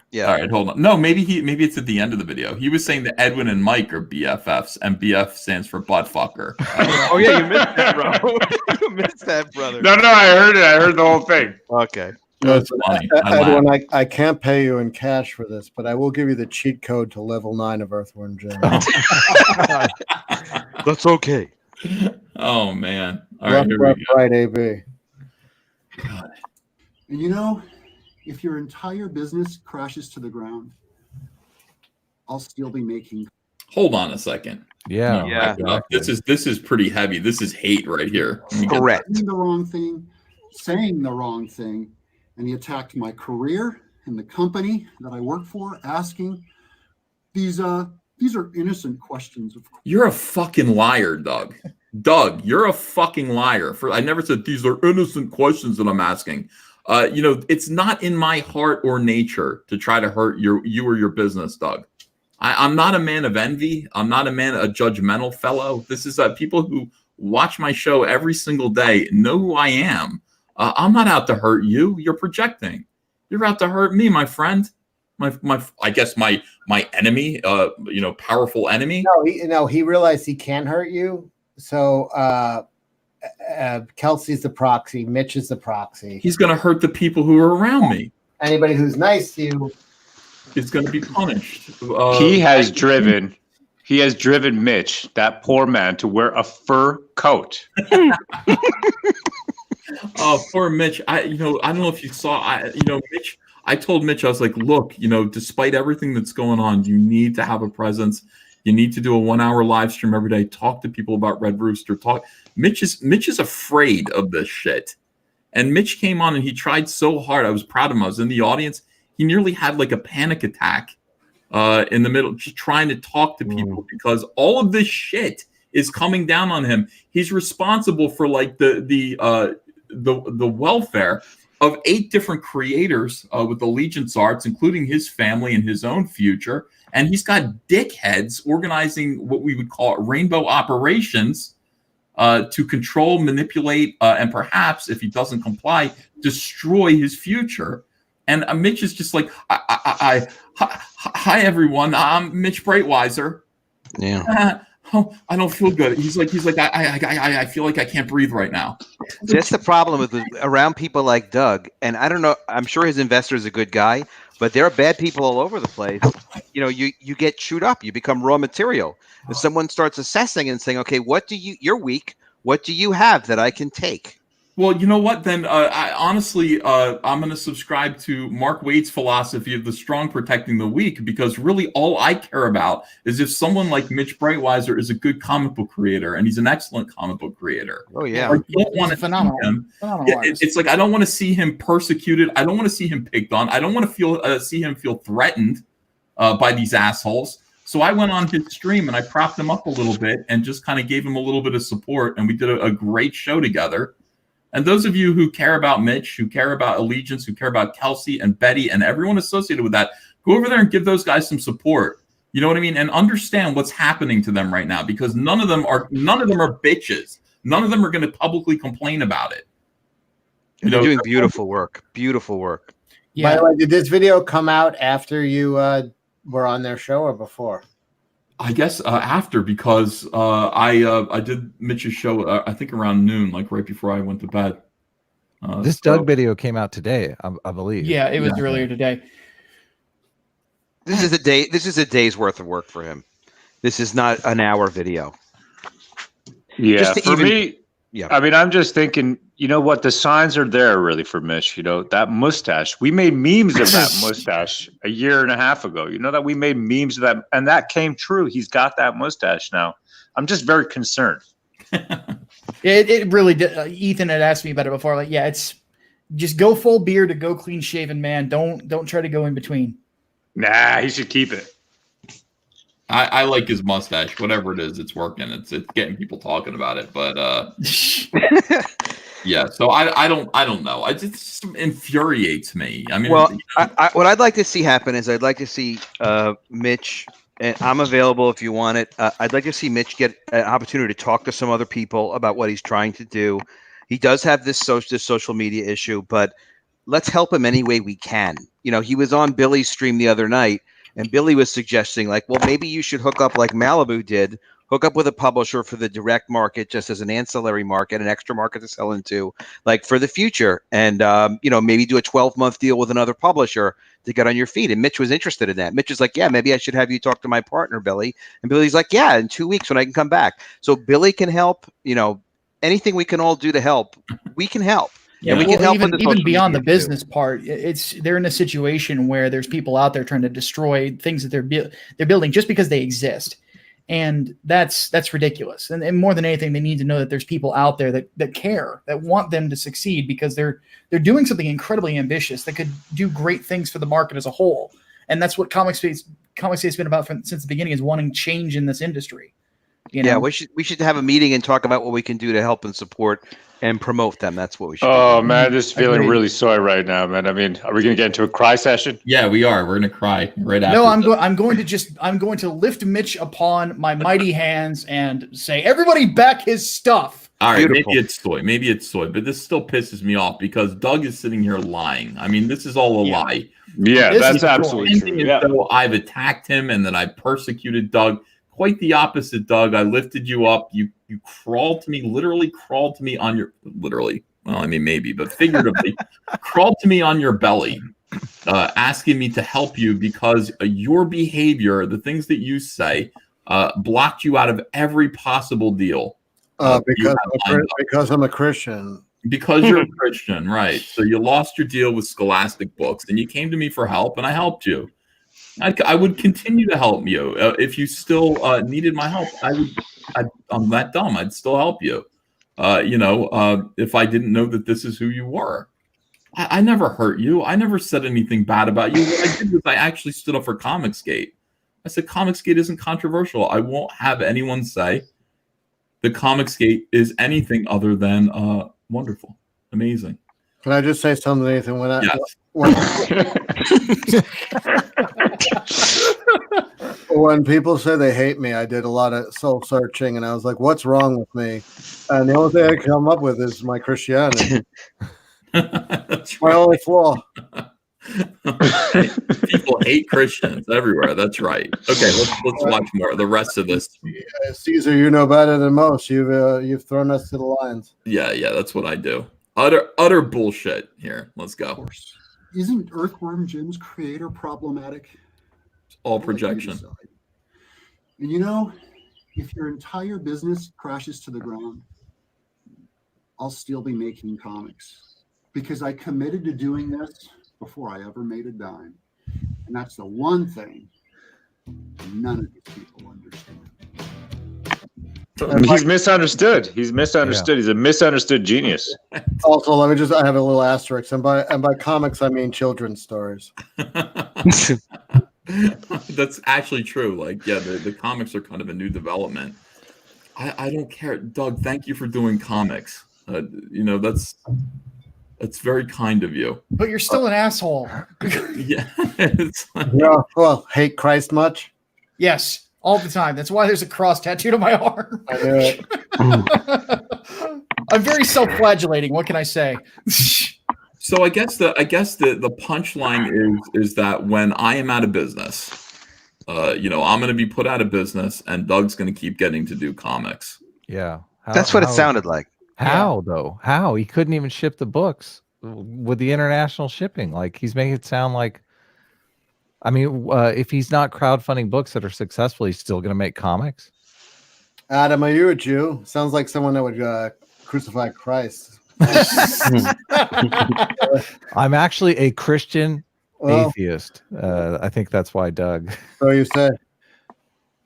Yeah. All right, hold on. No, maybe it's at the end of the video. He was saying that Edwin and Mike are BFFs, and BF stands for butt fucker. Oh yeah, you missed that, bro. You missed that, brother. No, I heard it. I heard the whole thing. Okay. That's funny. Edwin, I can't pay you in cash for this, but I will give you the cheat code to level 9 of Earthworm Jim. That's okay. Oh man. All right, here we go. Right, AB. God. And you know, if your entire business crashes to the ground, I'll still be making. Hold on a second. Yeah. Yeah. This is pretty heavy. This is hate right here. Correct. Doing the wrong thing, saying the wrong thing, and he attacked my career and the company that I work for, asking these are innocent questions. You're a fucking liar, Doug. Doug, you're a fucking liar. I never said these are innocent questions that I'm asking. It's not in my heart or nature to try to hurt you or your business, Doug. I'm not a man of envy. I'm not a judgmental fellow. This is people who watch my show every single day know who I am. I'm not out to hurt you. You're projecting. You're out to hurt me, my friend. I guess my enemy. Powerful enemy. No, he realized he can hurt you. So Kelsey's the proxy. Mitch is the proxy. He's going to hurt the people who are around me. Anybody who's nice to you is going to be punished. He has driven He has driven Mitch, that poor man, to wear a fur coat. Oh, poor Mitch. I don't know if you saw. Mitch. I told Mitch, I was like, look, despite everything that's going on, you need to have a presence. You need to do a 1 hour live stream every day. Talk to people about Red Rooster. Mitch is afraid of this shit. And Mitch came on and he tried so hard. I was proud of him. I was in the audience. He nearly had like a panic attack in the middle, just trying to talk to people because all of this shit is coming down on him. He's responsible for like the welfare of 8 different creators with Allegiance Arts, including his family and his own future. And he's got dickheads organizing what we would call rainbow operations to control, manipulate, and perhaps, if he doesn't comply, destroy his future. And Mitch is just like, hi everyone, I'm Mitch Breitweiser. Yeah. Oh, I don't feel good. He's like, I feel like I can't breathe right now. That's the problem with around people like Doug. And I don't know, I'm sure his investor is a good guy, but there are bad people all over the place. You get chewed up. You become raw material. If someone starts assessing and saying, okay, you're weak. What do you have that I can take? Well, you know what? Then I honestly, I'm going to subscribe to Mark Waid's philosophy of the strong protecting the weak, because really all I care about is if someone like Mitch Breitweiser is a good comic book creator, and he's an excellent comic book creator. Oh yeah, I don't want to phenomenal. It's like I don't want to see him persecuted. I don't want to see him picked on. I don't want to see him feel threatened by these assholes. So I went on his stream and I propped him up a little bit and just kind of gave him a little bit of support, and we did a great show together. And those of you who care about Mitch, who care about Allegiance, who care about Kelsey and Betty and everyone associated with that, go over there and give those guys some support. You know what I mean? And understand what's happening to them right now, because none of them are bitches. None of them are going to publicly complain about it. They're doing beautiful work. Beautiful work. Yeah. By the way, did this video come out after you were on their show or before? I guess after, because I did Mitch's show, I think around noon, like right before I went to bed. This Doug video came out today, I believe. Yeah, it was earlier today. This is a day's worth of work for him. This is not an hour video. Yeah, for me, yeah. I mean, I'm just thinking, you know what? The signs are there really for Mitch. That mustache. We made memes of that mustache a year and a half ago. You know that we made memes of that, and that came true. He's got that mustache now. I'm just very concerned. It really did. Ethan had asked me about it before. Like, yeah, it's just go full beard to go clean shaven, man. Don't try to go in between. Nah, he should keep it. I like his mustache. Whatever it is, it's working. It's getting people talking about it. But yeah. So I don't know. It just infuriates me. I mean, well, what I'd like to see happen is I'd like to see Mitch. And I'm available if you want it. I'd like to see Mitch get an opportunity to talk to some other people about what he's trying to do. He does have this social media issue, but let's help him any way we can. He was on Billy's stream the other night, and Billy was suggesting, like, well, maybe you should hook up like Malibu did, hook up with a publisher for the direct market, just as an ancillary market, an extra market to sell into, like for the future. And, maybe do a 12-month deal with another publisher to get on your feet. And Mitch was interested in that. Mitch is like, yeah, maybe I should have you talk to my partner, Billy. And Billy's like, yeah, in 2 weeks when I can come back. So Billy can help, anything we can all do to help, we can help. Yeah, and we can help even beyond the business part. They're in a situation where there's people out there trying to destroy things that they're building just because they exist. And that's ridiculous. And more than anything, they need to know that there's people out there that care, that want them to succeed, because they're doing something incredibly ambitious that could do great things for the market as a whole. And that's what Comic Space has been about since the beginning, is wanting change in this industry. Yeah, we should have a meeting and talk about what we can do to help and support and promote them. That's what we should do. Man, just feeling really sorry right now, man. I mean, are we going to get into a cry session? Yeah, we are. We're going to cry right after. No, I'm going to lift Mitch upon my mighty hands and say, everybody back his stuff. All right, maybe it's soy, but this still pisses me off because Doug is sitting here lying. I mean, this is all a lie. Yeah, that's absolutely true. Yeah. So I've attacked him and then I persecuted Doug. Quite the opposite, Doug. I lifted you up. You crawled to me, literally crawled to me on your, maybe, but figuratively, crawled to me on your belly, asking me to help you because your behavior, the things that you say, blocked you out of every possible deal. Because I'm a Christian. Because you're a Christian, right? So you lost your deal with Scholastic Books, and you came to me for help, and I helped you. I would continue to help you if you still needed my help. I'm that dumb. I'd still help you. If I didn't know that this is who you were. I never hurt you. I never said anything bad about you. What I did was I actually stood up for Comicsgate. I said Comicsgate isn't controversial. I won't have anyone say the Comicsgate is anything other than wonderful, amazing. Can I just say something, Nathan? When people say they hate me, I did a lot of soul searching, and I was like, "What's wrong with me?" And the only thing I can come up with is my Christianity. That's my only flaw. People hate Christians everywhere. That's right. Okay, let's watch more. The rest of this. Caesar, you know better than most. You've thrown us to the lions. Yeah, that's what I do. Utter bullshit here. Let's go. Isn't Earthworm Jim's creator problematic? It's all projection. And if your entire business crashes to the ground, I'll still be making comics because I committed to doing this before I ever made a dime. And that's the one thing none of these people understand. He's misunderstood. He's misunderstood. Yeah. He's a misunderstood genius. Also, I have a little asterisk. And by comics, I mean children's stories. That's actually true. The comics are kind of a new development. I don't care. Doug, thank you for doing comics. That's very kind of you. But you're still an asshole. Yeah. Well, hate Christ much? Yes. All the time. That's why there's a cross tattooed on my arm. I knew it. I'm very self-flagellating. What can I say? So I guess the punchline is that when I am out of business, I'm going to be put out of business, and Doug's going to keep getting to do comics. Yeah, that's what it sounded like. How though? How he couldn't even ship the books with the international shipping? Like he's making it sound like. I mean, if he's not crowdfunding books that are successful, he's still going to make comics. Adam, are you a Jew? Sounds like someone that would crucify Christ. I'm actually a Christian atheist. I think that's why Doug. So you say.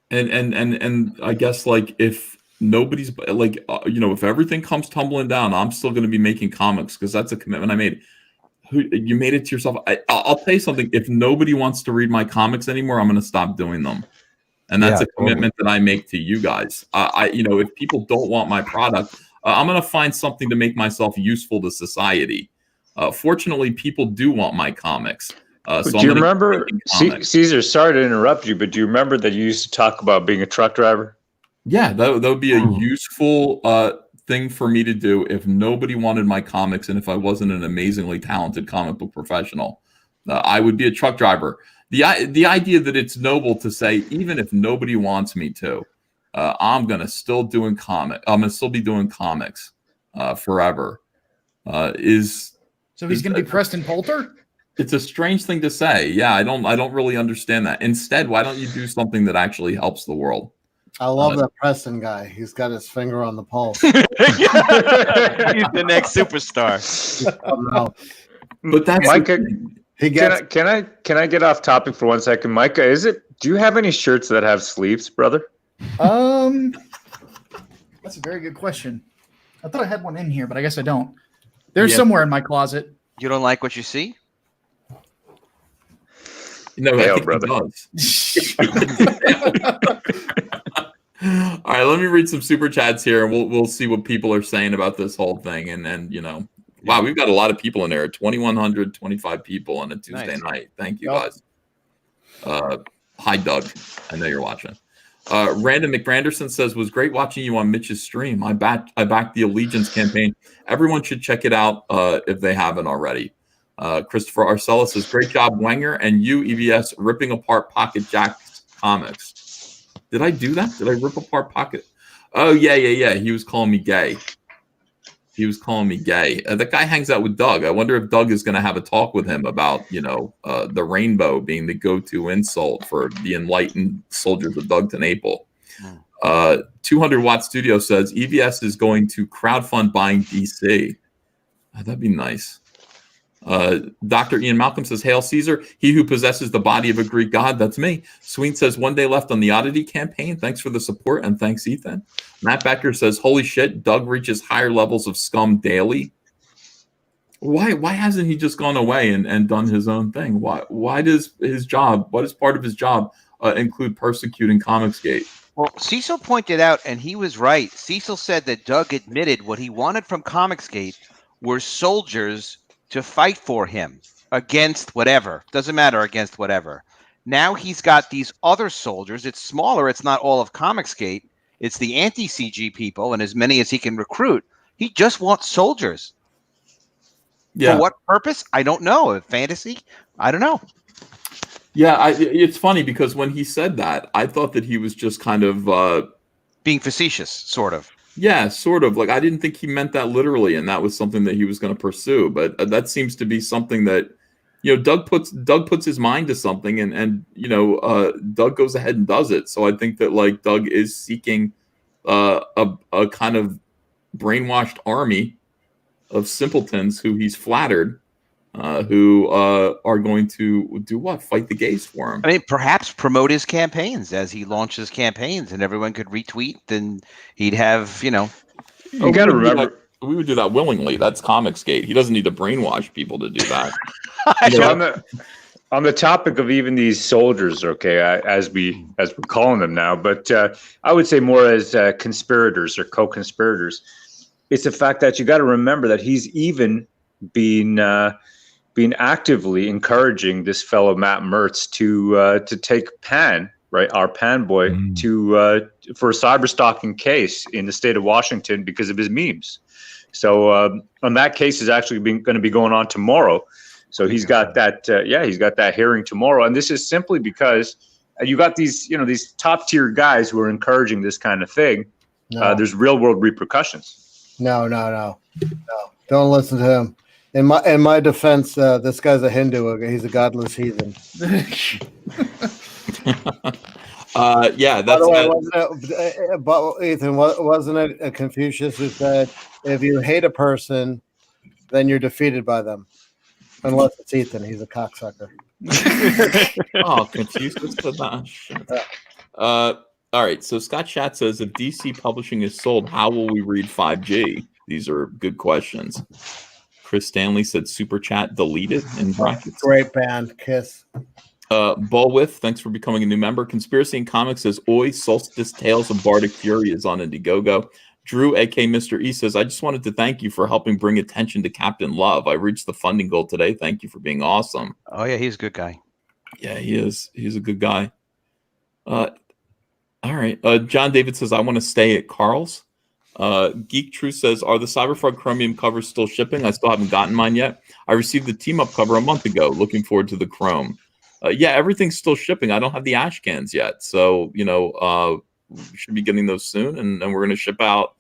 And I guess if nobody's if everything comes tumbling down, I'm still going to be making comics because that's a commitment I made. You made it to yourself. I'll tell you something. If nobody wants to read my comics anymore, I'm going to stop doing them. And that's a commitment that I make to you guys. If people don't want my product, I'm going to find something to make myself useful to society. Fortunately, people do want my comics. So do you remember, Caesar, sorry to interrupt you, but do you remember that you used to talk about being a truck driver? Yeah, that would be a useful thing for me to do if nobody wanted my comics and if I wasn't an amazingly talented comic book professional. I would be a truck driver. The idea that it's noble to say, even if nobody wants me to, I'm going to still doing comic. I'm going to still be doing comics forever. So he's going to be Preston Poulter? It's a strange thing to say. Yeah, I don't really understand that. Instead, why don't you do something that actually helps the world? I love that Preston guy. He's got his finger on the pulse. He's the next superstar. But that's Micah. Can I get off topic for 1 second, Micah? Do you have any shirts that have sleeves, brother? That's a very good question. I thought I had one in here, but I guess I don't. There's somewhere in my closet. You don't like what you see? No, I think brother. All right, let me read some super chats here, and we'll see what people are saying about this whole thing. And then wow, we've got a lot of people in there. 2,125 people on a Tuesday night. Thank you guys. Hi, Doug. I know you're watching. Random McBranderson says, was great watching you on Mitch's stream. I backed the Allegiance campaign. Everyone should check it out if they haven't already. Christopher Arcella says, great job, Wenger, and you, EBS, ripping apart Pocket Jack's comics. Did I do that? Did I rip apart Pocket? Oh, yeah. He was calling me gay. That guy hangs out with Doug. I wonder if Doug is going to have a talk with him about, the rainbow being the go-to insult for the enlightened soldiers of Doug TENNAPEL. 200 Watt Studio says EVS is going to crowdfund buying DC. That'd be nice. Dr. Ian Malcolm says, Hail Caesar, he who possesses the body of a Greek god. That's me. Sween says, 1 day left on the Oddity campaign. Thanks for the support, and thanks, Ethan. Matt Becker says, holy shit, Doug reaches higher levels of scum daily. Why hasn't he just gone away and done his own thing? Why does his job, what is part of his job, include persecuting Comicsgate? Well, Cecil pointed out, and he was right. Cecil said that Doug admitted what he wanted from Comicsgate were soldiers to fight for him against whatever. Doesn't matter, against whatever. Now he's got these other soldiers. It's smaller. It's not all of Comicsgate. It's the anti-CG people and as many as he can recruit. He just wants soldiers. Yeah. For what purpose? I don't know. Fantasy? I don't know. Yeah, it's funny because when he said that, I thought that he was just kind of being facetious, sort of. Yeah, sort of. Like, I didn't think he meant that literally, and that was something that he was going to pursue. But that seems to be something that, Doug puts his mind to something, and Doug goes ahead and does it. So I think that like Doug is seeking a kind of brainwashed army of simpletons who he's flattered. Who are going to do what? Fight the gays for him. I mean, perhaps promote his campaigns as he launches campaigns, and everyone could retweet, and he'd have, You got to remember, we would do that willingly. That's Comicsgate. He doesn't need to brainwash people to do that. On the topic of even these soldiers, okay, as we're calling them now, but I would say more as conspirators or co-conspirators. It's the fact that you got to remember that he's even been actively encouraging this fellow Matt Mertz to take Pan, right, our Pan boy, for a cyber stalking case in the state of Washington because of his memes. So on that case is actually going to be going on tomorrow. So he's got that he's got that hearing tomorrow, and this is simply because you got these these top tier guys who are encouraging this kind of thing. No. There's real world repercussions. No. Don't listen to him. In my defense, this guy's a Hindu. He's a godless heathen. Yeah, By that's. the way, but Ethan, wasn't it Confucius who said, "If you hate a person, then you're defeated by them." Unless it's Ethan, he's a cocksucker. Oh, Confucius said that. Shit. All right. So Scott Schatz says, if DC Publishing is sold, how will we read 5G? These are good questions. Chris Stanley said super chat deleted in brackets. Great band, Kiss. Bullwith, thanks for becoming a new member. Conspiracy in Comics says, Oi, Solstice Tales of Bardic Fury is on IndieGoGo. Drew, a.k.a. Mr. E, says, I just wanted to thank you for helping bring attention to Captain Love. I reached the funding goal today. Thank you for being awesome. Oh, yeah, he's a good guy. Yeah, he is. He's a good guy. All right. John David says, I want to stay at Carl's. Geek True says, are the CyberFrog Chromium covers still shipping? I still haven't gotten mine yet. I received the team-up cover a month ago. Looking forward to the Chrome. Yeah, everything's still shipping. I don't have the ash cans yet. So, we should be getting those soon. And we're going to ship out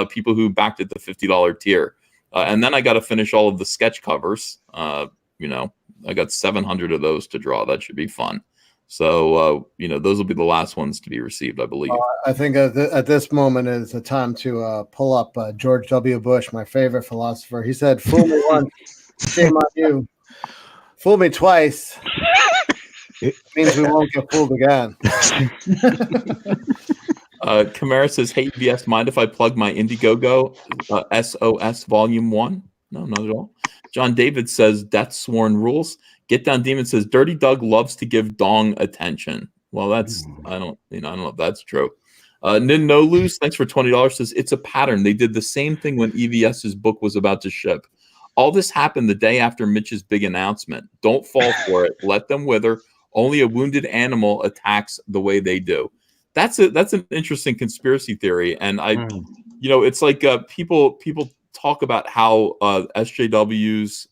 people who backed at the $50 tier. And then I got to finish all of the sketch covers. I got 700 of those to draw. That should be fun. So, those will be the last ones to be received, I believe. I think at this moment is the time to pull up George W. Bush, my favorite philosopher. He said, fool me once, shame on you. Fool me twice. It means we won't get fooled again. Camara says, hey, VS, mind if I plug my IndieGoGo SOS Volume 1? No, not at all. John David says, DEATHSWORN rules. Get Down Demon says, Dirty Doug loves to give dong attention. Well, that's, I don't know if that's true. Nin No Lose, thanks for $20, says, it's a pattern. They did the same thing when EVS's book was about to ship. All this happened the day after Mitch's big announcement. Don't fall for it. Let them wither. Only a wounded animal attacks the way they do. That's an interesting conspiracy theory. And it's like people talk about how SJWs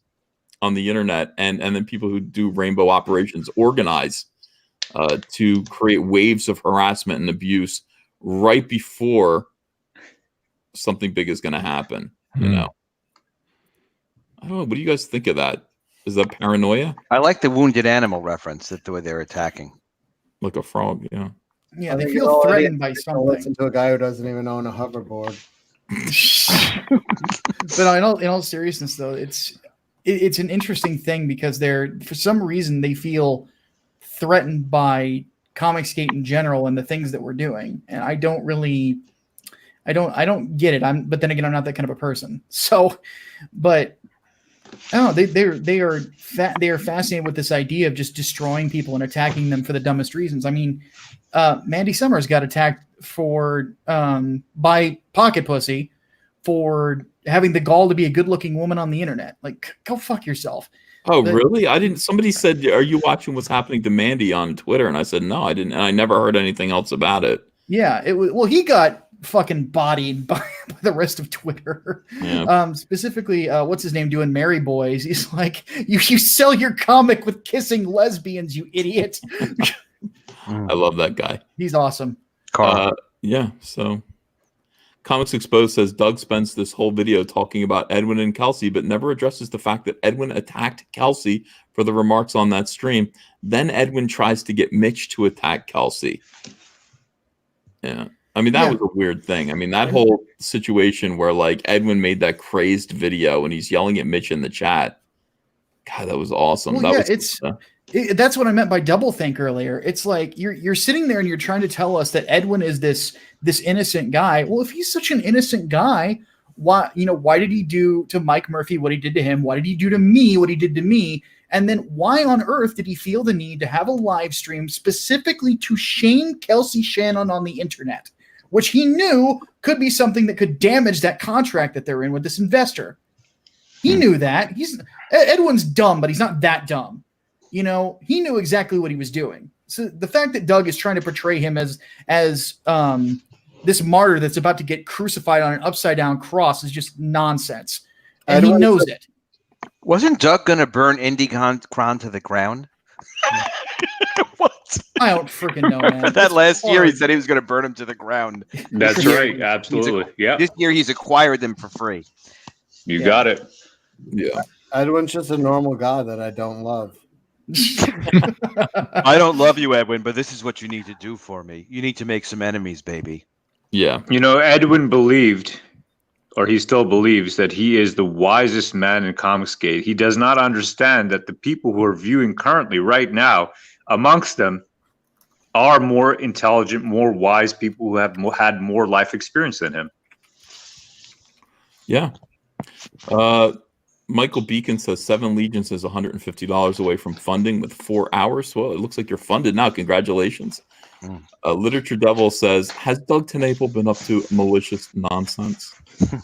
on the internet and then people who do rainbow operations organize to create waves of harassment and abuse right before something big is going to happen. I don't know. What do you guys think of that? Is that paranoia? I like the wounded animal reference, that the way they're attacking. Like a frog, yeah. Yeah, I they think feel all threatened idiots by are gonna something. Listen to a guy who doesn't even own a hoverboard. But in all seriousness, though, it's an interesting thing because for some reason they feel threatened by Comicsgate in general and the things that we're doing, and I don't get it. But then again, I'm not that kind of a person. So, but oh, they are fascinated with this idea of just destroying people and attacking them for the dumbest reasons. I mean, Mandy Summers got attacked by Pocket Pussy for having the gall to be a good-looking woman on the internet. Like, go fuck yourself. Oh, really? I didn't. Somebody said, "Are you watching what's happening to Mandy on Twitter?" And I said, "No, I didn't." And I never heard anything else about it. Yeah, it was. Well, he got fucking bodied by the rest of Twitter. Yeah. Specifically, what's his name doing Mary Boys? He's like, you sell your comic with kissing lesbians, you idiot. I love that guy. He's awesome. Yeah. So, Comics Exposed says Doug spends this whole video talking about Edwin and Kelsey, but never addresses the fact that Edwin attacked Kelsey for the remarks on that stream. Then Edwin tries to get Mitch to attack Kelsey. Yeah. I mean, that was a weird thing. I mean, that whole situation where like Edwin made that crazed video and he's yelling at Mitch in the chat. God, that was awesome. Well, that's what I meant by doublethink earlier. It's like you're sitting there and you're trying to tell us that Edwin is this innocent guy. Well, if he's such an innocent guy, why did he do to Mike Murphy what he did to him? Why did he do to me what he did to me? And then why on earth did he feel the need to have a live stream specifically to shame Kelsey Shannon on the internet, which he knew could be something that could damage that contract that they're in with this investor? He knew that. Edwin's dumb, but he's not that dumb. He knew exactly what he was doing. So the fact that Doug is trying to portray him as this martyr that's about to get crucified on an upside down cross is just nonsense. And he knows it. Wasn't Doug going to burn IndieGoGo to the ground? What? I don't freaking know, man. That last year, he said he was going to burn him to the ground. That's right. Absolutely. Yeah. This year, he's acquired them for free. You got it. Yeah. Edwin's just a normal guy that I don't love. I don't love you, Edwin, but this is what you need to do for me. You need to make some enemies, baby. Yeah. Edwin believed, or he still believes, that he is the wisest man in Comicsgate. He does not understand that the people who are viewing currently right now, amongst them, are more intelligent, more wise people who have had more life experience than him. Yeah. Michael Beacon says 7 Legions is $150 away from funding with 4 hours. Well, it looks like you're funded now. Congratulations. Literature Devil says, has Doug TENNAPEL been up to malicious nonsense? God,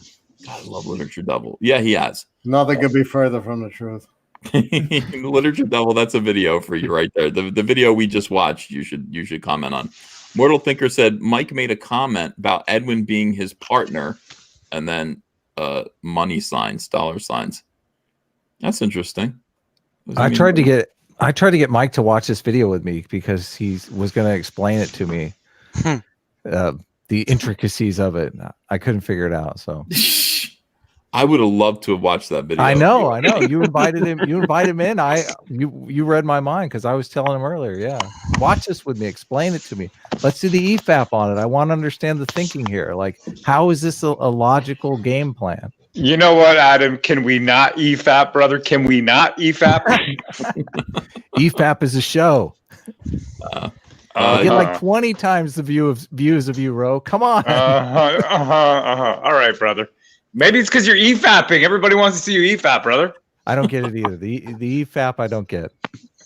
I love Literature Devil. Yeah, he has. Nothing could be further from the truth. Literature Devil, that's a video for you right there. The video we just watched, you should comment on. Mortal Thinker said Mike made a comment about Edwin being his partner, and then money signs, dollar signs. That's interesting. I tried to get Mike to watch this video with me because he was going to explain it to me, the intricacies of it. I couldn't figure it out. So I would have loved to have watched that video. I know. You invited him. You invited him in. You read my mind because I was telling him earlier. Yeah, watch this with me. Explain it to me. Let's do the EFAP on it. I want to understand the thinking here. Like, how is this a logical game plan? You know what, Adam? Can we not EFAP, brother? Can we not EFAP? EFAP is a show. I get like 20 times the views of you, Ro. Come on. All right, brother. Maybe it's because you're EFAPing. Everybody wants to see you EFAP, brother. I don't get it either. The EFAP I don't get.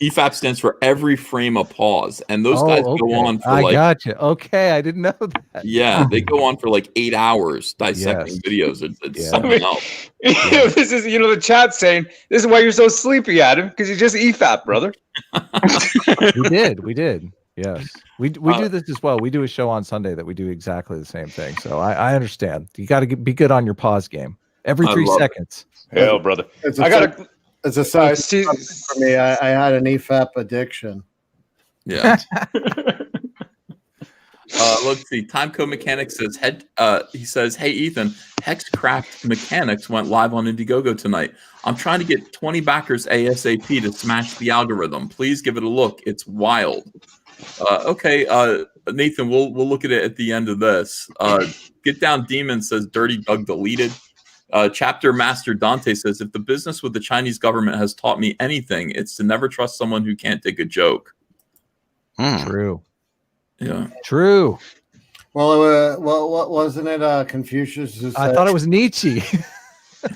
EFAP stands for every frame a pause, and those guys go on for I got you. Okay, I didn't know that. Yeah, they go on for like 8 hours dissecting videos. It's something else. This is, the chat saying this is why you're so sleepy, Adam, because you just EFAP, brother. We did. Yes, we do this as well. We do a show on Sunday that we do exactly the same thing. So I understand. You got to be good on your pause game every 3 seconds. Hell, brother. It's a sign for me. I had an EFAP addiction. Yeah. Let's see. Timecode Mechanics says he says, "Hey Ethan, Hexcraft Mechanics went live on IndieGoGo tonight. I'm trying to get 20 backers ASAP to smash the algorithm. Please give it a look. It's wild." Okay. Nathan, we'll look at it at the end of this. Get Down Demon says Dirty Doug deleted. Chapter Master Dante says, if the business with the Chinese government has taught me anything, it's to never trust someone who can't dig a joke. True. Yeah. True. Well, what wasn't it Confucius who I said, thought it was Nietzsche.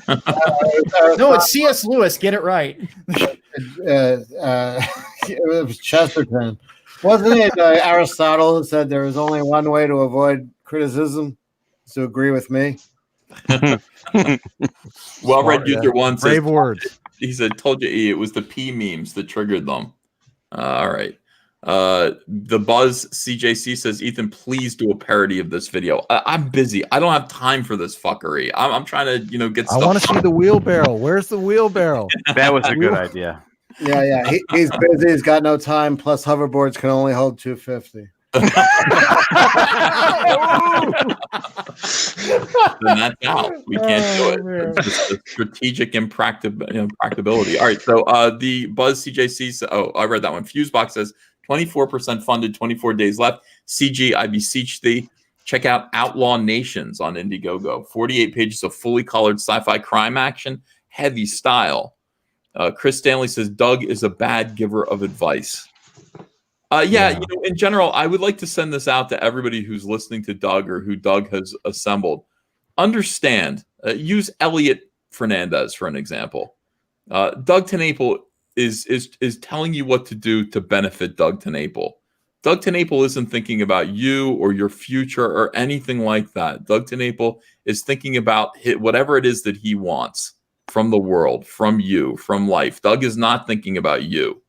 No, it's C.S. Lewis. Get it right. it was Chesterton. Wasn't it Aristotle who said there is only one way to avoid criticism? Is to agree with me. Well read user one says, brave words. He said, told you E, it was the P memes that triggered them. All right. The Buzz CJC says, Ethan, please do a parody of this video. I'm busy. I don't have time for this fuckery. I'm trying to, get I stuff. want to see the wheelbarrow. Where's the wheelbarrow? That was a good idea. Yeah. He's busy. He's got no time. Plus, hoverboards can only hold 250. Then that's out. We can't do it. It's just a strategic impracticability. All right. So the Buzz CJC. Oh, I read that one. Fusebox says 24% funded, 24 days left. CG, I beseech thee. Check out Outlaw Nations on IndieGoGo. 48 pages of fully colored sci-fi crime action, heavy style. Chris Stanley says Doug is a bad giver of advice. In general, I would like to send this out to everybody who's listening to Doug or who Doug has assembled. Understand, use Elliot Fernandez for an example. Doug TENNAPEL is telling you what to do to benefit Doug TENNAPEL. Doug TENNAPEL isn't thinking about you or your future or anything like that. Doug TENNAPEL is thinking about whatever it is that he wants from the world, from you, from life. Doug is not thinking about you.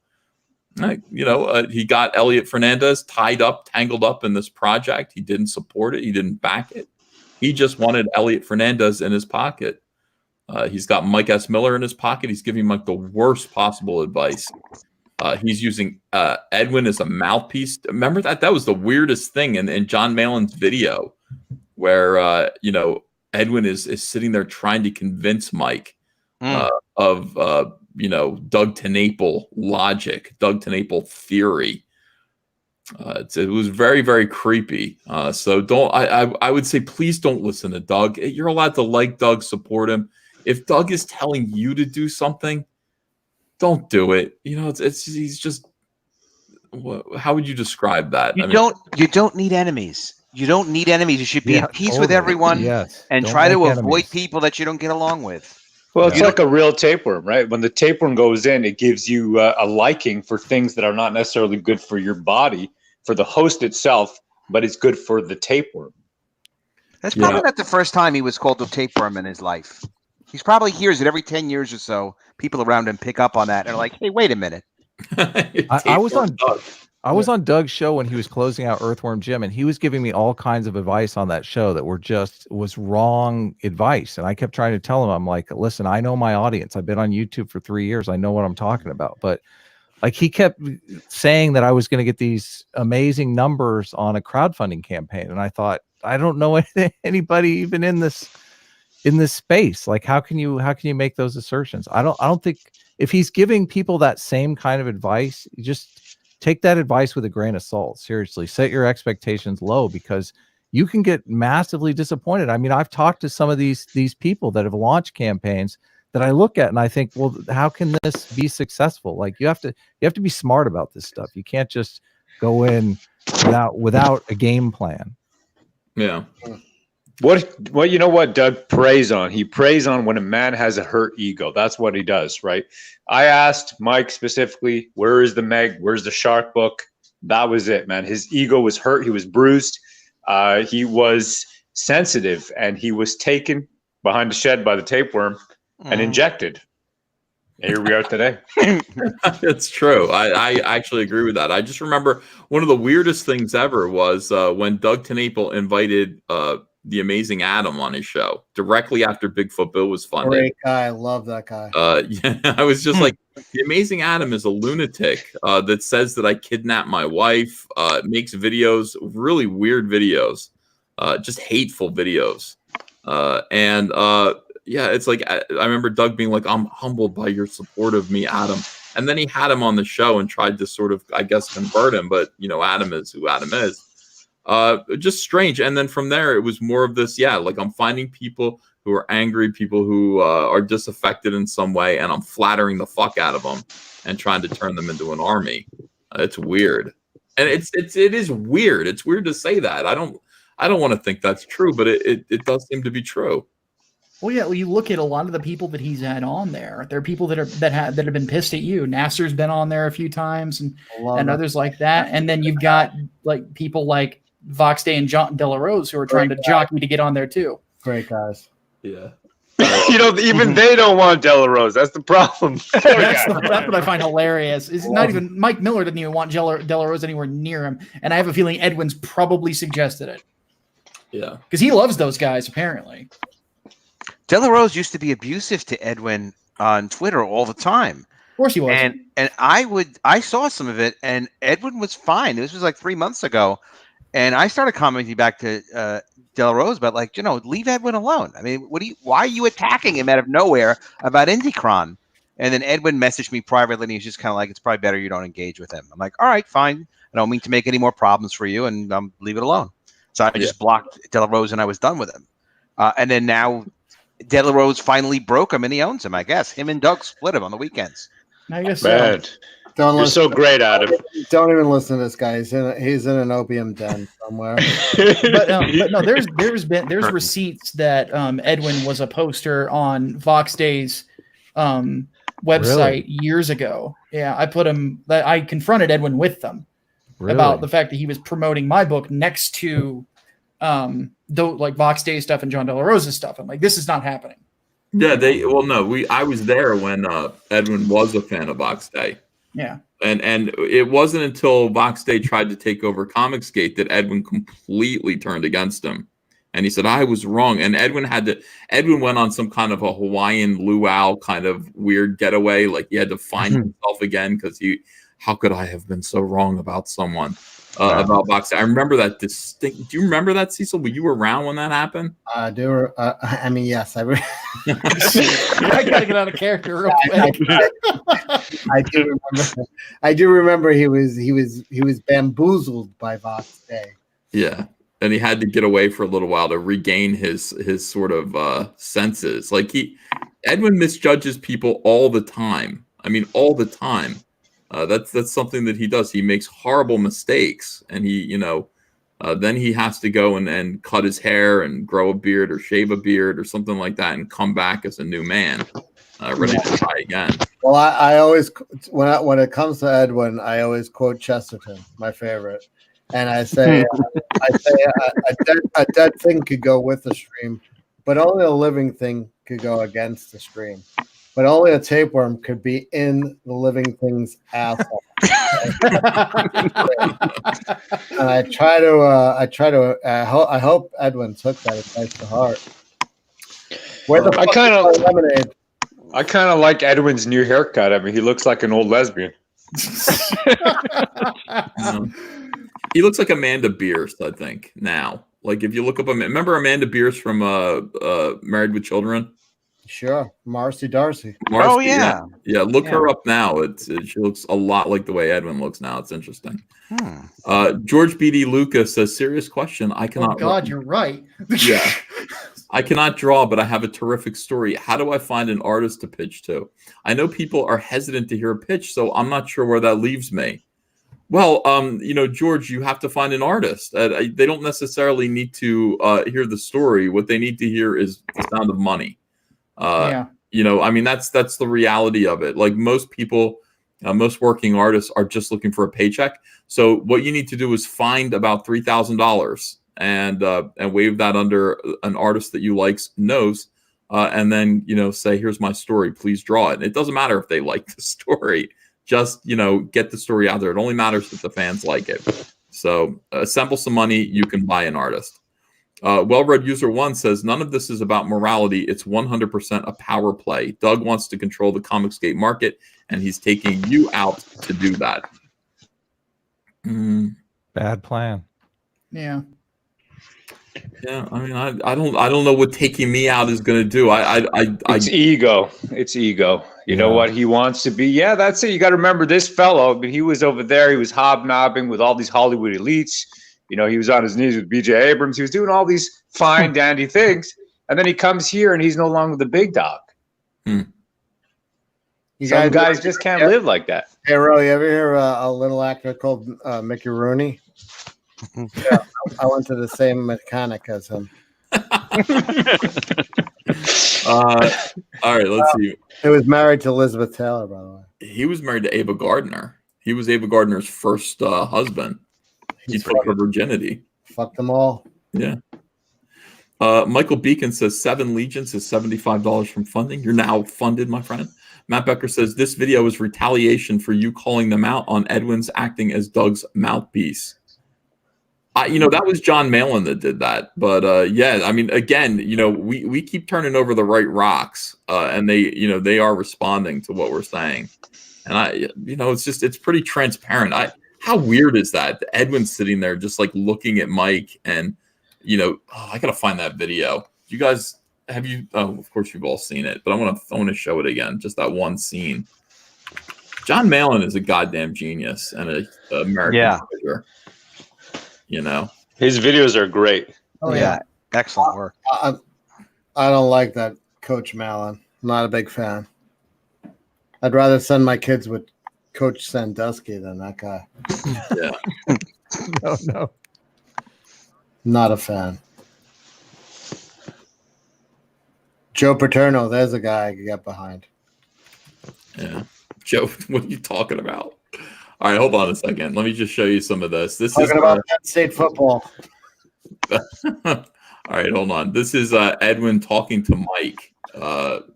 He got Elliot Fernandez tangled up in this project. He didn't support it. He didn't back it. He just wanted Elliot Fernandez in his pocket. He's got Mike S. Miller in his pocket. He's giving Mike the worst possible advice. He's using Edwin as a mouthpiece. Remember that? That was the weirdest thing in John Malin's video where, Edwin is sitting there trying to convince Mike of Doug TENNAPEL logic, Doug TENNAPEL theory. It was very, very creepy. So I would say, please don't listen to Doug. You're allowed to like Doug, support him. If Doug is telling you to do something, don't do it. He's just, how would you describe that? You don't need enemies. You don't need enemies. You should be at peace with everyone and Don't try to make avoid enemies. people that you don't get along with. Well, it's like a real tapeworm, right? When the tapeworm goes in, it gives you a liking for things that are not necessarily good for your body, for the host itself, but it's good for the tapeworm. That's probably not the first time he was called a tapeworm in his life. He's probably hears it every 10 years or so. People around him pick up on that and are like, hey, wait a minute. I was on Doug's show when he was closing out Earthworm Jim, and he was giving me all kinds of advice on that show that was wrong advice. And I kept trying to tell him, I'm like, listen, I know my audience. I've been on YouTube for 3 years. I know what I'm talking about. But like, he kept saying that I was going to get these amazing numbers on a crowdfunding campaign. And I thought, I don't know anybody even in this space. Like, how can you make those assertions? I don't think, if he's giving people that same kind of advice, you just take that advice with a grain of salt. Seriously, set your expectations low, because you can get massively disappointed. I mean, I've talked to some of these people that have launched campaigns that I look at and I think, well, how can this be successful? Like, you have to be smart about this stuff. You can't just go in without a game plan. Yeah. What you know what Doug preys on? He preys on when a man has a hurt ego. That's what he does, right? I asked Mike specifically, where is the Meg? Where's the shark book? That was it, man. His ego was hurt. He was bruised. He was sensitive, and he was taken behind the shed by the tapeworm and injected. And here we are today. It's true. I actually agree with that. I just remember one of the weirdest things ever was when Doug TENNAPEL invited the Amazing Adam on his show directly after Bigfoot Bill was funded. Great guy. I love that guy. I was just like, the Amazing Adam is a lunatic that says that I kidnapped my wife, makes videos, really weird videos, just hateful videos. It's like, I remember Doug being like, I'm humbled by your support of me, Adam. And then he had him on the show and tried to sort of, I guess, convert him. But, Adam is who Adam is. Just strange. And then from there, it was more of this. Yeah, like I'm finding people who are angry, people who are disaffected in some way, and I'm flattering the fuck out of them and trying to turn them into an army. It's weird, and it is weird. It's weird to say that. I don't want to think that's true, but it does seem to be true. Well, yeah. Well, you look at a lot of the people that he's had on there. There are people that have been pissed at you. Nasser's been on there a few times, and others like that. And then you've got like people like Vox Day and John De La Rose who are trying to jockey to get on there too. Great guys. Yeah. Even they don't want De La Rose. That's the problem. That's what I find hilarious. Is not even Mike Miller didn't even want De La Rose anywhere near him, and I have a feeling Edwin's probably suggested it. Yeah, because he loves those guys apparently. De La Rose used to be abusive to Edwin on Twitter all the time. Of course he was. And I saw some of it, and Edwin was fine. This was like 3 months ago, and I started commenting back to De La Rose about like, leave Edwin alone. I mean, why are you attacking him out of nowhere about Indicron? And then Edwin messaged me privately, and he's just kind of like, it's probably better you don't engage with him. I'm like, all right, fine. I don't mean to make any more problems for you, and leave it alone. So I just blocked De La Rose, and I was done with him. And then now De La Rose finally broke him, and he owns him, I guess. Him and Doug split him on the weekends. I guess Bad. You're so great, Adam. Don't even listen to this guy. He's in an opium den somewhere. but no, there's receipts that Edwin was a poster on Vox Day's website years ago. Yeah, I confronted Edwin with them about the fact that he was promoting my book next to like Vox Day stuff and John De La Rosa's stuff. I'm like, this is not happening. Yeah, I was there when Edwin was a fan of Vox Day. Yeah. And it wasn't until Vox Day tried to take over Comicsgate that Edwin completely turned against him. And he said, I was wrong. And Edwin went on some kind of a Hawaiian luau kind of weird getaway. Like he had to find himself again because how could I have been so wrong about someone? About Vox Day. I remember that distinct. Do you remember that, Cecil? Were you around when that happened? I do. I mean, yes. I gotta get out of character real quick. I do remember he was bamboozled by Vox Day. Yeah, and he had to get away for a little while to regain his sort of senses. Like Edwin misjudges people all the time. I mean, all the time. That's something that he does. He makes horrible mistakes, and he, then he has to go and cut his hair and grow a beard or shave a beard or something like that, and come back as a new man, ready to try again. Well, I always, when it comes to Edwin, I always quote Chesterton, my favorite, and I say, a dead thing could go with the stream, but only a living thing could go against the stream. But only a tapeworm could be in the living thing's asshole. And I hope Edwin took that advice to heart. Where the fuck is lemonade? I kind of like Edwin's new haircut. I mean, he looks like an old lesbian. He looks like Amanda Bierce, I think, now. Like, if you look up, remember Amanda Bierce from Married with Children? Sure, Marcy Darcy. Marcy, yeah. Look her up now. She looks a lot like the way Edwin looks now. It's interesting. George B.D. Lucas says, serious question. I cannot. Oh God, you're right. Yeah, I cannot draw, but I have a terrific story. How do I find an artist to pitch to? I know people are hesitant to hear a pitch, so I'm not sure where that leaves me. Well, George, you have to find an artist. They don't necessarily need to hear the story. What they need to hear is the sound of money. I mean, that's the reality of it. Like most people, most working artists are just looking for a paycheck. So what you need to do is find about $3,000 and wave that under an artist that you like's nose. And then, say, here's my story, please draw it. And it doesn't matter if they like the story, just, get the story out there. It only matters if the fans like it. So assemble some money, you can buy an artist. Well-read user 1 says, none of this is about morality. It's 100% a power play. Doug wants to control the Comicsgate market, and he's taking you out to do that. Bad plan. Yeah. Yeah, I mean, I don't know what taking me out is going to do. It's ego. It's ego. You know what he wants to be. Yeah, that's it. You got to remember this fellow. I mean, he was over there. He was hobnobbing with all these Hollywood elites. You know, he was on his knees with BJ Abrams. He was doing all these fine, dandy things. And then he comes here and he's no longer the big dog. Some guys just can't live like that. Hey, Ro, you ever hear a little actor called Mickey Rooney? Yeah, I went to the same mechanic as him. All right, let's see. He was married to Elizabeth Taylor, by the way. He was married to Ava Gardner. He was Ava Gardner's first husband. He took her virginity. Fuck them all. Yeah. Michael Beacon says 7 Legions is $75 from funding. You're now funded, my friend. Matt Becker says this video is retaliation for you calling them out on Edwin's acting as Doug's mouthpiece. You know, that was John Malin that did that. But yeah, I mean, again, you know, we keep turning over the right rocks, and they are responding to what we're saying. And you know, it's pretty transparent. How weird is that? Edwin's sitting there just like looking at Mike, and you know, I gotta find that video. You guys, have you? Oh, of course you've all seen it, but I want to show it again. Just that one scene. John Malin is a goddamn genius and an American figure. You know, his videos are great. Oh yeah, excellent work. I don't like that Coach Malin. I'm not a big fan. I'd rather send my kids with Coach Sandusky than that guy. Yeah. No. Not a fan. Joe Paterno, there's a guy I could get behind. Yeah. Joe, what are you talking about? All right, hold on a second. Let me just show you some of this. This is about Penn State football. All right, hold on. This is Edwin talking to Mike,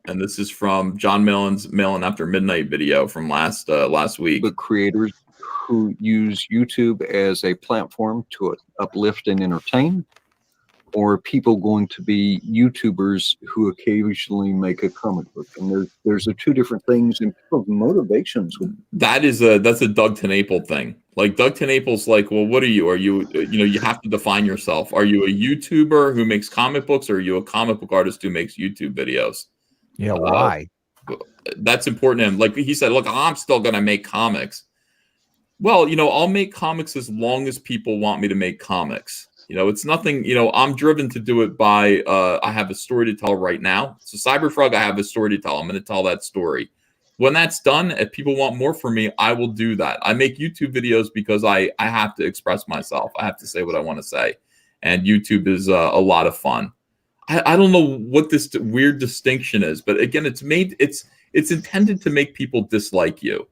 and this is from John Malin's Malin After Midnight video from last week. The creators who use YouTube as a platform to uplift and entertain, or people going to be YouTubers who occasionally make a comic book, and there's two different things in people's motivations. That's a Doug TENNAPEL thing. Like Doug TENNAPEL's like, well, what are you? Are you you have to define yourself. Are you a YouTuber who makes comic books, or are you a comic book artist who makes YouTube videos? Yeah, why? That's important to him. Like he said, look, I'm still gonna make comics. Well, I'll make comics as long as people want me to make comics. It's nothing, I'm driven to do it by, I have a story to tell right now. So CYBERFROG, I have a story to tell. I'm going to tell that story. When that's done, if people want more from me, I will do that. I make YouTube videos because I have to express myself. I have to say what I want to say. And YouTube is a lot of fun. I don't know what this weird distinction is, but again, it's intended to make people dislike you.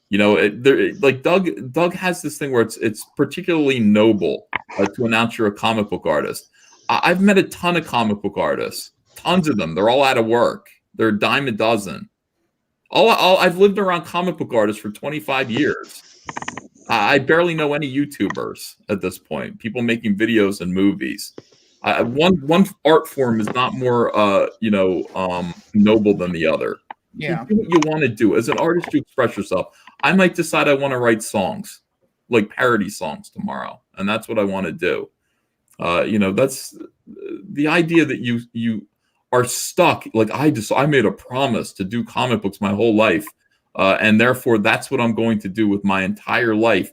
Like Doug has this thing where it's particularly noble to announce you're a comic book artist. I've met a ton of comic book artists, tons of them. They're all out of work. They're a dime a dozen. I've lived around comic book artists for 25 years. I barely know any YouTubers at this point. People making videos and movies. One art form is not more noble than the other. Yeah. You do what you want to do as an artist. You express yourself. I might decide I want to write songs, like parody songs tomorrow, and that's what I want to do. That's the idea that you are stuck. Like I made a promise to do comic books my whole life, and therefore that's what I'm going to do with my entire life.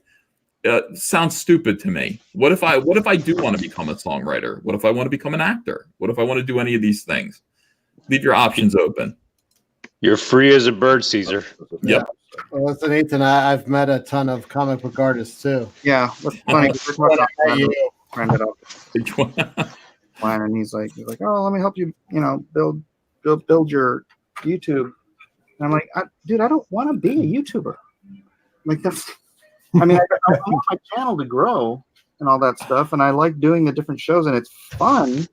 Sounds stupid to me. What if I do want to become a songwriter? What if I want to become an actor? What if I want to do any of these things? Leave your options open. You're free as a bird, Caesar. Yep. Well, listen, Ethan, I've met a ton of comic book artists too. Yeah, that's funny. Friend it up. And he's like, oh, let me help you, build your YouTube. And I'm like, dude, I don't want to be a YouTuber. Like that's, I mean, I want my channel to grow and all that stuff, and I like doing the different shows, and it's fun.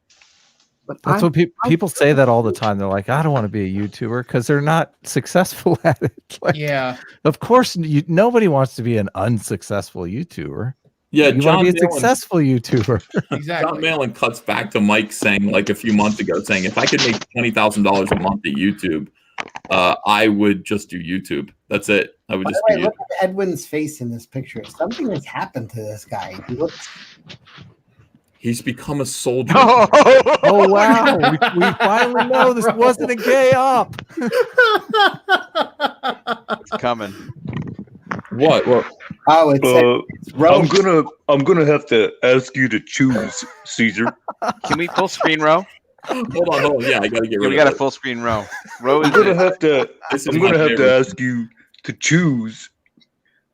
But that's what people say that all the time. They're like, I don't want to be a YouTuber because they're not successful at it. Like, yeah. Of course, nobody wants to be an unsuccessful YouTuber. Yeah, you want to be a successful YouTuber. Exactly. John Malin cuts back to Mike saying, like a few months ago, saying if I could make $20,000 a month at YouTube, I would just do YouTube. That's it. I would just. Look at Edwin's face in this picture. Something has happened to this guy. He's become a soldier. Oh wow! We finally know this wasn't a gay op. It's coming. What? Oh, it's I'm gonna have to ask you to choose, Caesar. Can we full screen Ro? Hold on. Yeah, I gotta get rid We of got it. a full screen Ro. Ro I'm is gonna have to. This is I'm my gonna have to favorite. ask you to choose.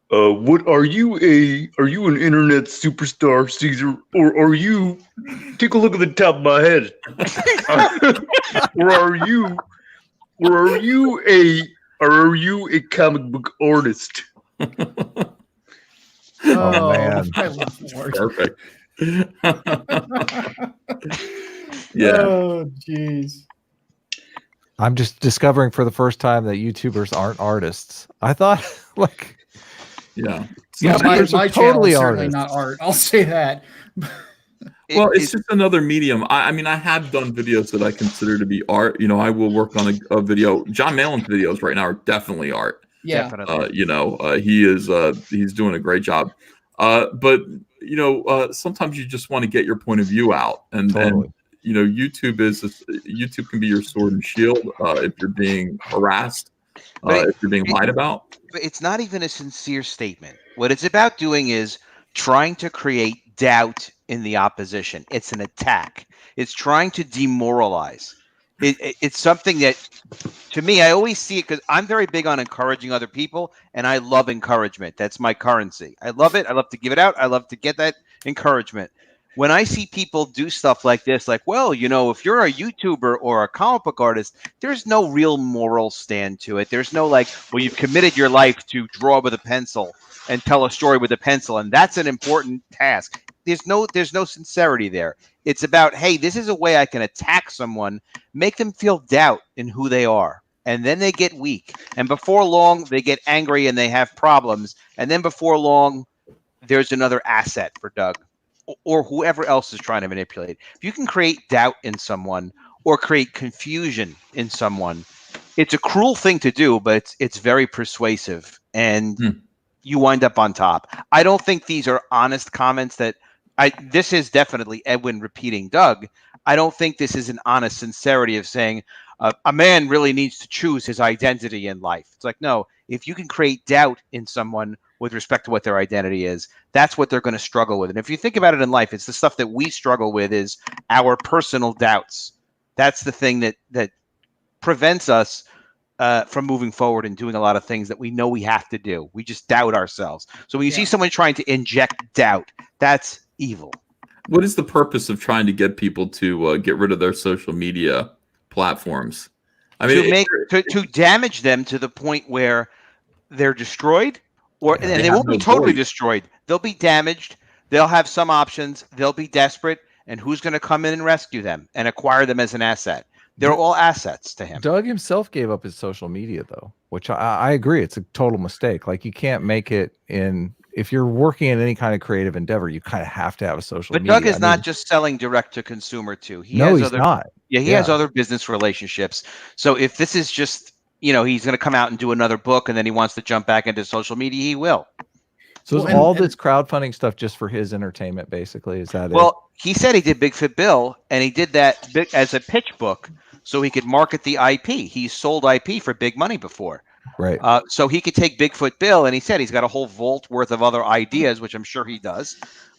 What are you an internet superstar, Caesar, or are you? Take a look at the top of my head. Or are you a comic book artist? Oh, man. my Lord. Perfect. Yeah. Oh, jeez. I'm just discovering for the first time that YouTubers aren't artists. I thought, like, yeah, Yeah, YouTubers my are totally channel is certainly artists. not art. I'll say that. Well, it's just another medium. I mean, I have done videos that I consider to be art. You know, I will work on a video. John Malin's videos right now are definitely art. Yeah. You know, he's doing a great job. But you know, sometimes you just want to get your point of view out, and you know, YouTube can be your sword and shield if you're being harassed, if you're being lied about. But it's not even a sincere statement. What it's about doing is trying to create doubt in the opposition. It's an attack. It's trying to demoralize. It's something that, to me, I always see it because I'm very big on encouraging other people, and I love encouragement. That's my currency. I love it. I love to give it out. I love to get that encouragement. When I see people do stuff like this, like, well, you know, if you're a YouTuber or a comic book artist, there's no real moral stand to it. There's no like, well, you've committed your life to draw with a pencil and tell a story with a pencil, and that's an important task. There's no sincerity there. It's about, hey, this is a way I can attack someone, make them feel doubt in who they are. And then they get weak. And before long, they get angry and they have problems. And then before long, there's another asset for Doug or whoever else is trying to manipulate. If you can create doubt in someone or create confusion in someone, it's a cruel thing to do, but it's very persuasive. And you wind up on top. I don't think these are honest comments that this is definitely Edwin repeating Doug. I don't think this is an honest sincerity of saying a man really needs to choose his identity in life. It's like, no, if you can create doubt in someone with respect to what their identity is, that's what they're going to struggle with. And if you think about it in life, it's the stuff that we struggle with is our personal doubts. That's the thing that prevents us from moving forward and doing a lot of things that we know we have to do. We just doubt ourselves. So when you see someone trying to inject doubt, that's evil. What is the purpose of trying to get people to get rid of their social media platforms? I mean, to damage them to the point where they're destroyed, and they won't be totally destroyed. They'll be damaged. They'll have some options. They'll be desperate, and who's going to come in and rescue them and acquire them as an asset? They're all assets to him. Doug himself gave up his social media, though, which I agree. It's a total mistake. Like, you can't make it if you're working in any kind of creative endeavor, you kind of have to have a social media. But Doug is not just selling direct to consumer too. He has not. Yeah, he has other business relationships. So if this is just, you know, he's going to come out and do another book and then he wants to jump back into social media, he will. So is all this crowdfunding stuff just for his entertainment, basically? Is that it? Well, he said he did Bigfoot Bill, and he did that as a pitch book so he could market the IP. He's sold IP for big money before. Right. So he could take Bigfoot Bill, and he said he's got a whole vault worth of other ideas, which I'm sure he does.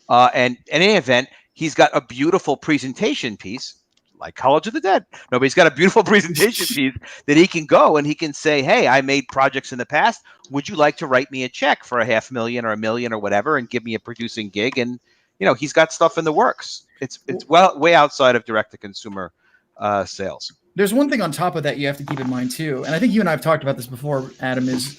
And in any event, he's got a beautiful presentation piece, like College of the Dead. No, but he's got a beautiful presentation piece that he can go and he can say, hey, I made projects in the past. Would you like to write me a check for $500,000 or $1 million or whatever and give me a producing gig? And, you know, he's got stuff in the works. It's way outside of direct-to-consumer sales. There's one thing on top of that you have to keep in mind too, and I think you and I have talked about this before, Adam, is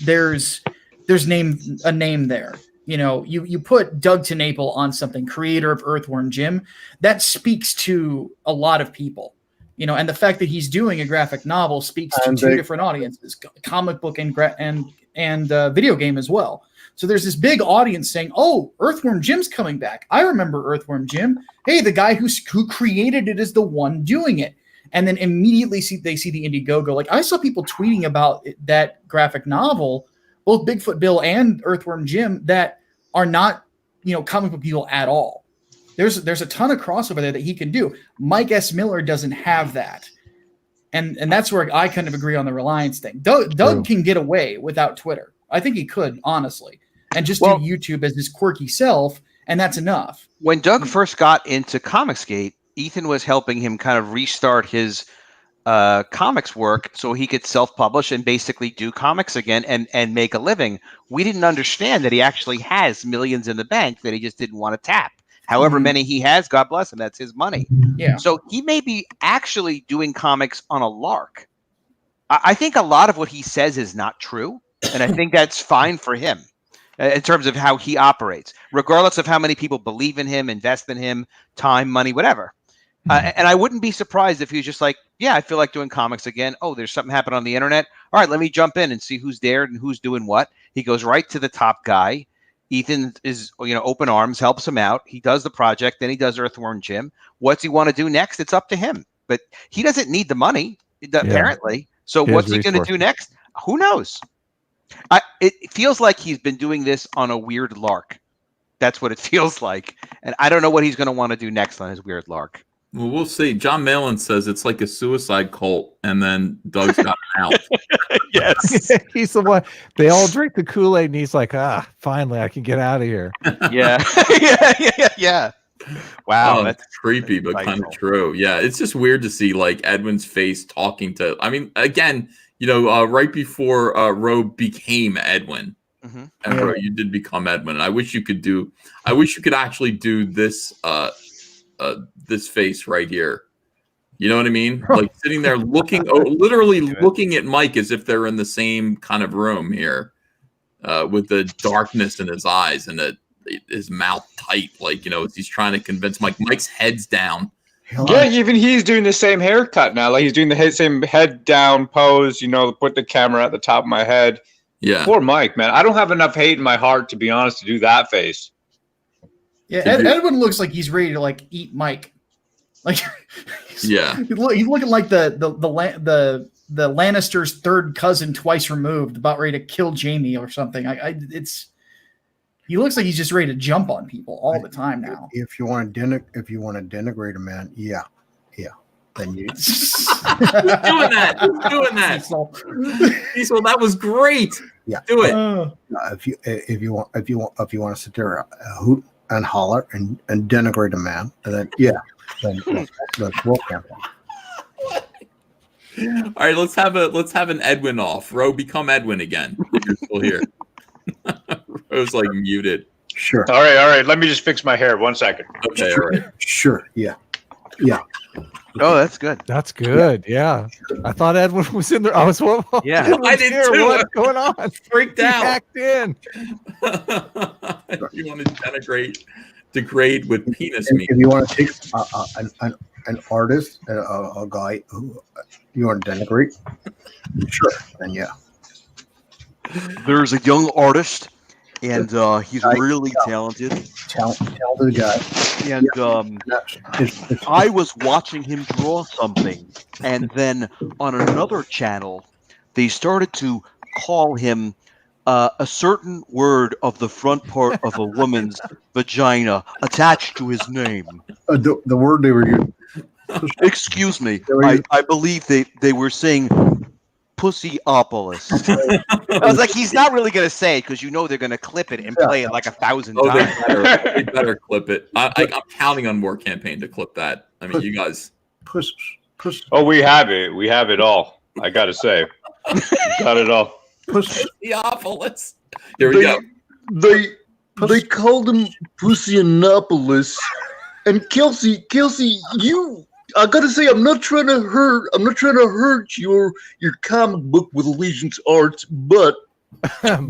there's a name there. You know, you put Doug TENNAPEL on something, creator of Earthworm Jim, that speaks to a lot of people. You know, and the fact that he's doing a graphic novel speaks to two different audiences, comic book and video game as well. So there's this big audience saying, oh, Earthworm Jim's coming back. I remember Earthworm Jim. Hey, the guy who created it is the one doing it. And then immediately they see the IndieGoGo. Like, I saw people tweeting about that graphic novel, both Bigfoot Bill and Earthworm Jim, that are not, you know, comic book people at all. There's a ton of crossover there that he can do. Mike S. Miller doesn't have that. And that's where I kind of agree on the Reliance thing. Doug can get away without Twitter. I think he could, honestly. and just do YouTube as his quirky self, and that's enough. When Doug first got into Comicsgate, Ethan was helping him kind of restart his comics work so he could self-publish and basically do comics again and make a living. We didn't understand that he actually has millions in the bank that he just didn't want to tap. However many he has, God bless him, that's his money. Yeah. So he may be actually doing comics on a lark. I think a lot of what he says is not true, and I think that's fine for him in terms of how he operates, regardless of how many people believe in him, invest in him, time, money, whatever. And I wouldn't be surprised if he was just like, yeah, I feel like doing comics again. Oh, there's something happened on the internet. All right, let me jump in and see who's there and who's doing what. He goes right to the top guy. Ethan is, open arms, helps him out. He does the project, then he does Earthworm Jim. What's he want to do next? It's up to him. But he doesn't need the money, apparently. So what's he going to do next? Who knows? It feels like he's been doing this on a weird lark. That's what it feels like. And I don't know what he's going to want to do next on his weird lark. Well, we'll see. John Malin says it's like a suicide cult, and then Doug's got him out. Yes. He's the one. They all drink the Kool-Aid, and he's like, finally, I can get out of here. Yeah. yeah. Wow. That's creepy, but kind of true. Yeah. It's just weird to see like Edwin's face talking to, I mean, again, right before Ro became Edwin. And Ro, you did become Edwin. And I wish you could actually do this, this face right here. You know what I mean? Like sitting there looking, literally looking at Mike as if they're in the same kind of room here, with the darkness in his eyes and his mouth tight, like, he's trying to convince Mike. Mike's head's down. Yeah, even he's doing the same haircut now. Like he's doing the same head down pose, put the camera at the top of my head. Yeah. Poor Mike, man. I don't have enough hate in my heart, to be honest, to do that face. Yeah, Edwin looks like he's ready to like eat Mike. Like, he's looking like the Lannister's third cousin twice removed, about ready to kill Jamie or something. He looks like he's just ready to jump on people all the time now. If you want to denigrate a man, then you Who's doing that? Who's doing that? Cecil, that was great. Yeah, do it. If you want to sit there, hoot and holler and denigrate a man, and then let's work campaign. All right, let's have an Edwin off. Ro, become Edwin again. If you're still here. Ro's like muted. Sure. All right. Let me just fix my hair. 1 second. Okay. All right. Sure. Yeah. Oh, that's good. That's good. Yeah. I thought Edwin was in there. I was Yeah. I did too. What's going on? Freaked out. Hacked in. You want to degrade with penis meat. If you want to take an artist, a guy who you want to denigrate, sure, then yeah. There's a young artist, and he's really talented. Talented guy. And I was watching him draw something, and then on another channel, they started to call him a certain word of the front part of a woman's vagina attached to his name. The word they were using. Excuse me. I believe they were saying Pussyopolis. I was like, he's not really going to say it because they're going to clip it and play it like 1,000 times. They better clip it. I'm counting on War Campaign to clip that. I mean, you guys. Oh, we have it. We have it all. I got to say. Got it all. Pussyopolis. Here we go. They called him Pussyopolis. And Kelsey, I gotta say, I'm not trying to hurt your comic book with Allegiance Arts, but you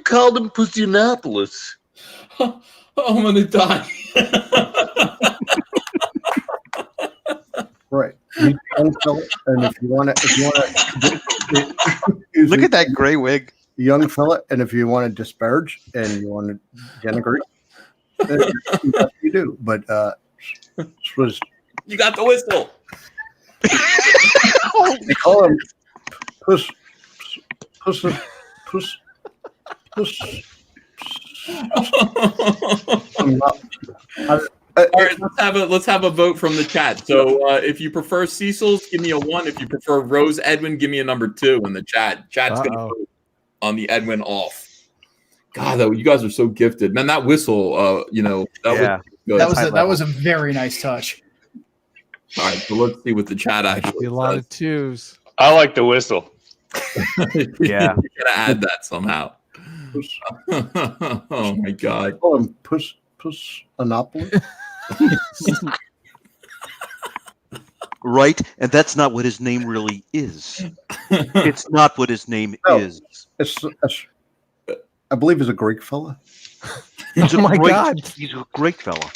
called him Pussyopolis. Oh, I'm gonna die. Right. And if you want to, look at that gray wig, young fella. And if you want to disparage and you want to denigrate, you do. But you got the whistle. They call him puss. All right, let's have a vote from the chat. So if you prefer Cecil's, give me a 1. If you prefer Rose Edwin, give me a number 2 in the chat. Chat's gonna vote. on the Edwin off. God, though, you guys are so gifted, man. That whistle, you know, that was a very nice touch. All right, so let's see what the chat actually a lot of twos. I like the whistle. Yeah, you gotta add that somehow. Oh my God! Call him Push Anopoly. Right, and that's not what his name really is. It's not what his name is. I believe he's a Greek fella. He's Oh my God. He's a great fella.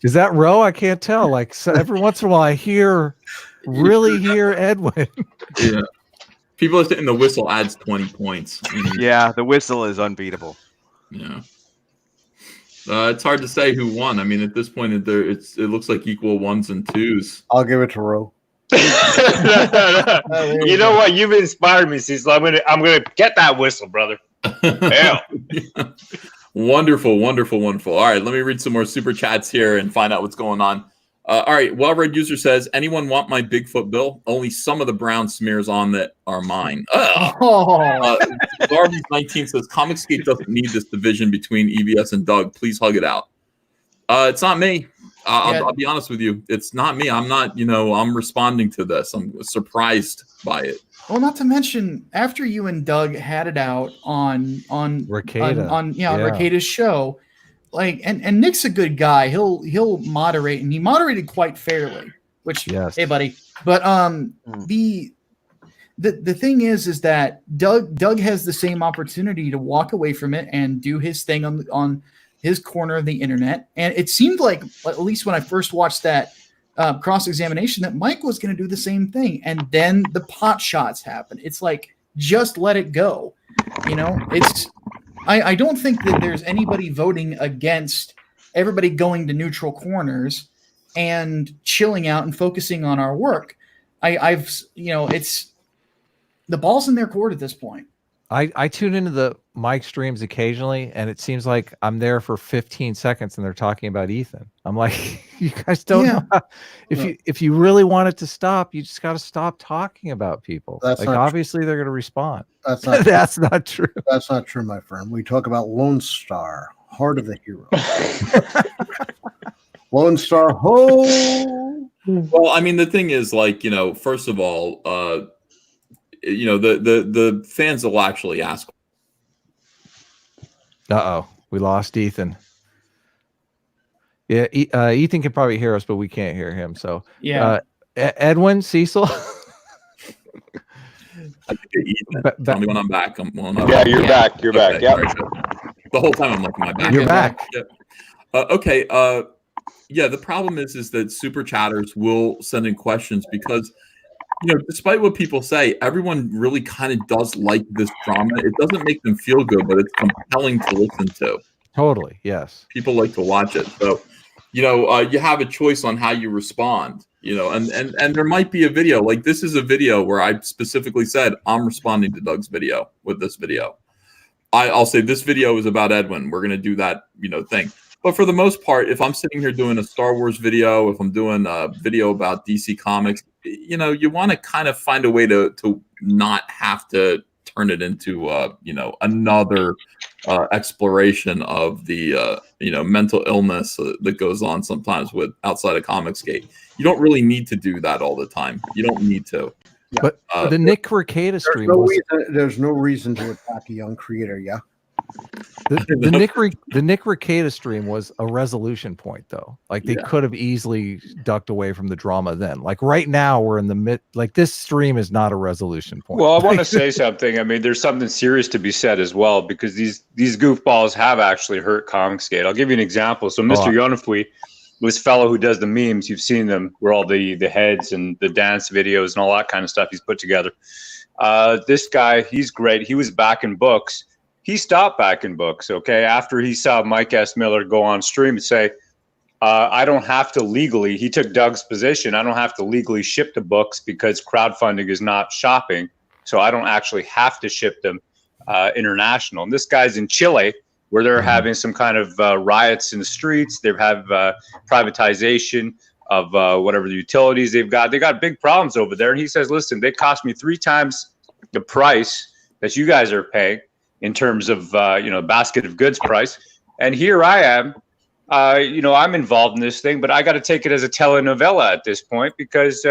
Is that Ro? I can't tell. Like, so every once in a while, I really hear Edwin. Yeah. People are saying the whistle adds 20 points. Yeah, the whistle is unbeatable. Yeah. It's hard to say who won. I mean, at this point, it looks like equal ones and twos. I'll give it to Ro. You know what? You've inspired me, Cecil. I'm gonna get that whistle, brother. Yeah. Wonderful, wonderful, wonderful. All right, let me read some more super chats here and find out what's going on. All right, well-read user says, anyone want my Bigfoot bill? Only some of the brown smears on that are mine. Darby 19 says, Comicsgate doesn't need this division between EBS and Doug. Please hug it out. It's not me. I'll be honest with you. It's not me. I'm not, I'm responding to this. I'm surprised by it. Well, not to mention, after you and Doug had it out on Rekieta. on Rekieta's show, like, and Nick's a good guy. He'll moderate, and he moderated quite fairly. Which, hey, buddy. But the thing is that Doug has the same opportunity to walk away from it and do his thing on his corner of the internet. And it seemed like, at least when I first watched that cross-examination, that Mike was going to do the same thing. And then the pot shots happen. It's like, just let it go. I don't think that there's anybody voting against everybody going to neutral corners and chilling out and focusing on our work. It's the ball's in their court at this point. I tune into the Mike streams occasionally, and it seems like I'm there for 15 seconds, and they're talking about Ethan. I'm like, you guys don't know. If you really want it to stop, you just got to stop talking about people. That's like, not obviously they're going to respond. That's not. That's not true. That's not true, my friend. We talk about Lone Star, Heart of the Hero. Lone Star, ho! Well, I mean, the thing is, like, first of all, the fans will actually ask. We lost Ethan. Yeah, Ethan can probably hear us, but we can't hear him. So Edwin, Cecil. Tell me when I'm back. Yeah, you're back. You're back. Yeah. The whole time I'm looking at my back. You're back. Yeah. Okay. The problem is that super chatters will send in questions because, despite what people say, everyone really kind of does like this drama. It doesn't make them feel good, but it's compelling to listen to. Totally. Yes. People like to watch it. So, you have a choice on how you respond, and there might be a video. Like, this is a video where I specifically said, I'm responding to Doug's video with this video. I'll say this video is about Edwin. We're going to do that, thing. But for the most part, if I'm sitting here doing a Star Wars video, if I'm doing a video about DC Comics, you want to kind of find a way to not have to turn it into, another exploration of the, mental illness that goes on sometimes with outside of Comicsgate. You don't really need to do that all the time. You don't need to. But the Nick Rekieta stream. There's no reason to attack a young creator. Yeah. The Nick Rekieta stream was a resolution point, though. Like, they could have easily ducked away from the drama then. Like, right now we're in the mid. Like, this stream is not a resolution point. Well, I want to say something. I mean, there's something serious to be said as well, because these goofballs have actually hurt Comicsgate. I'll give you an example. So Mr. Yonafui, this fellow who does the memes, you've seen them, where all the heads and the dance videos and all that kind of stuff he's put together. This guy, he's great. He was back in books. He stopped back in books, okay, after he saw Mike S. Miller go on stream and say, I don't have to legally, he took Doug's position, I don't have to legally ship the books because crowdfunding is not shopping, so I don't actually have to ship them international. And this guy's in Chile, where they're having some kind of riots in the streets. They have privatization. of whatever the utilities they've got. They got big problems over there. And he says, listen, they cost me 3 times the price that you guys are paying in terms of, basket of goods price. And here I am, I'm involved in this thing, but I got to take it as a telenovela at this point because,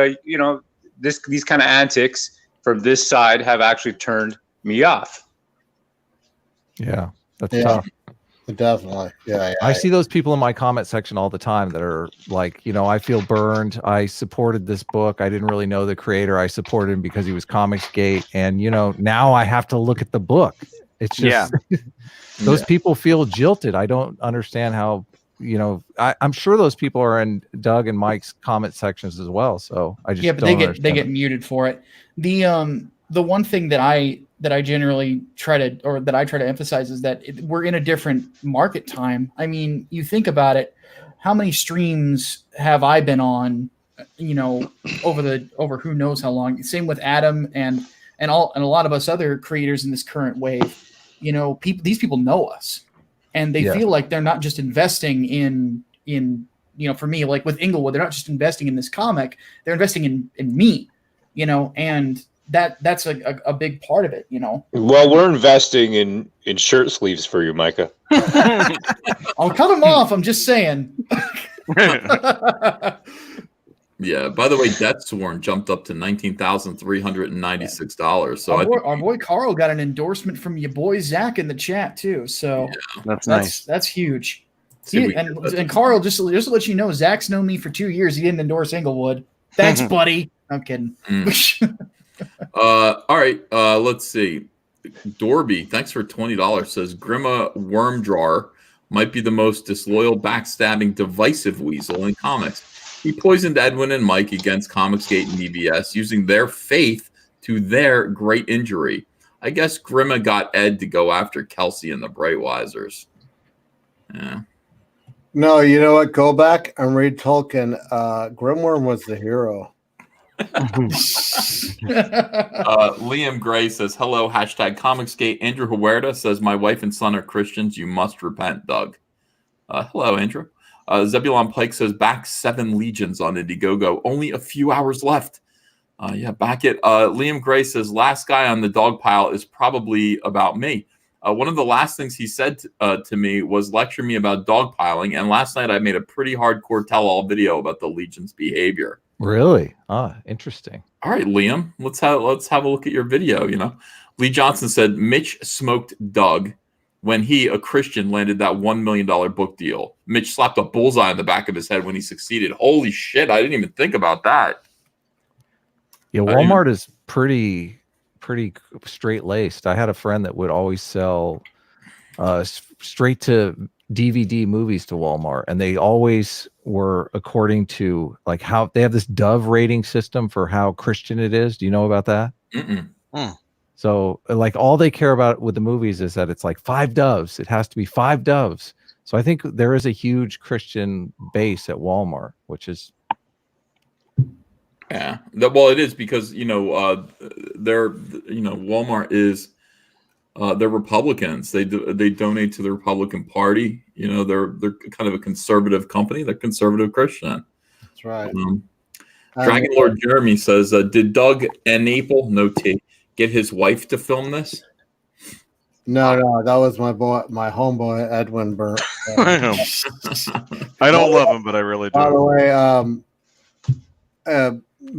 these kind of antics from this side have actually turned me off. Yeah, that's tough. Definitely. Yeah, I see those people in my comment section all the time that are like, I feel burned. I supported this book. I didn't really know the creator. I supported him because he was Comicsgate. And, now I have to look at the book. It's just, those people feel jilted. I don't understand how, I'm sure those people are in Doug and Mike's comment sections as well. So I just, they get muted for it. The one thing that I generally try to emphasize is that we're in a different market time. I mean, you think about it, how many streams have I been on, over who knows how long? Same with Adam and a lot of us other creators in this current wave. These people know us, and they feel like they're not just investing in for me, like with Inglewood, they're not just investing in this comic, they're investing in me, and that's a big part of it, Well, we're investing in shirt sleeves for you, Micah. I'll cut them off. I'm just saying. Yeah. By the way, DEATHSWORN jumped up to $19,396. So our boy Carl got an endorsement from your boy Zach in the chat too. So that's nice. That's huge. And Carl, just to let you know, Zach's known me for 2 years. He didn't endorse Inglewood. Thanks, buddy. I'm kidding. All right. Let's see. Dorby, thanks for $20. Says Grima Wormjar might be the most disloyal, backstabbing, divisive weasel in comics. He poisoned Edwin and Mike against Comicsgate and DBS, using their faith to their great injury. I guess Grima got Ed to go after Kelsey and the Brightwisers. Yeah. No, you know what? Go back and read Tolkien. Grimworm was the hero. Liam Gray says, hello, hashtag Comicsgate. Andrew Huerta says, my wife and son are Christians. You must repent, Doug. Hello, Andrew. Zebulon Pike says, back 7 legions on IndieGoGo. Only a few hours left. Back it. Liam Gray says, last guy on the dog pile is probably about me. One of the last things he said to me was lecture me about dogpiling. And last night I made a pretty hardcore tell-all video about the legion's behavior. Really? Interesting. All right, Liam, let's have a look at your video. Lee Johnson said Mitch smoked Doug when he, a Christian, landed that $1 million book deal. Mitch slapped a bullseye on the back of his head when he succeeded. Holy shit, I didn't even think about that. Yeah, Walmart is pretty straight-laced. I had a friend that would always sell straight to DVD movies to Walmart, and they always were according to like how they have this Dove rating system for how Christian it is. Do you know about that? So like all they care about with the movies is that it's like 5 doves. It has to be 5 doves. So I think there is a huge Christian base at Walmart, which is well, it is because Walmart is they're Republicans. They donate to the Republican Party. They're kind of a conservative company. They're conservative Christian. That's right. Dragon Lord Jeremy says, did Doug TENNAPEL get his wife to film this? No, that was my homeboy Edwin Burnt. I don't love him, but I really do. By the way,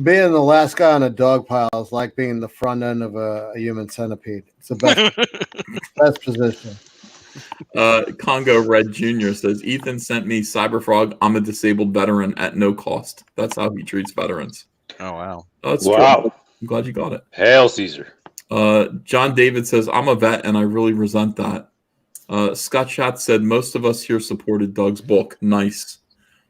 being the last guy on a dog pile is like being the front end of a human centipede. It's the best position. Congo Red Jr. says, Ethan sent me CYBERFROG. I'm a disabled veteran at no cost. That's how he treats veterans. Oh, wow. That's wow. True. I'm glad you got it. Hail Caesar. John David says, I'm a vet and I really resent that. Scott Schatz said, most of us here supported Doug's book. Nice.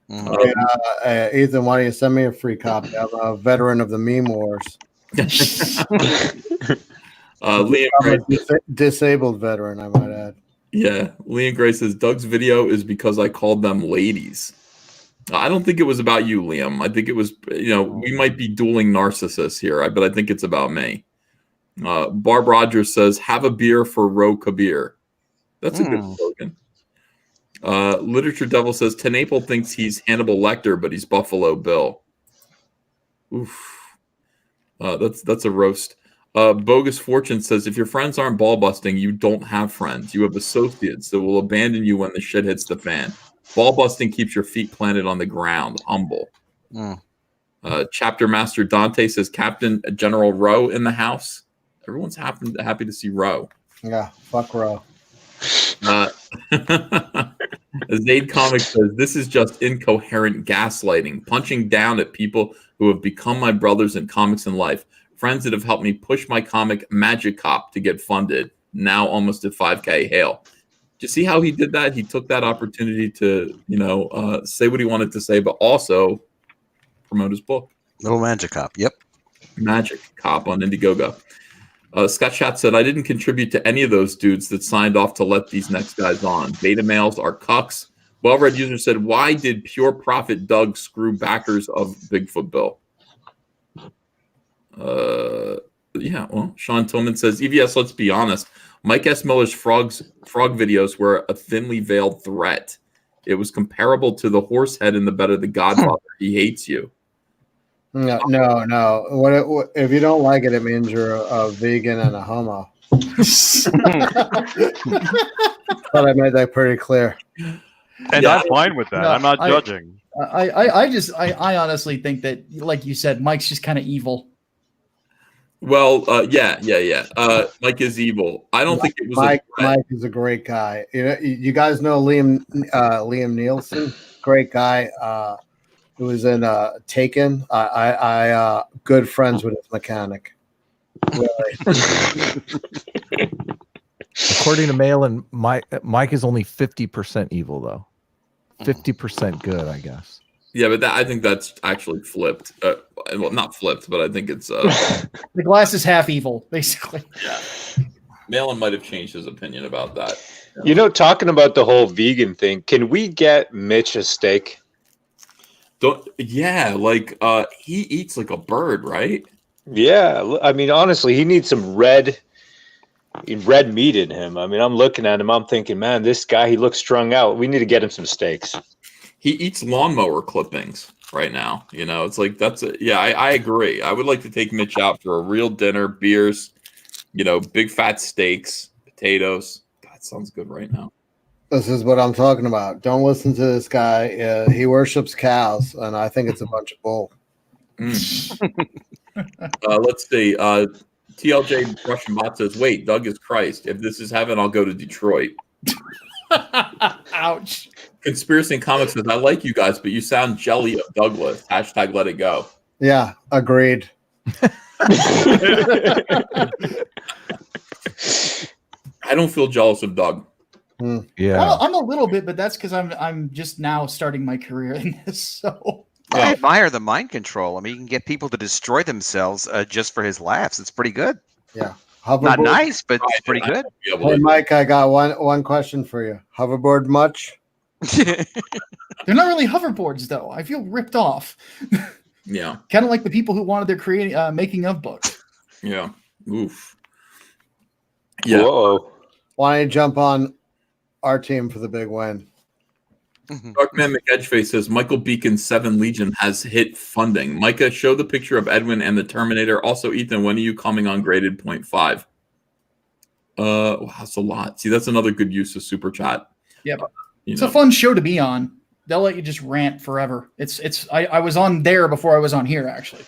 Ethan, why don't you send me a free copy? I'm a veteran of the meme wars. Liam I'm a disabled veteran, I might add. Yeah, Liam Gray says, Doug's video is because I called them ladies. I don't think it was about you, Liam. I think it was, we might be dueling narcissists here, but I think it's about me. Barb Rogers says, have a beer for Ro Kabir. That's a good slogan. Literature Devil says TENNAPEL thinks he's Hannibal Lecter, but he's Buffalo Bill. Oof. That's a roast. Bogus Fortune says if your friends aren't ball busting, you don't have friends. You have associates that will abandon you when the shit hits the fan. Ball busting keeps your feet planted on the ground. Humble. Chapter Master Dante says Captain General Ro in the house. Everyone's happy to see Ro. Yeah, fuck Ro. Zaid Comics says this is just incoherent gaslighting, punching down at people who have become my brothers in comics and life, friends that have helped me push my comic Magic Cop to get funded, now almost at 5K. Hail. Do you see how he did that? He took that opportunity to, say what he wanted to say, but also promote his book. Little Magic Cop. Yep. Magic Cop on IndieGoGo. Scott Schatz said, I didn't contribute to any of those dudes that signed off to let these next guys on. Beta males are cucks. Well-read user said, why did Pure Profit Doug screw backers of Bigfoot Bill? Yeah, well, Sean Tillman says, EVS, let's be honest. Mike S. Miller's frog videos were a thinly veiled threat. It was comparable to the horse head in the bed of the Godfather. He hates you. No. What if you don't like it, it means you're a vegan and a homo. Thought I made that pretty clear. And I'm fine with that. I'm not judging. I honestly think that, like you said, Mike's just kind of evil. Well, yeah. Mike is evil. I don't think it was. Mike is a great guy. You guys know Liam Nielsen, great guy. Who was in Taken. I good friends with his mechanic. Really. According to Malin, Mike is only 50% evil, though. 50% good, I guess. Yeah, but I think that's actually flipped. Well, not flipped, but I think it's the glass is half evil, basically. Yeah. Malin might have changed his opinion about that. Talking about the whole vegan thing, can we get Mitch a steak? He eats like a bird, right? Yeah, I mean, honestly, he needs some red meat in him. I mean, I'm looking at him, I'm thinking, man, this guy, he looks strung out. We need to get him some steaks. He eats lawnmower clippings right now. It's like I agree. I would like to take Mitch out for a real dinner, beers, big fat steaks, potatoes. That sounds good right now. This is what I'm talking about. Don't listen to this guy. He worships cows, and I think it's a bunch of bull. Let's see. TLJ Russian Bot says, wait, Doug is Christ. If this is heaven, I'll go to Detroit. Ouch. Conspiracy in Comics says, I like you guys, but you sound jelly of Douglas. # let it go. Yeah, agreed. I don't feel jealous of Doug. Yeah, I'm a little bit, but that's because I'm just now starting my career in this. So I admire the mind control. I mean, you can get people to destroy themselves just for his laughs. It's pretty good. Yeah, not nice, but it's pretty good. Hey, Mike, I got one question for you. Hoverboard much? They're not really hoverboards, though. I feel ripped off. Yeah, kind of like the people who wanted their making of books. Yeah. Oof. Yeah. Whoa. Why don't you jump on our team for the big win? Darkman McEdgeface says Michael Beacon's 7 Legion has hit funding. Micah, show the picture of Edwin and the Terminator. Also, Ethan, when are you coming on graded 0.5? Wow, that's a lot. See, that's another good use of super chat. Yeah, it's a fun show to be on. They'll let you just rant forever. I was on there before I was on here, actually.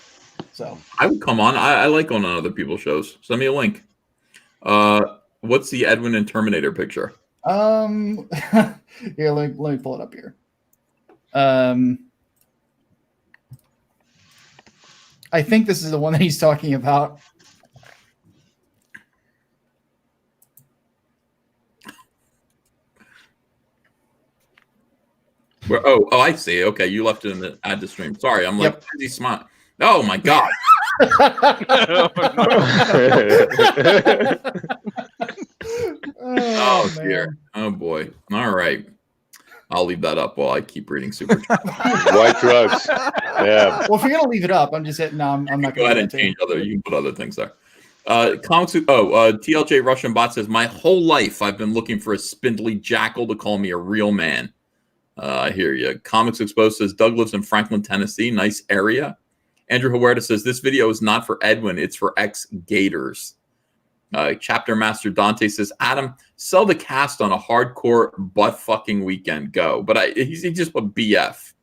So I would come on. I like going on other people's shows. Send me a link. What's the Edwin and Terminator picture? Here, let me pull it up here. I think this is the one that he's talking about. Where, oh, I see. Okay, you left it in the add to stream. Sorry, I'm like busy smart. Oh my god. Oh dear. Oh boy. All right. I'll leave that up while I keep reading super chat. White drugs. Yeah. Well, if you're gonna leave it up, I'm just saying no. I'm not. Go ahead and change other. You can put other things there. TLJ Russian Bot says, my whole life I've been looking for a spindly jackal to call me a real man. I hear you. Comics Exposed says, Doug lives in Franklin, Tennessee. Nice area. Andrew Huerta says, this video is not for Edwin. It's for ex-Gators. Chapter Master Dante says, Adam, sell the cast on a hardcore butt-fucking weekend. Go. But he just put BF.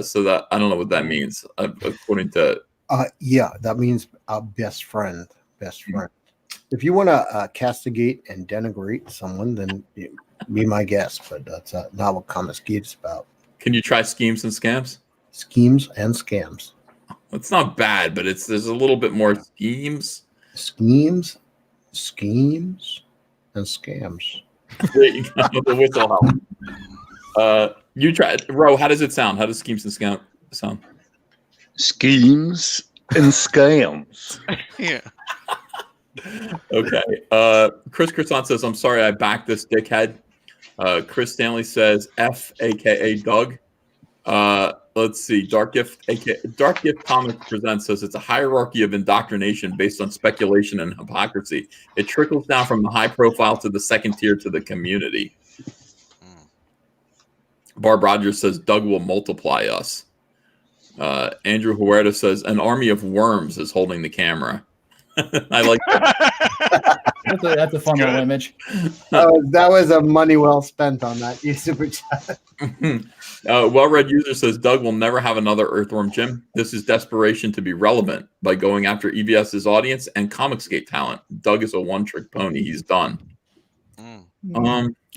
So that I don't know what that means, according to... Yeah, that means best friend. Best friend. If you want to castigate and denigrate someone, then be my guest. But that's not what Comics Geek is about. Can you try schemes and scams? Schemes and scams. It's not bad, but there's a little bit more schemes. Schemes, and scams. There you go. The whistle help. You try, Ro. How does it sound? How does schemes and scams sound? Schemes and scams. Yeah. Okay. Chris Croissant says, I'm sorry I backed this dickhead. Chris Stanley says, F, a.k.a. Doug. Let's see. Dark Gift Comics Presents says, it's a hierarchy of indoctrination based on speculation and hypocrisy. It trickles down from the high profile to the second tier to the community. Barb Rogers says, Doug will multiply us. Andrew Huerta says, an army of worms is holding the camera. I like that. That's a fun little image. That was a money well spent on that super chat. Well-read user says, Doug will never have another Earthworm Jim. This is desperation to be relevant by going after EBS's audience and Comicsgate talent. Doug is a one-trick pony. He's done. I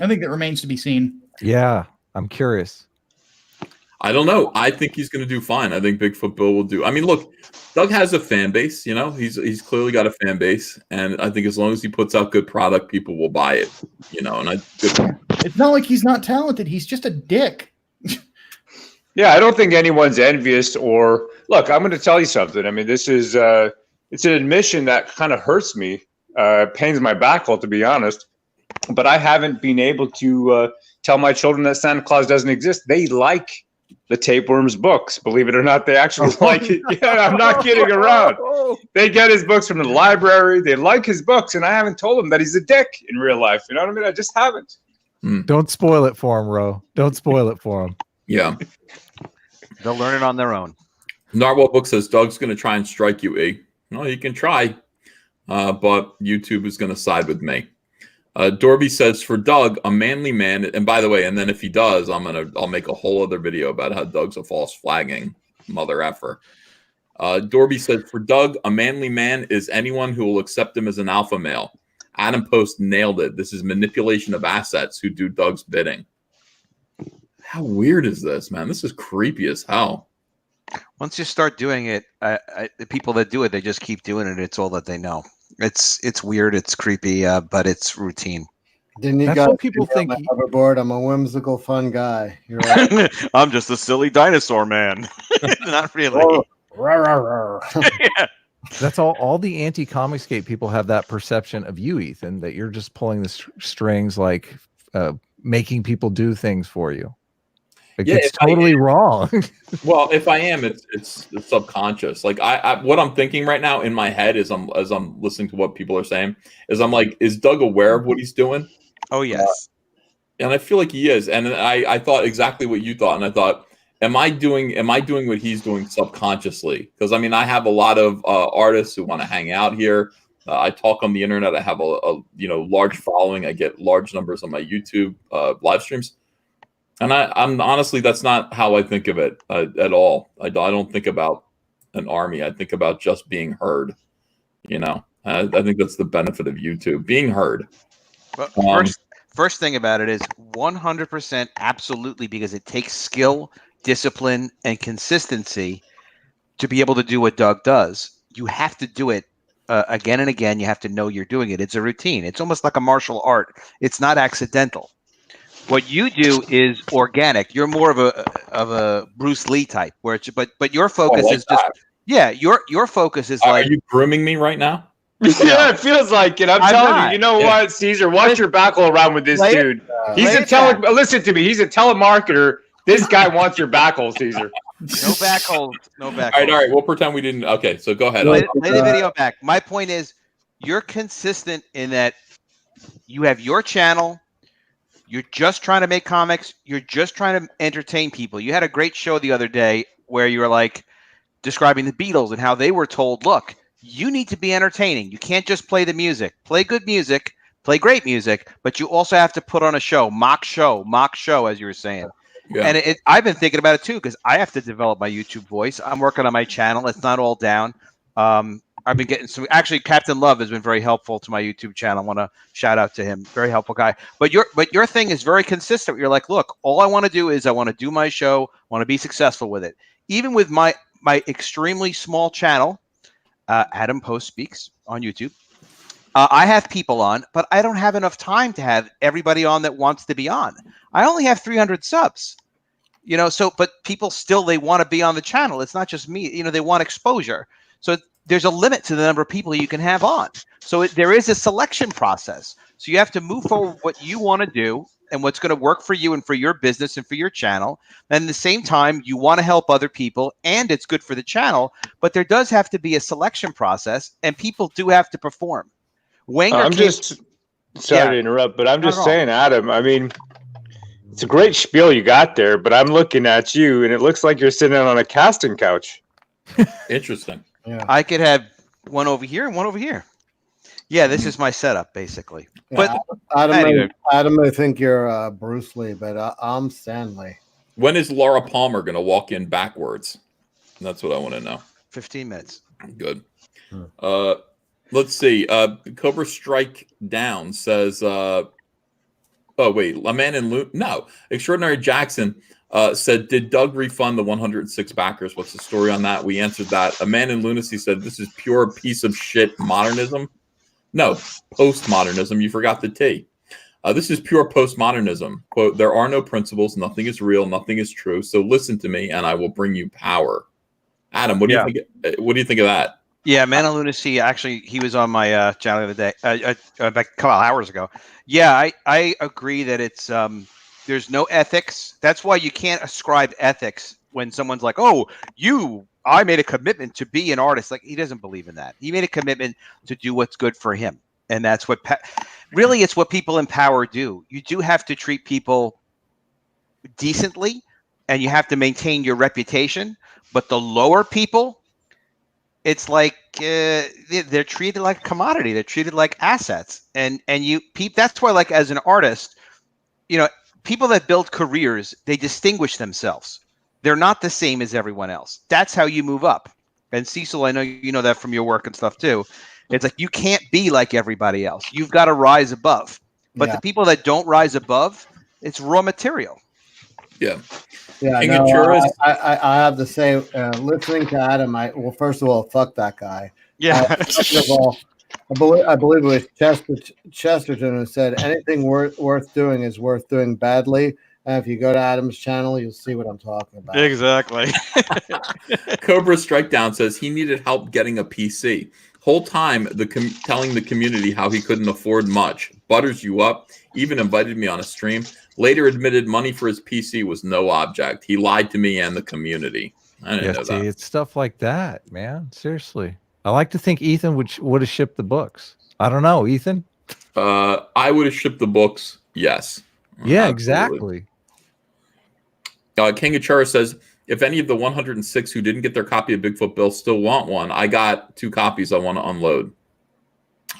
think that remains to be seen. Yeah, I'm curious. I don't know. I think he's going to do fine. I think Bigfoot Bill will do. I mean, look, Doug has a fan base. You know, he's clearly got a fan base, and I think as long as he puts out good product, people will buy it. You know, and it's not like he's not talented. He's just a dick. Yeah, I don't think anyone's envious. Or look, I'm going to tell you something. I mean, this is it's an admission that kind of hurts me, pains my backbone, to be honest. But I haven't been able to tell my children that Santa Claus doesn't exist. They like the Tapeworms books, believe it or not. They actually like it. Yeah, I'm not kidding around. They get his books from the library. They like his books, and I haven't told them that he's a dick in real life. You know what I mean? I just haven't. Don't spoil it for him, Ro. Don't spoil it for him. Yeah. They'll learn it on their own. Narwhal Book says, Doug's going to try and strike you, E. No, you can try, but YouTube is going to side with me. Dorby says, for Doug, a manly man, and by the way, and then if he does, I'll make a whole other video about how Doug's a false flagging mother effer. Dorby says, for Doug, a manly man is anyone who will accept him as an alpha male. Adam Post nailed it. This is manipulation of assets who do Doug's bidding. How weird is this, man? This is creepy as hell. Once you start doing it, the people that do it, they just keep doing it. It's all that they know. It's weird. It's creepy, but it's routine. Didn't you guys people think hoverboard? I'm a whimsical, fun guy. You're right. I'm just a silly dinosaur man. Not really. Yeah. That's all the anti-Comicsgate people have that perception of you, Ethan, that you're just pulling the strings, like making people do things for you. Like, yeah, it's totally wrong. Well, if I am, it's subconscious. Like I what I'm thinking right now in my head as I'm listening to what people are saying is I'm like, is Doug aware of what he's doing? Oh yes. And I feel like he is. And I thought exactly what you thought, and I thought, am I doing what he's doing subconsciously? Because I mean, I have a lot of artists who want to hang out here. I talk on the internet. I have a large following. I get large numbers on my YouTube live streams. And I'm honestly, that's not how I think of it at all. I don't think about an army. I think about just being heard. You know, I think that's the benefit of YouTube, being heard. But first thing about it is 100% absolutely, because it takes skill, discipline, and consistency to be able to do what Doug does. You have to do it again and again. You have to know you're doing it. It's a routine. It's almost like a martial art. It's not accidental. What you do is organic. You're more of a Bruce Lee type, where it's but your focus is just your focus is like. Are you grooming me right now? Yeah, it feels like it. I'm telling you. You know what, Caesar? Watch your back hole around with this dude. He's listen to me. He's a telemarketer. This guy wants your back hole, Caesar. No back holes. No back. All right. We'll pretend we didn't. Okay, so go ahead. Play the video back. My point is, you're consistent in that you have your channel. You're just trying to make comics. You're just trying to entertain people. You had a great show the other day where you were like describing the Beatles and how they were told, look, you need to be entertaining. You can't just play the music. Play good music, play great music, but you also have to put on a show, mock show, as you were saying. Yeah. And I've been thinking about it too, because I have to develop my YouTube voice. I'm working on my channel. It's not all down. I've been getting some. Actually, Captain Love has been very helpful to my YouTube channel. I want to shout out to him. Very helpful guy. But your thing is very consistent. You're like, look, all I want to do is I want to do my show. I want to be successful with it. Even with my extremely small channel, Adam Post Speaks on YouTube. I have people on, but I don't have enough time to have everybody on that wants to be on. I only have 300 subs. But people still, they want to be on the channel. It's not just me. They want exposure. So there's a limit to the number of people you can have on. So there is a selection process. So you have to move forward what you want to do and what's going to work for you and for your business and for your channel. And at the same time, you want to help other people and it's good for the channel, but there does have to be a selection process and people do have to perform. Sorry to interrupt, but I'm just saying, Adam, I mean, it's a great spiel you got there, but I'm looking at you and it looks like you're sitting on a casting couch. Interesting. Yeah. I could have one over here and one over here. Yeah, this is my setup, basically. Yeah, But Adam, I think you're Bruce Lee, but I'm Stanley. When is Laura Palmer going to walk in backwards? That's what I want to know. 15 minutes. Good. Let's see. Cobra Strike Down says, oh, wait. Extraordinary Jackson said, did Doug refund the 106 backers? What's the story on that? We answered that. A Man in Lunacy said, this is pure piece of shit modernism. No, postmodernism. You forgot the T. This is pure postmodernism. Quote, there are no principles. Nothing is real. Nothing is true. So listen to me and I will bring you power. Adam, what do you think? What do you think of that? Yeah, Man of Lunacy, actually, he was on my channel the other day, a couple hours ago. Yeah, I agree that it's there's no ethics. That's why you can't ascribe ethics when someone's like, oh, I made a commitment to be an artist. Like, he doesn't believe in that. He made a commitment to do what's good for him. And that's what really it's what people in power do. You do have to treat people decently and you have to maintain your reputation. But the lower people, it's like they're treated like a commodity. They're treated like assets. And that's why, like, as an artist, people that build careers, they distinguish themselves. They're not the same as everyone else. That's how you move up. And Cecil, I know you know that from your work and stuff too. It's like you can't be like everybody else. You've got to rise above. But the people that don't rise above, it's raw material. Yeah. Yeah, I have to say, listening to Adam, first of all, fuck that guy. Yeah. Second of all, I believe it was Chesterton who said anything worth doing is worth doing badly. And if you go to Adam's channel, you'll see what I'm talking about. Exactly. Cobra Strikedown says he needed help getting a PC. Whole time telling the community how he couldn't afford much. Butters you up. Even invited me on a stream. Later admitted money for his PC was no object. He lied to me and the community. I didn't know that. It's stuff like that, man. Seriously. I like to think Ethan would have shipped the books. I don't know, Ethan. I would have shipped the books. Yes. Yeah, absolutely. Exactly. King Achara says, if any of the 106 who didn't get their copy of Bigfoot Bill still want one, I got 2 copies I want to unload.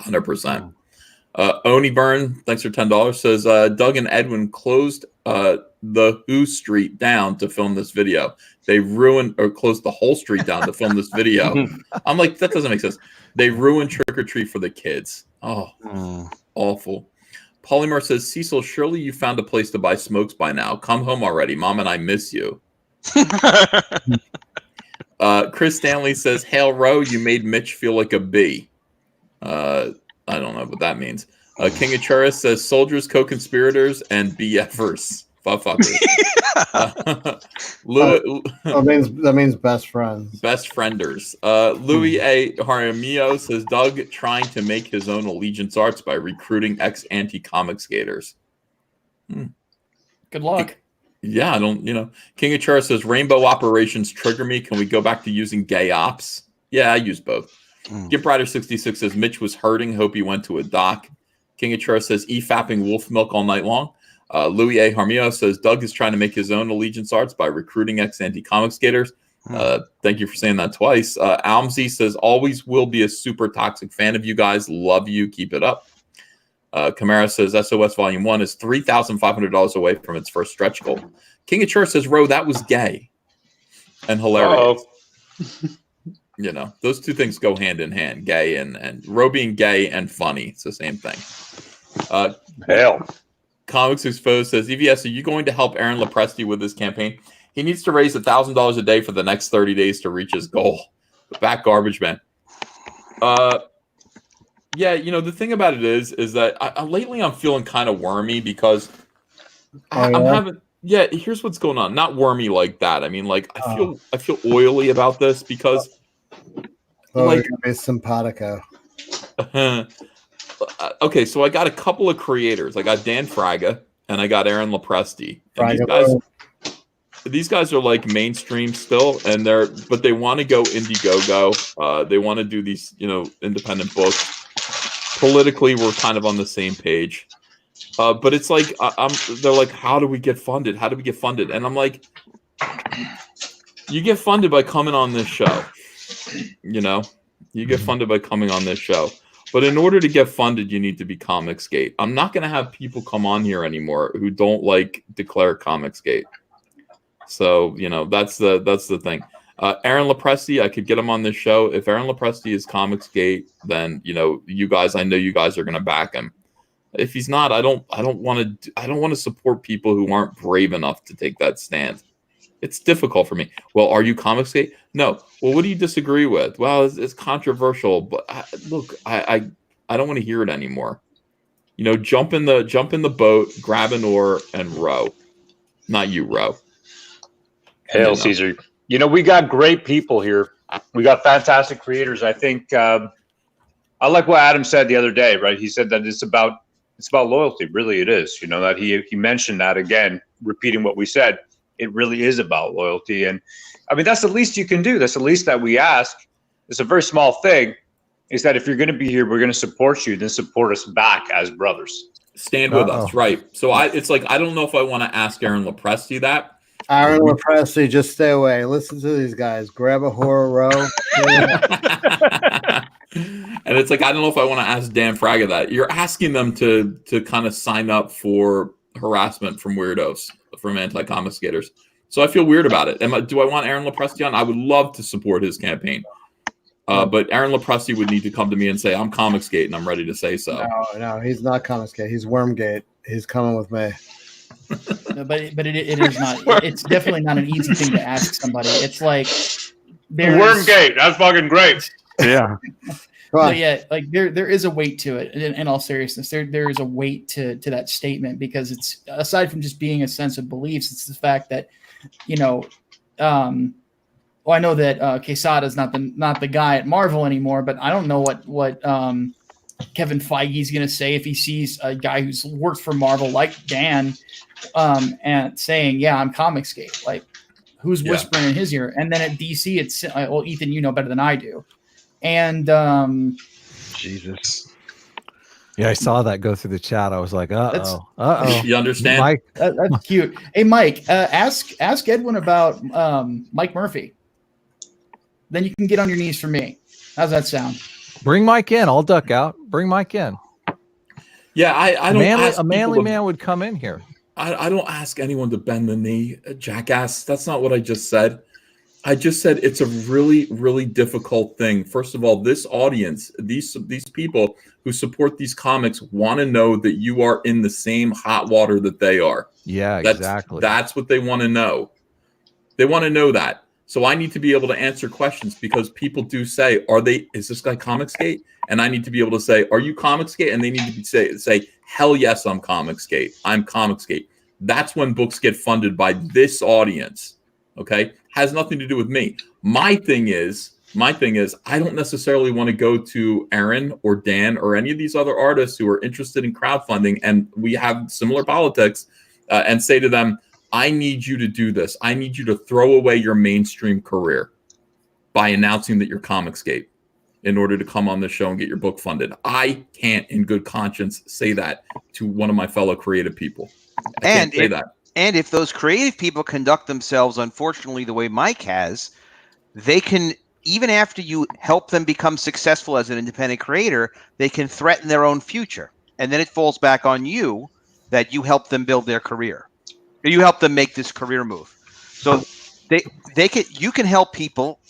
100%. Oni Burn, thanks for $10, says Doug and Edwin closed the Who Street down to film this video. They ruined or closed the whole street down to film this video. I'm like, that doesn't make sense. They ruined Trick or Treat for the kids. Oh, awful. Polymar says, Cecil, surely you found a place to buy smokes by now. Come home already. Mom and I miss you. Chris Stanley says, Hail Ro, you made Mitch feel like a bee. I don't know what that means. King Achura says, soldiers, co-conspirators, and BFers. Fuckers. That means best friends. Best frienders. Louis A. Jaramillo says, Doug trying to make his own allegiance arts by recruiting ex-anti-comic skaters. Good luck. Yeah, I don't, King Achura says, rainbow operations trigger me. Can we go back to using gay ops? Yeah, I use both. Gimp Rider 66 says Mitch was hurting. Hope he went to a doc. King of Char says fapping wolf milk all night long. Louis A. Harmio says Doug is trying to make his own allegiance arts by recruiting ex-anti comic skaters. Thank you for saying that twice. Almsy says always will be a super toxic fan of you guys. Love you. Keep it up. Camara says SOS Volume 1 is $3,500 away from its first stretch goal. King of Church says, Ro, that was gay and hilarious. You know, those two things go hand in hand, gay and Ro being gay and funny. It's the same thing. Hell. Comics Exposed says, EVS, are you going to help Aaron Lepresti with this campaign? He needs to raise $1,000 a day for the next 30 days to reach his goal. Back garbage man. Yeah, you know, the thing about it is that lately I'm feeling kind of wormy because I'm having. Yeah, here's what's going on. Not wormy like that. I mean, like I feel oily about this because like simpatico. Okay, so I got a couple of creators. I got Dan Fraga and I got Aaron Lepresti. And these guys are like mainstream still, and but they want to go IndieGoGo. They want to do these, you know, independent books. Politically, we're kind of on the same page. But it's like they're like, how do we get funded? How do we get funded? And I'm like, you get funded by coming on this show. You know, you get funded by coming on this show. But in order to get funded, you need to be Comicsgate. I'm not going to have people come on here anymore who don't like declare Comicsgate. So, you know, that's the thing. Aaron Lepresti, I could get him on this show. If Aaron Lepresti is Comicsgate, then, you know, I know you guys are going to back him. If he's not, I don't want to support people who aren't brave enough to take that stand. It's difficult for me. Well, are you Comicsgate? No. Well, what do you disagree with? Well, it's controversial, but look, I don't want to hear it anymore. You know, jump in the boat, grab an oar, and row. Not you, Ro. Hail Caesar. You know, we got great people here. We got fantastic creators. I think I like what Adam said the other day, right? He said that it's about loyalty. Really, it is. You know, that he mentioned that again, repeating what we said. It really is about loyalty. And I mean, that's the least you can do. That's the least that we ask. It's a very small thing, is that if you're going to be here, we're going to support you, then support us back as brothers. Stand with us, right? So it's like, I don't know if I want to ask Aaron Lepresti that. Aaron Lepresti, just stay away. Listen to these guys. Grab a horror row. And it's like, I don't know if I want to ask Dan Fraga that. You're asking them to kind of sign up for harassment from weirdos, from anti-comic skaters. So I feel weird about it. Do I want Aaron Lepresti on? I would love to support his campaign. But Aaron Lepresti would need to come to me and say, I'm Comicsgate, and I'm ready to say so. No, he's not Comicsgate. He's Wormgate. He's coming with me. No, but it is not. It's definitely not an easy thing to ask somebody. It's like Wormgate. That's fucking great. Yeah. But yeah, like there is a weight to it. In all seriousness, there is a weight to that statement, because it's, aside from just being a sense of beliefs, it's the fact that, you know, well, I know that Quesada's not the guy at Marvel anymore, but I don't know what Kevin Feige's going to say if he sees a guy who's worked for Marvel like Dan and saying, yeah, I'm Comicsgate. Like, who's whispering in his ear? And then at DC, it's, well, Ethan, you know better than I do. And Jesus. Yeah, I saw that go through the chat. I was like, uh-oh. You understand? Mike. That's cute. Hey, Mike, ask Edwin about Mike Murphy. Then you can get on your knees for me. How's that sound? Bring Mike in. I'll duck out. Bring Mike in. Yeah, I don't. A manly man would come in here. I don't ask anyone to bend the knee, jackass. That's not what I just said. I just said it's a really, really difficult thing. First of all, this audience, these people who support these comics want to know that you are in the same hot water that they are. Yeah, exactly. That's what they want to know. They want to know that. So I need to be able to answer questions, because people do say, is this guy Comicsgate? And I need to be able to say, are you Comicsgate? And they need to say, hell yes, I'm Comicsgate. I'm Comicsgate. That's when books get funded by this audience. Okay? Has nothing to do with me. My thing is, I don't necessarily want to go to Aaron or Dan or any of these other artists who are interested in crowdfunding and we have similar politics and say to them, I need you to do this. I need you to throw away your mainstream career by announcing that you're Comicsgate. in order to come on this show and get your book funded. I can't, in good conscience, say that to one of my fellow creative people. I can't say that. And if those creative people conduct themselves, unfortunately, the way Mike has, they can, even after you help them become successful as an independent creator, they can threaten their own future. And then it falls back on you that you help them build their career. Or you help them make this career move. So you can help people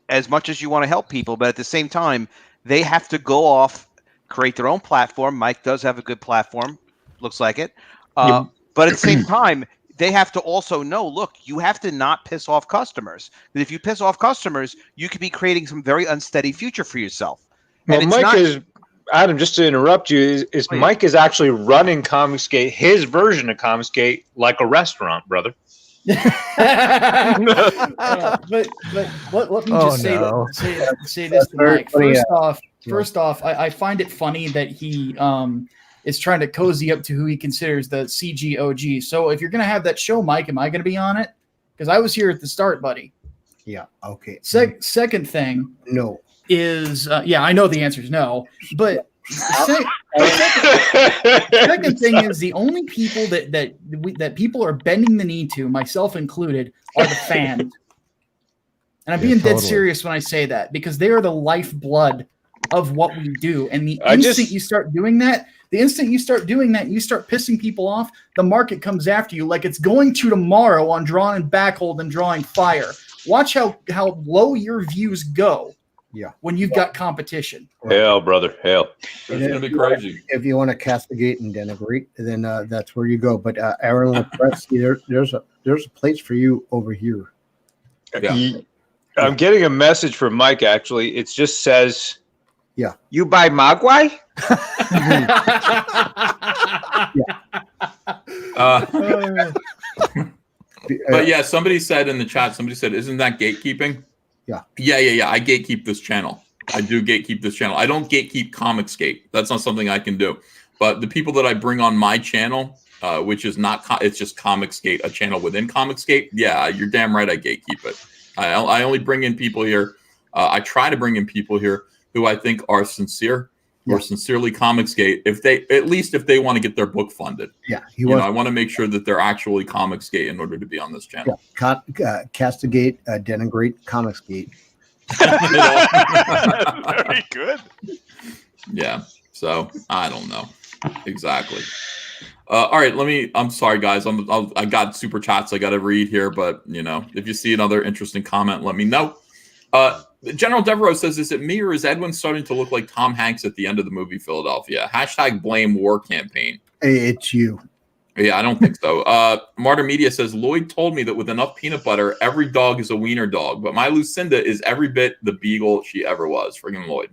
as much as you want to help people, but at the same time, they have to go off, create their own platform. Mike does have a good platform, looks like it. But at the same time, they have to also know, look, you have to not piss off customers. Because if you piss off customers, you could be creating some very unsteady future for yourself. Well, Mike is, Adam, just to interrupt you, Mike is actually running Comicsgate, his version of Comicsgate, like a restaurant, brother. But let me just say this to Mike. First off, I find it funny that he is trying to cozy up to who he considers the CGOG. So if you're going to have that show, Mike, am I going to be on it? Because I was here at the start, buddy. Yeah. Okay. Second thing. No. Is yeah, I know the answer is no. But second thing is the only people that people are bending the knee to, myself included, are the fans. And I'm being dead serious when I say that, because they are the lifeblood of what we do. And the instant you start doing that, you start pissing people off, the market comes after you like it's going to tomorrow on Drawn and Backhold and Drawing Fire. Watch how low your views go. Yeah. When you've got competition. Hell, brother, hell. It's going to be crazy. If you want to castigate and denigrate, then that's where you go. But Aaron, there's a place for you over here. Yeah. I'm getting a message from Mike, actually. It just says, yeah, you buy Mogwai? But yeah, somebody said in the chat, isn't that gatekeeping? Yeah. I gatekeep this channel. I do gatekeep this channel. I don't gatekeep Comicsgate. That's not something I can do. But the people that I bring on my channel, which is not, it's just Comicsgate, a channel within Comicsgate. Yeah, you're damn right. I gatekeep it. I only bring in people here. I try to bring in people here who I think are sincere or sincerely Comicsgate. If they want to get their book funded. Yeah, I want to make sure that they're actually Comicsgate in order to be on this channel. Yeah. Castigate, denigrate, Comicsgate. Very good. Yeah. So I don't know exactly. All right. I'm sorry, guys. I got super chats I got to read here, but if you see another interesting comment, let me know. General Devereaux says, is it me or is Edwin starting to look like Tom Hanks at the end of the movie Philadelphia? # blame war campaign. It's you. Yeah, I don't think so. Martyr Media says, Lloyd told me that with enough peanut butter, every dog is a wiener dog, but my Lucinda is every bit the beagle she ever was. Friggin' Lloyd.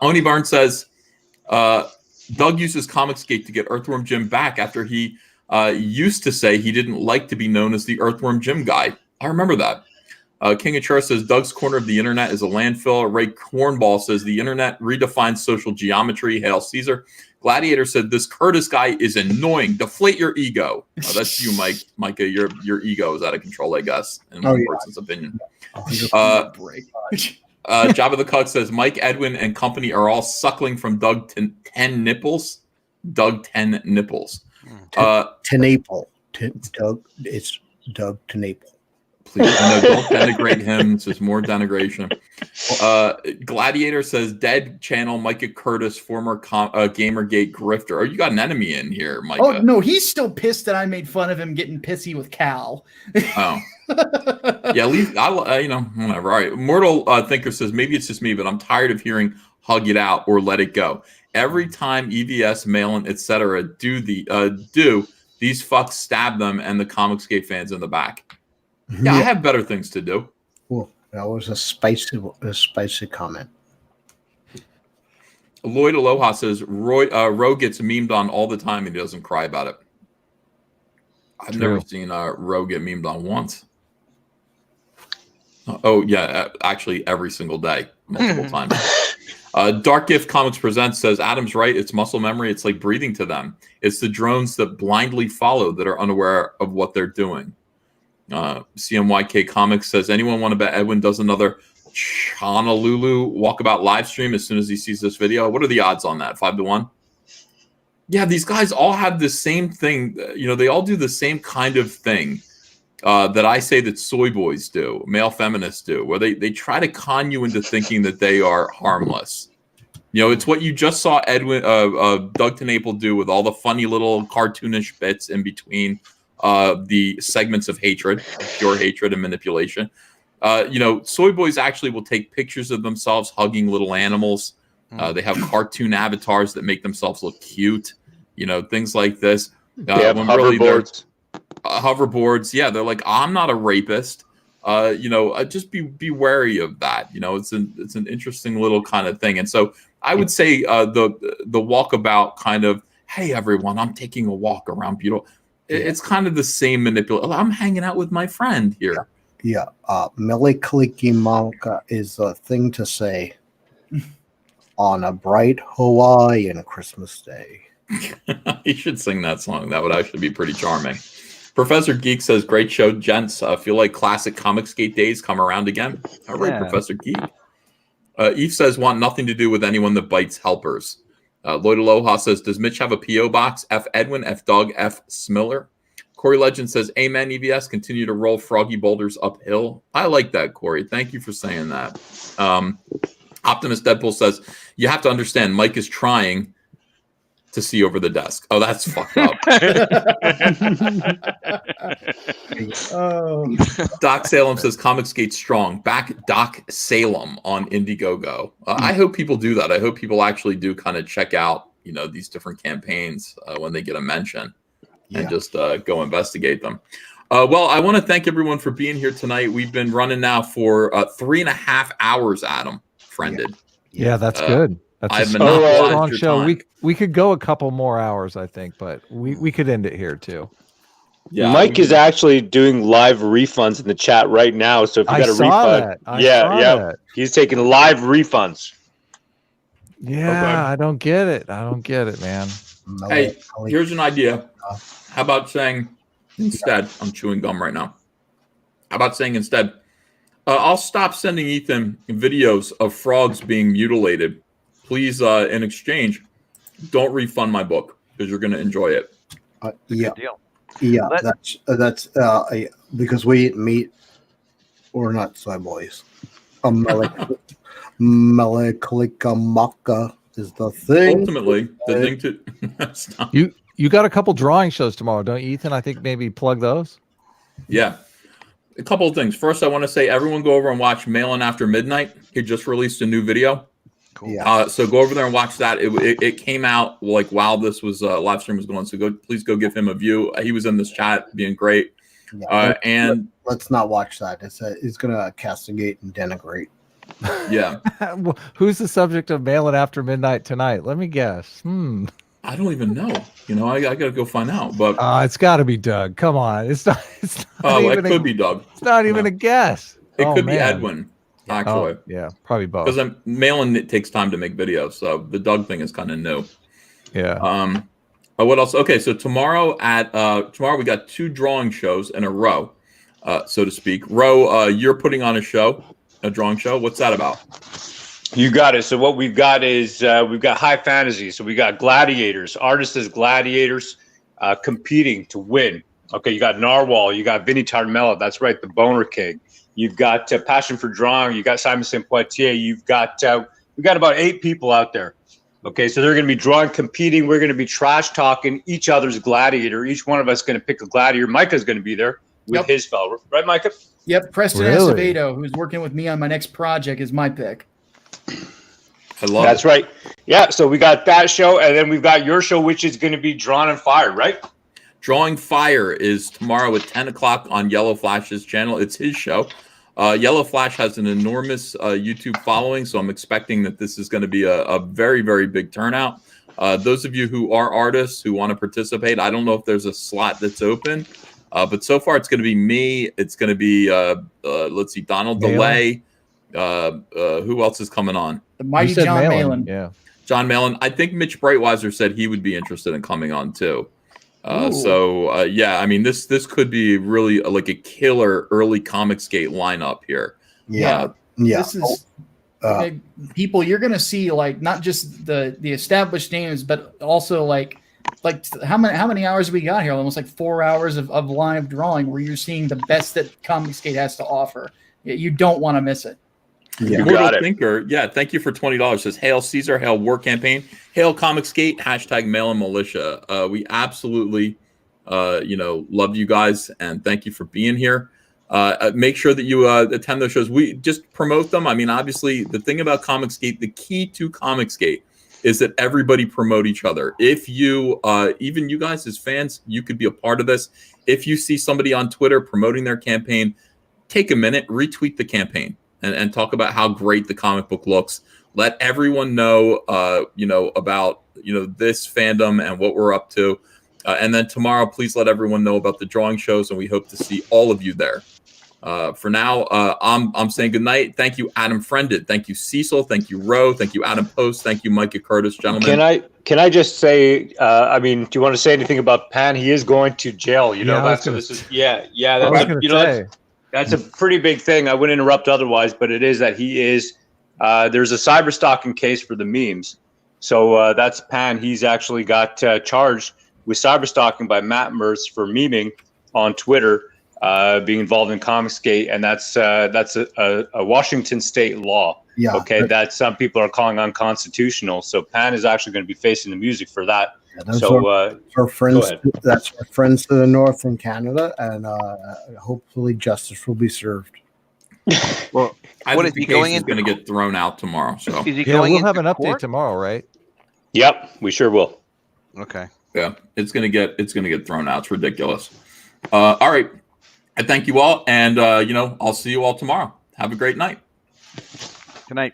Oni Barnes says, Doug uses Comicsgate to get Earthworm Jim back after he used to say he didn't like to be known as the Earthworm Jim guy. I remember that. King of Char says, Doug's corner of the internet is a landfill. Ray Cornball says, the internet redefines social geometry. Hail Caesar. Gladiator said, this Curtis guy is annoying. Deflate your ego. That's you, Mike. Micah, your ego is out of control, I guess, in one person's opinion. Jabba the Cuck says, Mike, Edwin, and company are all suckling from Doug 10 nipples. Doug 10 nipples. TENNAPEL. Doug, it's Doug TENNAPEL. Please, don't denigrate him. This is more denigration. Gladiator says, dead channel, Micah Curtis, former Gamergate grifter. Oh, you got an enemy in here, Micah. Oh, no, he's still pissed that I made fun of him getting pissy with Cal. Oh. Yeah, whatever. All right. Mortal Thinker says, maybe it's just me, but I'm tired of hearing hug it out or let it go. Every time EVS, Malin, etc. do these fucks stab them and the Comicsgate fans in the back. Yeah, I have better things to do. Cool. That was a spicy comment. Lloyd Aloha says, Ro gets memed on all the time and he doesn't cry about it. I've never seen Ro get memed on once. Oh, yeah, actually every single day, multiple times. Dark Gift Comics Presents says, Adam's right. It's muscle memory. It's like breathing to them. It's the drones that blindly follow that are unaware of what they're doing. CMYK Comics says, anyone want to bet Edwin does another Honolulu Walkabout live stream as soon as he sees this video. What are the odds on that? 5-1? Yeah, these guys all have the same thing. You know, they all do the same kind of thing that I say that soy boys do, male feminists do, where they try to con you into thinking that they are harmless. You know, it's what you just saw Doug TENNAPEL do with all the funny little cartoonish bits in between the segments of hatred, pure hatred and manipulation. You know, soy boys actually will take pictures of themselves hugging little animals. They have cartoon avatars that make themselves look cute. You know, things like this. They have hoverboards. Hoverboards. Yeah, they're like, I'm not a rapist. You know, just be wary of that. You know, it's an interesting little kind of thing. And so I would say the walkabout kind of, hey everyone, I'm taking a walk around beautiful. It's kind of the same manipulation. I'm hanging out with my friend here. Yeah, Melikalikimaka is a thing to say on a bright Hawaiian Christmas day. You should sing that song. That would actually be pretty charming. Professor Geek says, great show, gents. I feel like classic Comicsgate days come around again. All right, Yeah. Professor Geek. Eve says, want nothing to do with anyone that bites helpers. Lloyd Aloha says, does Mitch have a P.O. box? F. Edwin, F. Doug, F. Smiller. Corey Legend says, amen, EVS. Continue to roll froggy boulders uphill. I like that, Corey. Thank you for saying that. Optimus Deadpool says, you have to understand, Mike is trying to see over the desk. Oh, that's fucked up. Doc Salem says, Comicsgate strong. Back Doc Salem on IndieGoGo. I hope people do that. I hope people actually do kind of check out, you know, these different campaigns when they get a mention. And just go investigate them. Well, I want to thank everyone for being here tonight. We've been running now for 3.5 hours, Adam, friended. Yeah, that's good. That's I've a monopolized strong your show. time. We could go a couple more hours, I think, but we could end it here too. Yeah, Mike is actually doing live refunds in the chat right now. So if you I got a saw refund, that. I saw that. he's taking live refunds. Yeah, I don't get it. I don't get it, man. Hey, here's an idea. How about saying instead, I'm chewing gum right now. How about saying instead, I'll stop sending Ethan videos of frogs being mutilated. Please, in exchange, don't refund my book because you're going to enjoy it. Yeah, that's because we eat meat. We're not soy boys. Melikalikimaka is the thing. Ultimately, the thing to stop. You got a couple drawing shows tomorrow, don't you, Ethan? I think maybe plug those. Yeah. A couple of things. First, I want to say everyone go over and watch Mail In After Midnight. He just released a new video. Cool. So go over there and watch that. It came out like while this was live stream was going. So please go give him a view. He was in this chat being great. Yeah, and let's not watch that. It's gonna castigate and denigrate. Yeah. Who's the subject of Mail It After Midnight tonight? Let me guess. I don't even know. You know, I gotta go find out. But it's got to be Doug. Come on, it's not. Oh, it even could be Doug. It's not even a guess. It could be man. Edwin. Actually, yeah, probably both. Because mailing it takes time to make videos, so the Doug thing is kind of new. Yeah. What else? Okay, so tomorrow we got 2 drawing shows in a row, so to speak. Ro, you're putting on a drawing show. What's that about? You got it. So what we've got is we've got high fantasy. So we got gladiators, artists as gladiators, competing to win. Okay, you got Narwhal, you got Vinny Tarmella. That's right, the Boner King. You've got Passion for Drawing. You got Simon St. Poitier. You've got we got about 8 people out there. Okay, so they're going to be drawing, competing. We're going to be trash talking each other's gladiator. Each one of us going to pick a gladiator. Micah's going to be there with his fellow, right, Micah? Yep, Preston Really? Acevedo, who's working with me on my next project, is my pick. I love That's right. Yeah, so we got that show, and then we've got your show, which is going to be Drawn and Fired, right? Drawing Fire is tomorrow at 10 o'clock on Yellow Flash's channel. It's his show. Yellow Flash has an enormous YouTube following, so I'm expecting that this is going to be a very, very big turnout. Those of you who are artists who want to participate, I don't know if there's a slot that's open, but so far it's going to be me. It's going to be, let's see, Donald DeLay. Who else is coming on? The mighty John Malin. Yeah. John Malin. I think Mitch Breitweiser said he would be interested in coming on too. Yeah, I mean, this could be really like a killer early Comicsgate lineup here. Yeah. Yeah. This is people. You're going to see like not just the established names, but also like how many hours we got here? Almost like 4 hours of live drawing where you're seeing the best that Comicsgate has to offer. You don't want to miss it. Yeah. Immortal Thinker, thank you for $20. Says, hail Caesar, hail War Campaign, hail Comicsgate, hashtag Mail and Militia. We absolutely, love you guys, and thank you for being here. Make sure that you attend those shows. We just promote them. I mean, obviously, the thing about Comicsgate, the key to Comicsgate is that everybody promote each other. If you, even you guys as fans, you could be a part of this. If you see somebody on Twitter promoting their campaign, take a minute, retweet the campaign. And talk about how great the comic book looks. Let everyone know, about this fandom and what we're up to. And then tomorrow, please let everyone know about the drawing shows, and we hope to see all of you there. For now, I'm saying good night. Thank you, Adam Friended. Thank you, Cecil. Thank you, Ro. Thank you, Adam Post. Thank you, Micah Curtis, gentlemen. Can I just say? Do you want to say anything about Pan? He is going to jail. That's a pretty big thing. I wouldn't interrupt otherwise, but it is that he is. There's a cyber stalking case for the memes. So that's Pan. He's actually got charged with cyber stalking by Matt Mertz for memeing on Twitter, being involved in Comicsgate, and that's a Washington state law. Yeah. Okay, that some people are calling unconstitutional. So Pan is actually going to be facing the music for that. Those So are our friends. That's our friends to the north in Canada, and hopefully justice will be served. Well, I think the case is going to get thrown out tomorrow. So we'll have an update tomorrow, right? Yep, we sure will. Okay. Yeah, it's gonna get thrown out. It's ridiculous. All right, I thank you all, and I'll see you all tomorrow. Have a great night. Good night.